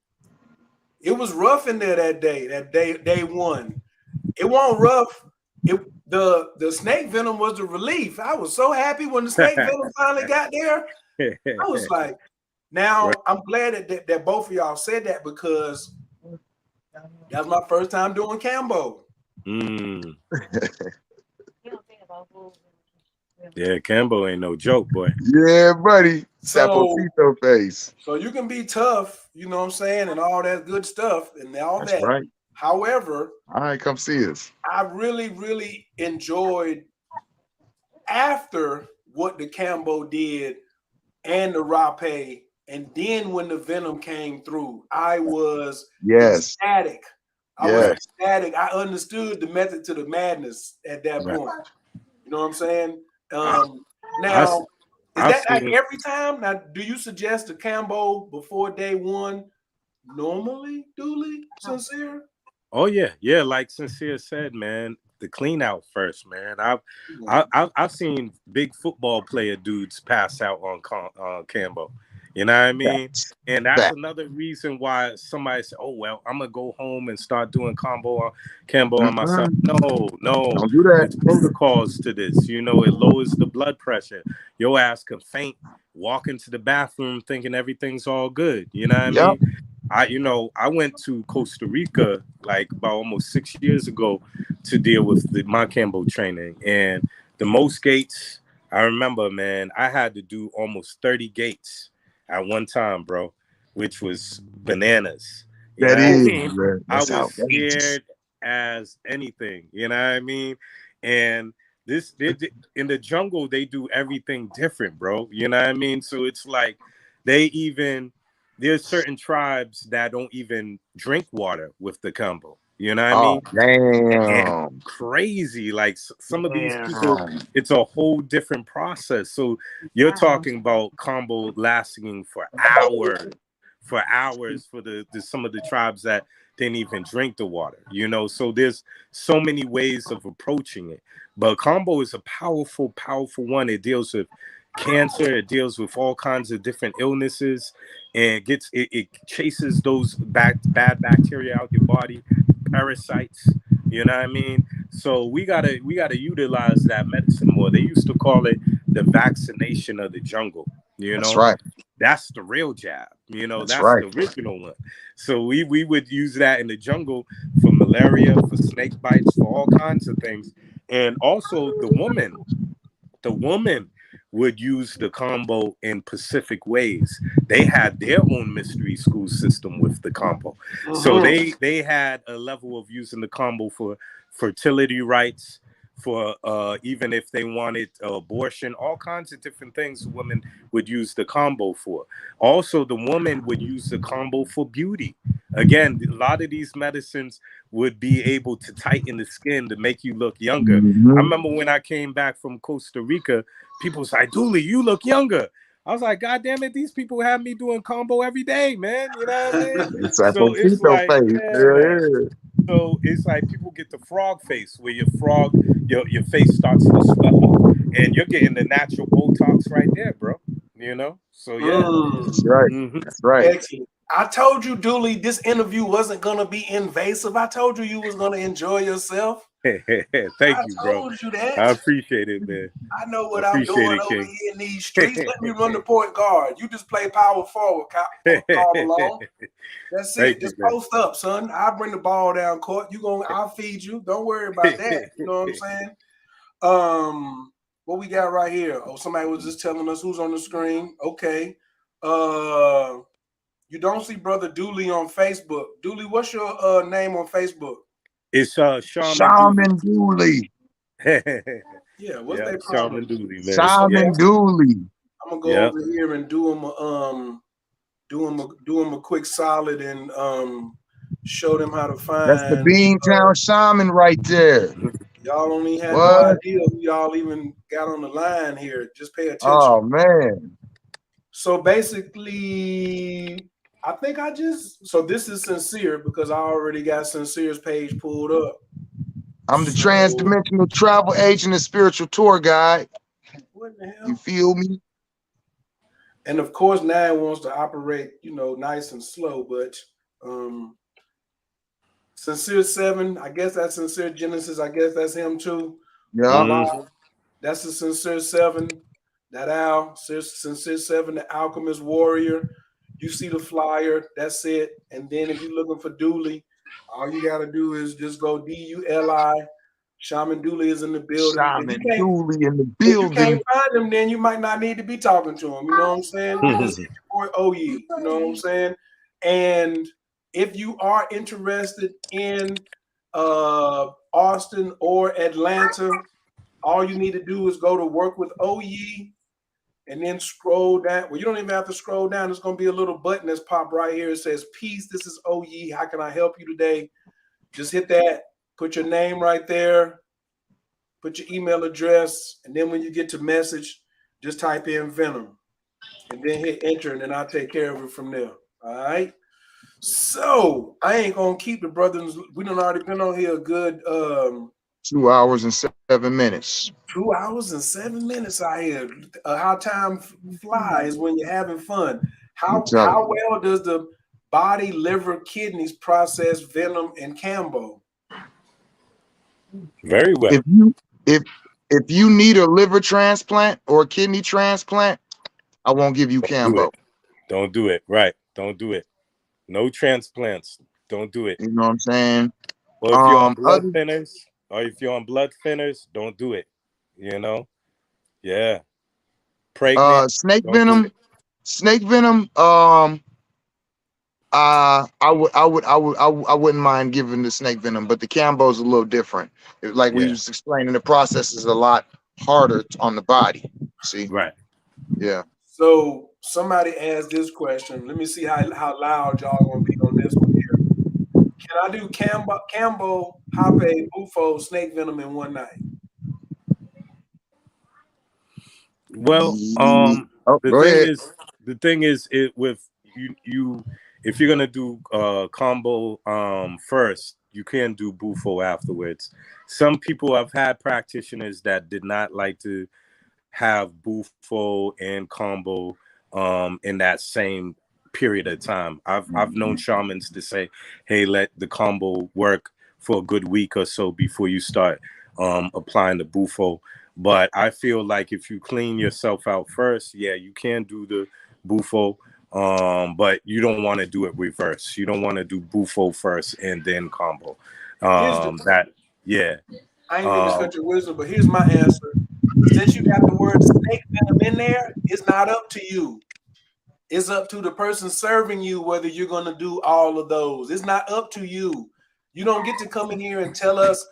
It was rough in there that day one. It wasn't rough. The snake venom was the relief. I was so happy when the snake venom finally got there. I was like, now I'm glad that both of y'all said that because that's my first time doing Cambo. Yeah, Cambo ain't no joke, boy. Yeah, buddy. Sapocito face. So you can be tough, you know what I'm saying, and all that good stuff and all That's that. right. However, all right, come see us. I really, really enjoyed after what the Cambo did and the rape, and then when the venom came through, I was ecstatic. I was ecstatic. I understood the method to the madness at that point. You know what I'm saying? Now, is that like every time? Now, do you suggest a Cambo before day one normally, Dooley, Sincere? Oh yeah, like Sincere said, man, the clean out first, man. I've seen big football player dudes pass out on Cambo. You know what I mean? And that's another reason why somebody said, "Oh well, I'm gonna go home and start doing Cambo on myself." No, don't do that. There's protocols to this. You know, it lowers the blood pressure. Your ass can faint, walk into the bathroom thinking everything's all good. You know what I mean? I went to Costa Rica like about almost 6 years ago to deal with my Cambo training, and the most gates I remember, man, I had to do almost 30 gates at one time, bro, which was bananas. That is, I was scared as anything, you know what I mean? And in the jungle, they do everything different, bro. You know what I mean? So it's like there's certain tribes that don't even drink water with the Cambo. You know what I mean? Damn. And crazy. Like some of these people, it's a whole different process. So you're talking about Cambo lasting for hours for some of the tribes that didn't even drink the water, you know. So there's so many ways of approaching it. But Cambo is a powerful one. It deals with cancer, it deals with all kinds of different illnesses, and it chases those bad bacteria out your body, parasites, you know what I mean? So we gotta utilize that medicine more. They used to call it the vaccination of the jungle. You That's know, right. that's the real jab. You know, That's that's right. the original one. So we would use that in the jungle for malaria, for snake bites, for all kinds of things. And also the woman would use the combo in Pacific ways. They had their own mystery school system with the combo. So they had a level of using the combo for fertility rights, for even if they wanted abortion, all kinds of different things women would use the combo for. Also, the woman would use the combo for beauty. Again, a lot of these medicines would be able to tighten the skin to make you look younger. I remember when I came back from Costa Rica, people was like, Dooley, you look younger. I was like, God damn it, these people have me doing combo every day, man. You know what I mean? It's that So it's poquito like, face. yeah, man. So it's like people get the frog face, where your face starts to swell up, and you're getting the natural Botox right there, bro. You know? So yeah. That's right. That's right. Excellent. I told you, Dooley, this interview wasn't gonna be invasive. I told you was gonna enjoy yourself. Thank you, bro. I told you that. I appreciate it, man. I know what I I'm appreciate doing it, over King. here in these streets. Let me run the point guard. You just play power forward, Carl along. That's it. Thank Just you, man. post up, son. I'll bring the ball down court. I'll feed you. Don't worry about that. You know what I'm saying? What we got right here? Oh, somebody was just telling us who's on the screen. Okay. You don't see Brother Dooley on Facebook. Dooley, what's your name on Facebook? It's Shaman Dooley. Yeah, what's Yeah, their problem? Shaman Dooley, man. Shaman Dooley. I'm gonna go over here and do him a quick solid and show them how to find. That's the Beantown Shaman right there. Y'all don't even have no idea who y'all even got on the line here. Just pay attention. Oh man. So basically, I think so this is Sincere because I already got Sincere's page pulled up. I'm the transdimensional travel agent and spiritual tour guide. What the hell? You feel me? And of course, now it wants to operate, nice and slow, but Sincere 7, I guess that's Sincere Genesis. I guess that's him too. Yeah. That's the Sincere 7. That Al, Sincere 7, the Alchemist Warrior. You see the flyer, that's it. And then if you're looking for Dooley, all you got to do is just go DULI. Shaman Dooley is in the building. Shaman Dooley in the building. If you can't find him, then you might not need to be talking to him. You know what I'm saying? You just hit your boy Oye. You know what I'm saying? And if you are interested in Austin or Atlanta, all you need to do is go to Work with Oye and then scroll down. Well, you don't even have to scroll down. There's going to be a little button that's popped right here. It says, Peace, this is Oye. How can I help you today? Just hit that. Put your name right there. Put your email address. And then when you get to message, just type in Venom. And then hit enter, and then I'll take care of it from there. All right? So, I ain't going to keep the brothers. We done already been on here a good 2 hours and 7 minutes. 2 hours and 7 minutes out here. How time flies when you're having fun. How well does the body, liver, kidneys process venom and Cambo? Very well. If you need a liver transplant or a kidney transplant, I won't give you Cambo. Don't do it. Right. Don't do it. No transplants. Don't do it. You know what I'm saying? Or if you're on blood thinners, don't do it. You know? Yeah. Pregnant. Snake Venom. Snake Venom. I wouldn't mind giving the Snake Venom, but the Cambo is a little different. Like we was explaining, the process is a lot harder on the body. See? Right. Yeah. So somebody asked this question. Let me see how loud y'all gonna be on this one here. Can I do Cambo, Hape, Bufo, Snake Venom in one night? Well, the thing is with you if you're gonna do combo first, you can do Bufo afterwards. Some people have had practitioners that did not like to have Bufo and combo in that same period of time. I've known shamans to say, hey, let the combo work for a good week or so before you start applying the Bufo. But I feel like if you clean yourself out first, yeah, you can do the bufo. But you don't want to do it reverse. You don't want to do bufo first and then combo. Yeah. I ain't mean to cut your wisdom, but here's my answer. Since you got the word snake venom in there, it's not up to you. It's up to the person serving you whether you're going to do all of those. It's not up to you. You don't get to come in here and tell us,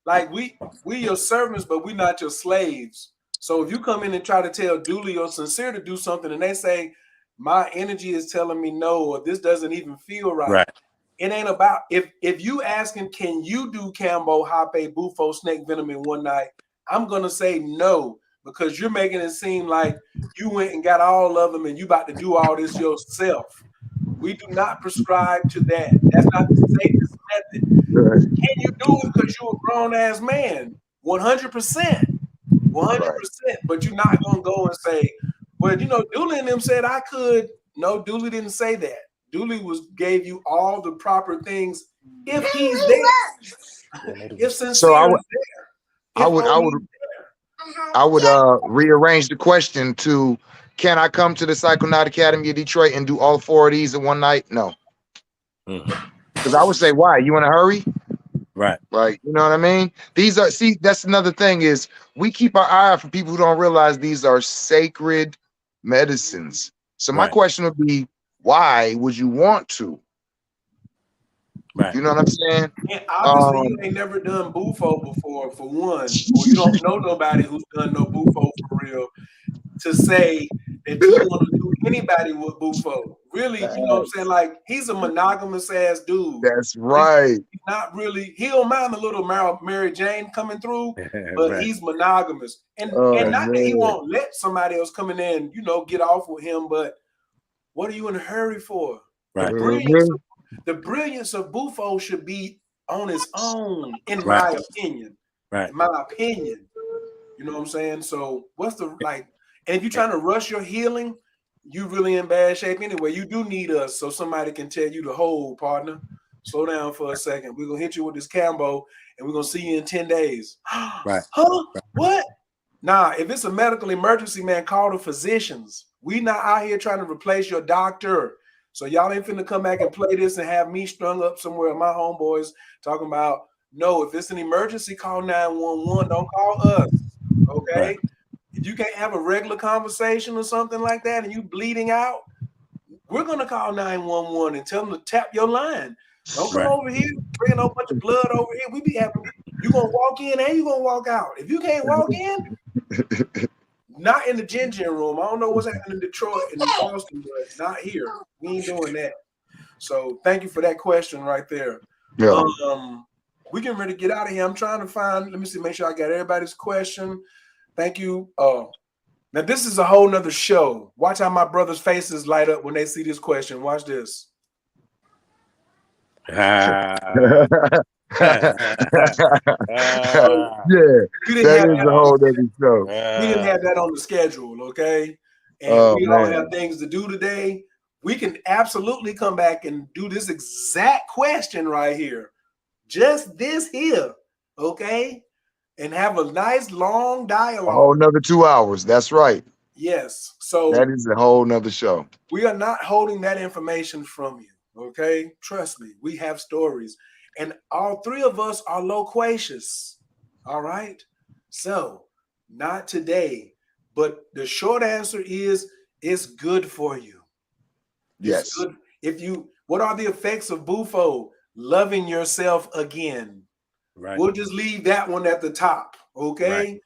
like, we your servants, but we're not your slaves. So if you come in and try to tell Dooley or Sincere to do something and they say, my energy is telling me no, or this doesn't even feel right. It ain't about, if you asking, can you do Cambo, Hape, Bufo, Snake Venom in one night? I'm going to say no, because you're making it seem like you went and got all of them and you about to do all this yourself. We do not prescribe to that. That's not the safest method. Right. Can you do it because you're a grown-ass man? 100%. 100%. But you're not going to go and say, well, you know, Dooley and them said I could. No, Dooley didn't say that. Dooley gave you all the proper things if he's there. If Sincere So is there. I would rearrange the question to, can I come to the Psychonaut Academy of Detroit and do all 4 of these in one night? No. Because I would say, why? You in a hurry? Right. Like, you know what I mean? These are, see, that's another thing is we keep our eye out for people who don't realize these are sacred medicines. So my question would be, why would you want to? Right. You know what I'm saying? And obviously, you ain't never done Bufo before, for one, or you don't know nobody who's done no Bufo for real to say that you want to do anybody with Bufo. Really, you know what I'm saying? Like, he's a monogamous ass dude. That's right. He's not really, he don't mind a little Mary Jane coming through, but he's monogamous. And not that he won't let somebody else come in there and, you know, get off with him, but what are you in a hurry for? Right. The brilliance of Bufo should be on its own, in my opinion. Right. In my opinion. You know what I'm saying? So what's the, like, and if you're trying to rush your healing, you really in bad shape anyway. You do need us so somebody can tell you to hold, partner. Slow down for a second. We're gonna hit you with this Cambo and we're gonna see you in 10 days. Right. Huh? What? Nah, if it's a medical emergency, man, call the physicians. We not out here trying to replace your doctor. So y'all ain't finna come back and play this and have me strung up somewhere. My homeboys talking about, no, if it's an emergency, call 911. Don't call us. Okay. Right. If you can't have a regular conversation or something like that and you bleeding out, we're gonna call 911 and tell them to tap your line. Don't come over here bringing a whole bunch of blood over here. We be having, you gonna walk in and you gonna walk out. If you can't walk in, not in the Gin room. I don't know what's happening in Detroit and in Boston, but not here. We ain't doing that. So thank you for that question right there. Yeah. We getting ready to get out of here. I'm trying to find, let me see, make sure I got everybody's question. Thank you. Now this is a whole nother show. Watch how my brother's faces light up when they see this question. Watch this. Yeah, We didn't have that a whole other show. We didn't have that on the schedule, okay? And we all have things to do today. We can absolutely come back and do this exact question right here. Just this here, okay? And have a nice long dialogue. A whole nother 2 hours. That's right. Yes. So that is a whole nother show. We are not holding that information from you, okay? Trust me, we have stories. And all three of us are loquacious, all right? So, not today, but the short answer is it's good for you. Yes. Good. What are the effects of Bufo? Loving yourself again. Right. We'll just leave that one at the top, okay? Right.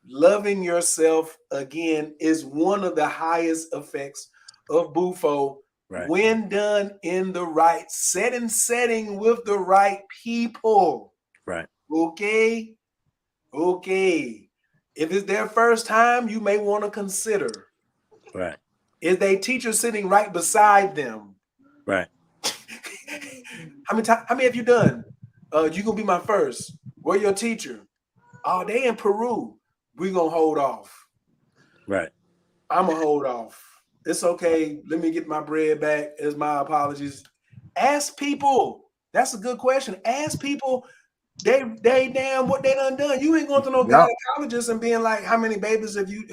Loving yourself again is one of the highest effects of Bufo when done in the right setting with the right people. Right. Okay. Okay. If it's their first time, you may want to consider. Right. Is they teacher sitting right beside them? Right. How many have you done? You gonna be my first. Where your teacher? Oh, they in Peru. We gonna hold off. Right. I'm gonna hold off. It's okay. Let me get my bread back. It's my apologies. Ask people. That's a good question. Ask people. they damn what they done. You ain't going to no gynecologist and being like, how many babies have you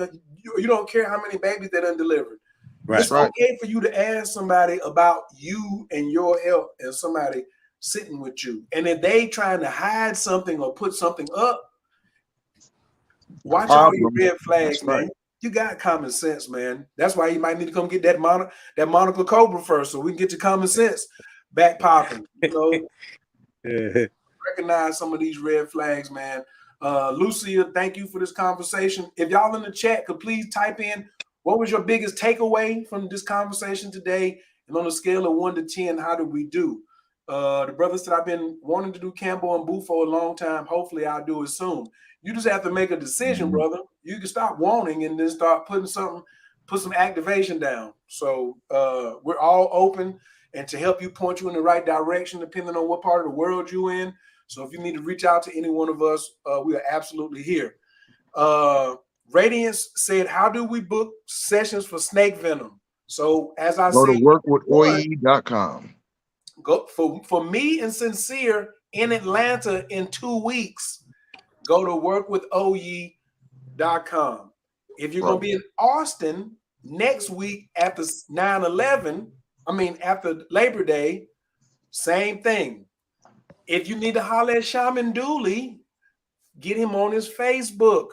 don't care how many babies they done delivered. Right. It's okay for you to ask somebody about you and your health and somebody sitting with you. And if they trying to hide something or put something up, watch all your red flags, man. You got common sense, man. That's why you might need to come get that Monica Cobra first, so we can get your common sense back popping. You know, recognize some of these red flags, man. Lucia, thank you for this conversation. If y'all in the chat could please type in what was your biggest takeaway from this conversation today, and on a scale of 1 to 10, how did we do? The brothers that I've been wanting to do Campbell and Boo for a long time. Hopefully, I'll do it soon. You just have to make a decision, brother. You can stop wanting and then start put some activation down. So we're all open and to help you point you in the right direction, depending on what part of the world you're in. So if you need to reach out to any one of us, we are absolutely here. Radiance said, how do we book sessions for Snake Venom? So as I go said, to workwithoye.com. Go for me and Sincere in Atlanta in 2 weeks. Go to workwithoye.com. If you're going to be in Austin next week after 9/11, after Labor Day, same thing. If you need to holler at Shaman Dooley, get him on his Facebook.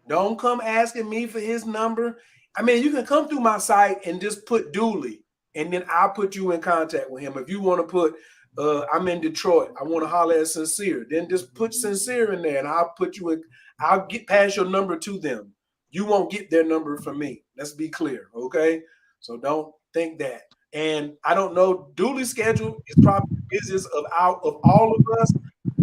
Don't come asking me for his number. You can come through my site and just put Dooley, and then I'll put you in contact with him. If you want to put, I'm in Detroit, I want to holler at Sincere, then just put Sincere in there, and I'll put you in. I'll get past your number to them. You won't get their number from me. Let's be clear, okay? So don't think that. And I don't know, Dooley's schedule is probably the busiest of all of us,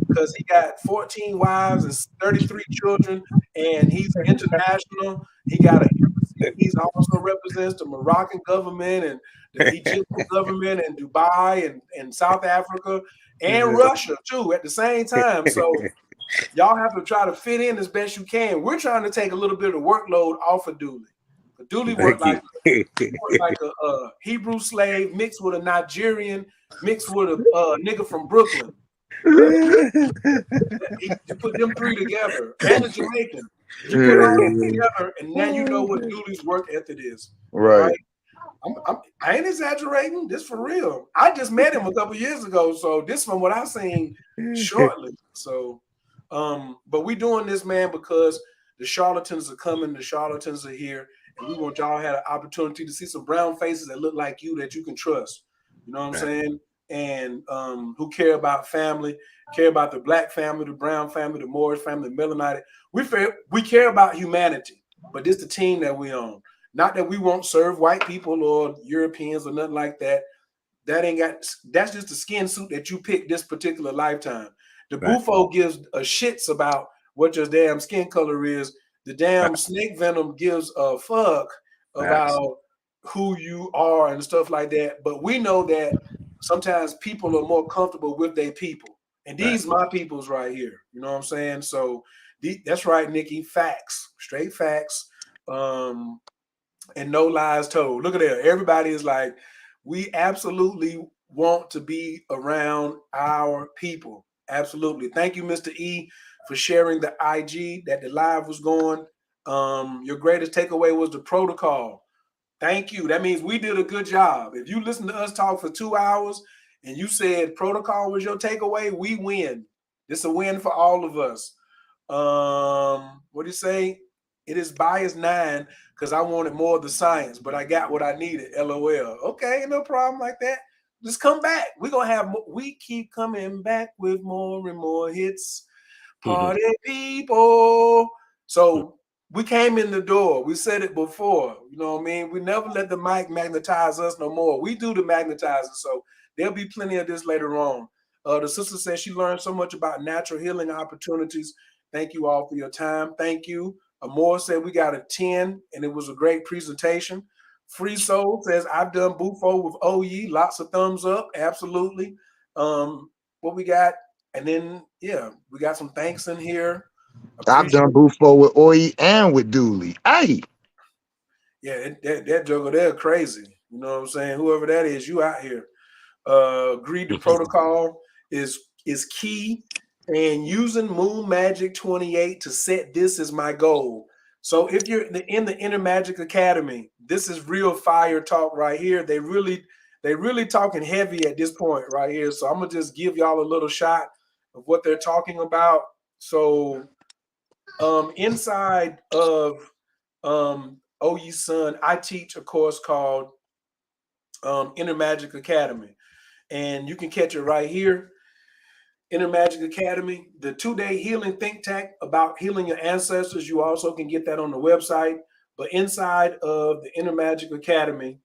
because he got 14 wives and 33 children, and he's international. He got a embassy. He's also represents the Moroccan government and the Egyptian government and Dubai and South Africa and Russia too at the same time. So y'all have to try to fit in as best you can. We're trying to take a little bit of workload off of Dooley. But Dooley worked like a Hebrew slave mixed with a Nigerian mixed with a nigga from Brooklyn. You put them three together and a Jamaican. You put all them together, and now you know what Dooley's work ethic is. Right. I ain't exaggerating. This for real. I just met him a couple years ago, so this from what I've seen shortly. So, but we doing this, man, because the charlatans are coming. The charlatans are here, and we want y'all to have an opportunity to see some brown faces that look like you that you can trust. You know what I'm saying? And who care about family, care about the black family, the brown family, the Moorish family, the Melanin. We care about humanity, but this is the team that we own. Not that we won't serve white people or Europeans or nothing like that. That's just the skin suit that you picked this particular lifetime. The Bufo gives a shits about what your damn skin color is. The damn Snake Venom gives a fuck about who you are and stuff like that. But we know that sometimes people are more comfortable with their people. And these my peoples right here. You know what I'm saying? So that's right, Nikki. Facts. Straight facts. And no lies told. Look at that. Everybody is like, we absolutely want to be around our people. Absolutely. Thank you, Mr. E, for sharing the IG that the live was going. Your greatest takeaway was the protocol. Thank you. That means we did a good job. If you listen to us talk for 2 hours and you said protocol was your takeaway, we win. It's a win for all of us. What do you say? It is bias 9 because I wanted more of the science, but I got what I needed. LOL. Okay, no problem like that. Just come back. We're gonna have we keep coming back with more and more hits. Party people. So we came in the door. We said it before. You know what I mean? We never let the mic magnetize us no more. We do the magnetizing. So there'll be plenty of this later on. The sister says she learned so much about natural healing opportunities. Thank you all for your time. Thank you. Amor said we got a 10 and it was a great presentation. Free Soul says I've done Bufo with OE. Lots of thumbs up. Absolutely. What we got? And then, we got some thanks in here. I've done Bufo with Oye and with Dooley. Hey. Yeah, that joker there crazy. You know what I'm saying? Whoever that is, you out here. Agreed to protocol is key. and using Moon Magic 28 to set this as my goal. So if you're in the Inner Magic Academy, this is real fire talk right here. They really talking heavy at this point right here. So I'm gonna just give y'all a little shot of what they're talking about. So inside of Oh Ye Son, I teach a course called Inner Magic Academy, and you can catch it right here. Inner Magic Academy, the 2-day healing think tank about healing your ancestors. You also can get that on the website. But inside of the Inner Magic Academy,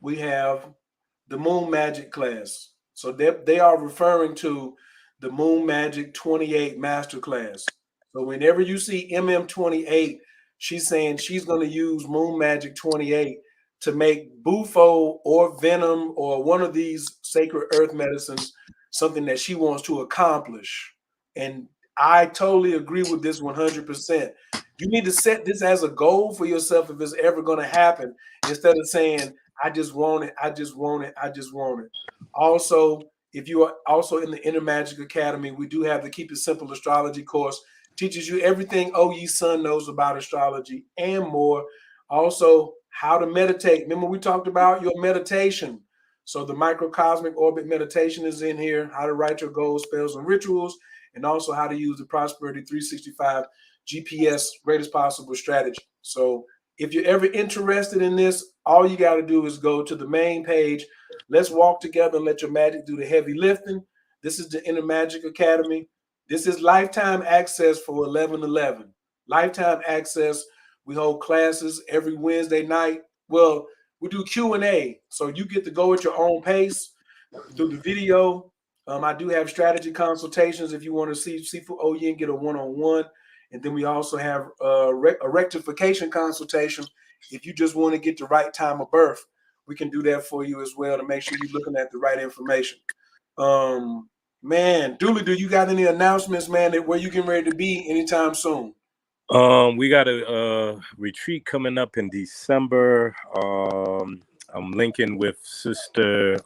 we have the Moon Magic class. So they are referring to the Moon Magic 28 Masterclass. So whenever you see MM28, she's saying she's going to use Moon Magic 28 to make Bufo or Venom or one of these sacred earth medicines something that she wants to accomplish. And I totally agree with this 100%. You need to set this as a goal for yourself if it's ever going to happen, instead of saying, I just want it, I just want it, I just want it. Also, if you are also in the Inner Magic Academy, we do have the Keep It Simple astrology course. Teaches you everything Oh Ye Son knows about astrology and more. Also, how to meditate. Remember, we talked about your meditation. So the microcosmic orbit meditation is in here, how to write your goals, spells, and rituals, and also how to use the Prosperity 365 GPS greatest possible strategy. So if you're ever interested in this, all you got to do is go to the main page. Let's walk together and let your magic do the heavy lifting. This is the Inner Magic Academy. This is lifetime access for 11/11. Lifetime access. We hold classes every Wednesday night. Well, we do Q&A, so you get to go at your own pace through the video. I do have strategy consultations if you want to see Sifu Oye and get a one-on-one. And then we also have a rectification consultation. If you just want to get the right time of birth, we can do that for you as well to make sure you're looking at the right information. Man, Dooley, do you got any announcements, man, that where you getting ready to be anytime soon? We got a retreat coming up in December. I'm linking with Sister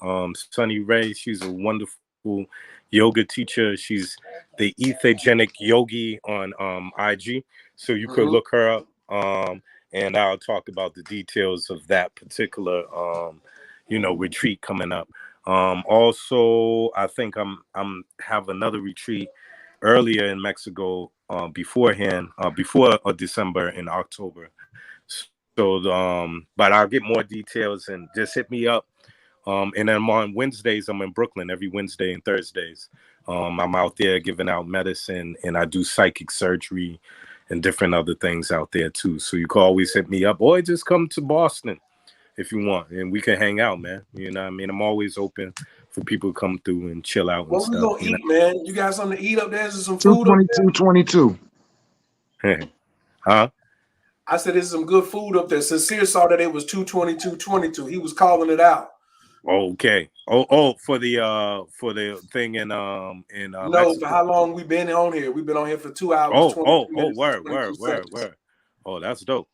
Sunny Ray. She's a wonderful yoga teacher. She's the ethogenic yogi on IG, so you could look her up. And I'll talk about the details of that particular retreat coming up. Also, I think I'm have another retreat earlier in Mexico beforehand, before December in October. So, but I'll get more details and just hit me up. And then on Wednesdays, I'm in Brooklyn every Wednesday and Thursdays. I'm out there giving out medicine, and I do psychic surgery and different other things out there too. So you can always hit me up, or just come to Boston if you want, and we can hang out, man. You know what I mean? I'm always open for people to come through and chill out. What we gonna eat, man? You got something to eat up there? Is there some food up there? 222.22. Huh? I said there's some good food up there. Sincere saw that it was 222.22. He was calling it out. Okay. For the thing in No, Mexico. for how long we been on here? We've been on here for 2 hours. Word. Oh, that's dope.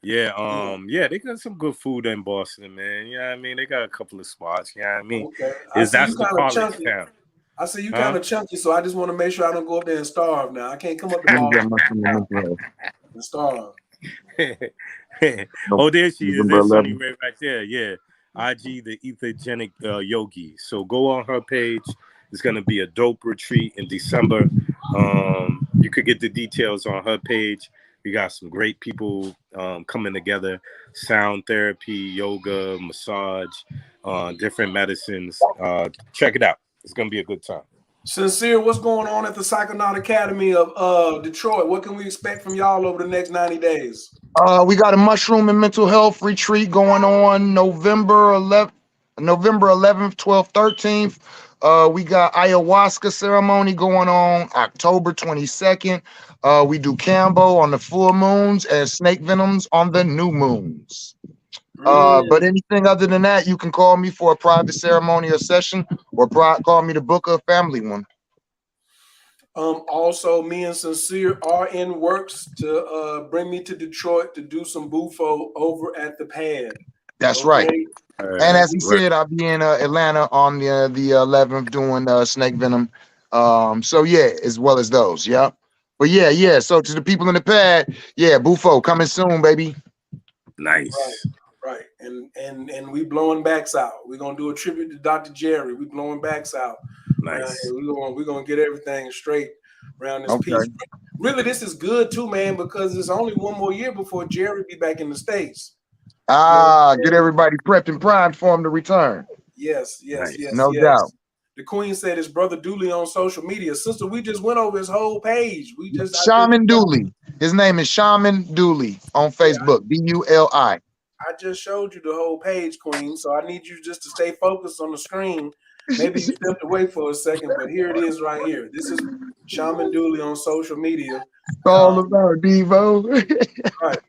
Yeah, yeah, they got some good food in Boston, man. You know what I mean? They got a couple of spots, you know what I mean? Okay. That's the college town. I see you kind of chunky, so I just want to make sure I don't go up there and starve now. I can't come up to Boston and starve. Oh, there she is. There's Sunny Ray right there. Yeah. IG, the ethogenic yogi. So go on her page. It's going to be a dope retreat in December. You could get the details on her page. We got some great people coming together. Sound therapy, yoga, massage, different medicines. Check it out. It's going to be a good time. Sincere, what's going on at the Psychonaut Academy of Detroit? What can we expect from y'all over the next 90 days? We got a mushroom and mental health retreat going on November 11th, 12th, 13th. We got ayahuasca ceremony going on October 22nd. We do Cambo on the full moons and Snake Venoms on the new moons. But anything other than that, you can call me for a private ceremony or session, or call me to book a family one. Also, me and Sincere are in works to bring me to Detroit to do some bufo over at the pad. That's right. And as he said, I'll be in Atlanta on the 11th doing Snake Venom So yeah, as well as those. Yeah. But yeah. So to the people in the pad, yeah, Bufo coming soon, baby. Nice. Right. And we blowing backs out. We're gonna do a tribute to Dr. Jerry. We blowing backs out around Nice. here. We're gonna get everything straight around this piece. Okay. Really, this is good too, man, because it's only one more year before Jerry be back in the States. Get everybody prepped and primed for him to return. Yes. Nice. No doubt. The Queen said his brother Dooley on social media. Sister, we just went over his whole page. Shaman Dooley. His name is Shaman Dooley on Facebook. Duli. I just showed you the whole page, Queen. So I need you just to stay focused on the screen. Maybe you stepped away for a second, but here it is right here. This is Shaman Dooley on social media. All about Devo. Right.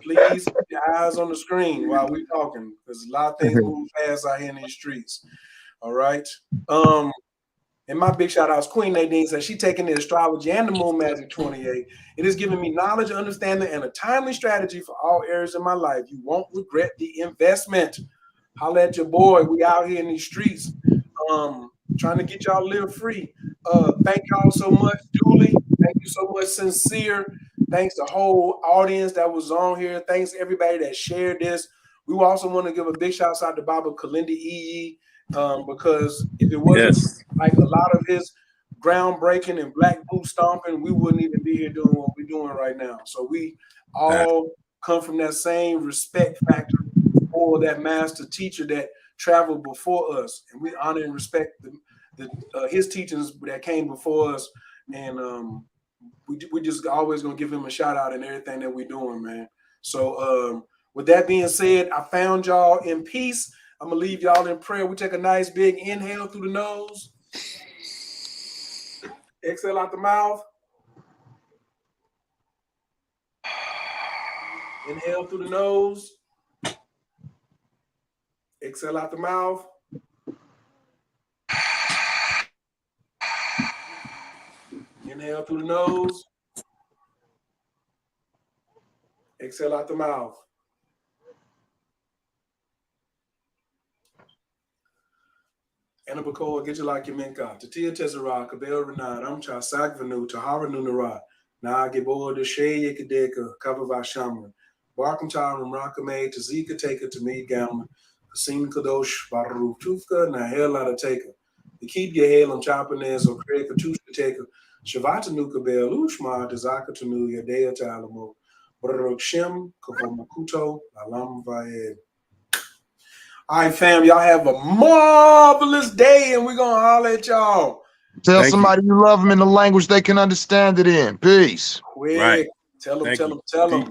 Please keep your eyes on the screen while we're talking, because a lot of things move fast out here in these streets. All right. And my big shout outs, Queen Nadine says she taking the astrology and the Moon Magic 28. It has given me knowledge, understanding, and a timely strategy for all areas of my life. You won't regret the investment. Holla at your boy. We out here in these streets, trying to get y'all live free. Thank y'all so much, Dooley. Thank you so much, Sincere. Thanks the whole audience that was on here. Thanks everybody that shared this. We also want to give a big shout out to Baba Kalindi EE, because if it wasn't like a lot of his groundbreaking and black boot stomping, we wouldn't even be here doing what we're doing right now. So we all come from that same respect factor for that master teacher that traveled before us, and we honor and respect his teachings that came before us, and we just always gonna give him a shout out in everything that we're doing, man. So with that being said, I found y'all in peace. I'm gonna leave y'all in prayer. We take a nice big inhale through the nose, exhale out the mouth, inhale through the nose, exhale out the mouth. Inhale through the nose, exhale out the mouth. Anabako, get you like your minka. Tatia Tezara, Kabel Renard, Amcha Sagvanu, Tahara Nunara, Na Gebo de Shea Yakadeka, Kavava Shaman, Barkum Charam Rakame, Tazika Taker to me Gamma, Kasim Kadosh, Baru Tufka, Nahel out of Taker. The keep your hail on Chapanez or Craig Katushka Taker, Shavata Nuka Bel, Ushma, Tazaka Tanu, Yadea Talamo, Baruk Shem, Kavomakuto, Alam Vaed. All right, fam, y'all have a marvelous day, and we're gonna holler at y'all. Tell somebody you love them in the language they can understand it in. Peace. Quick. Tell them.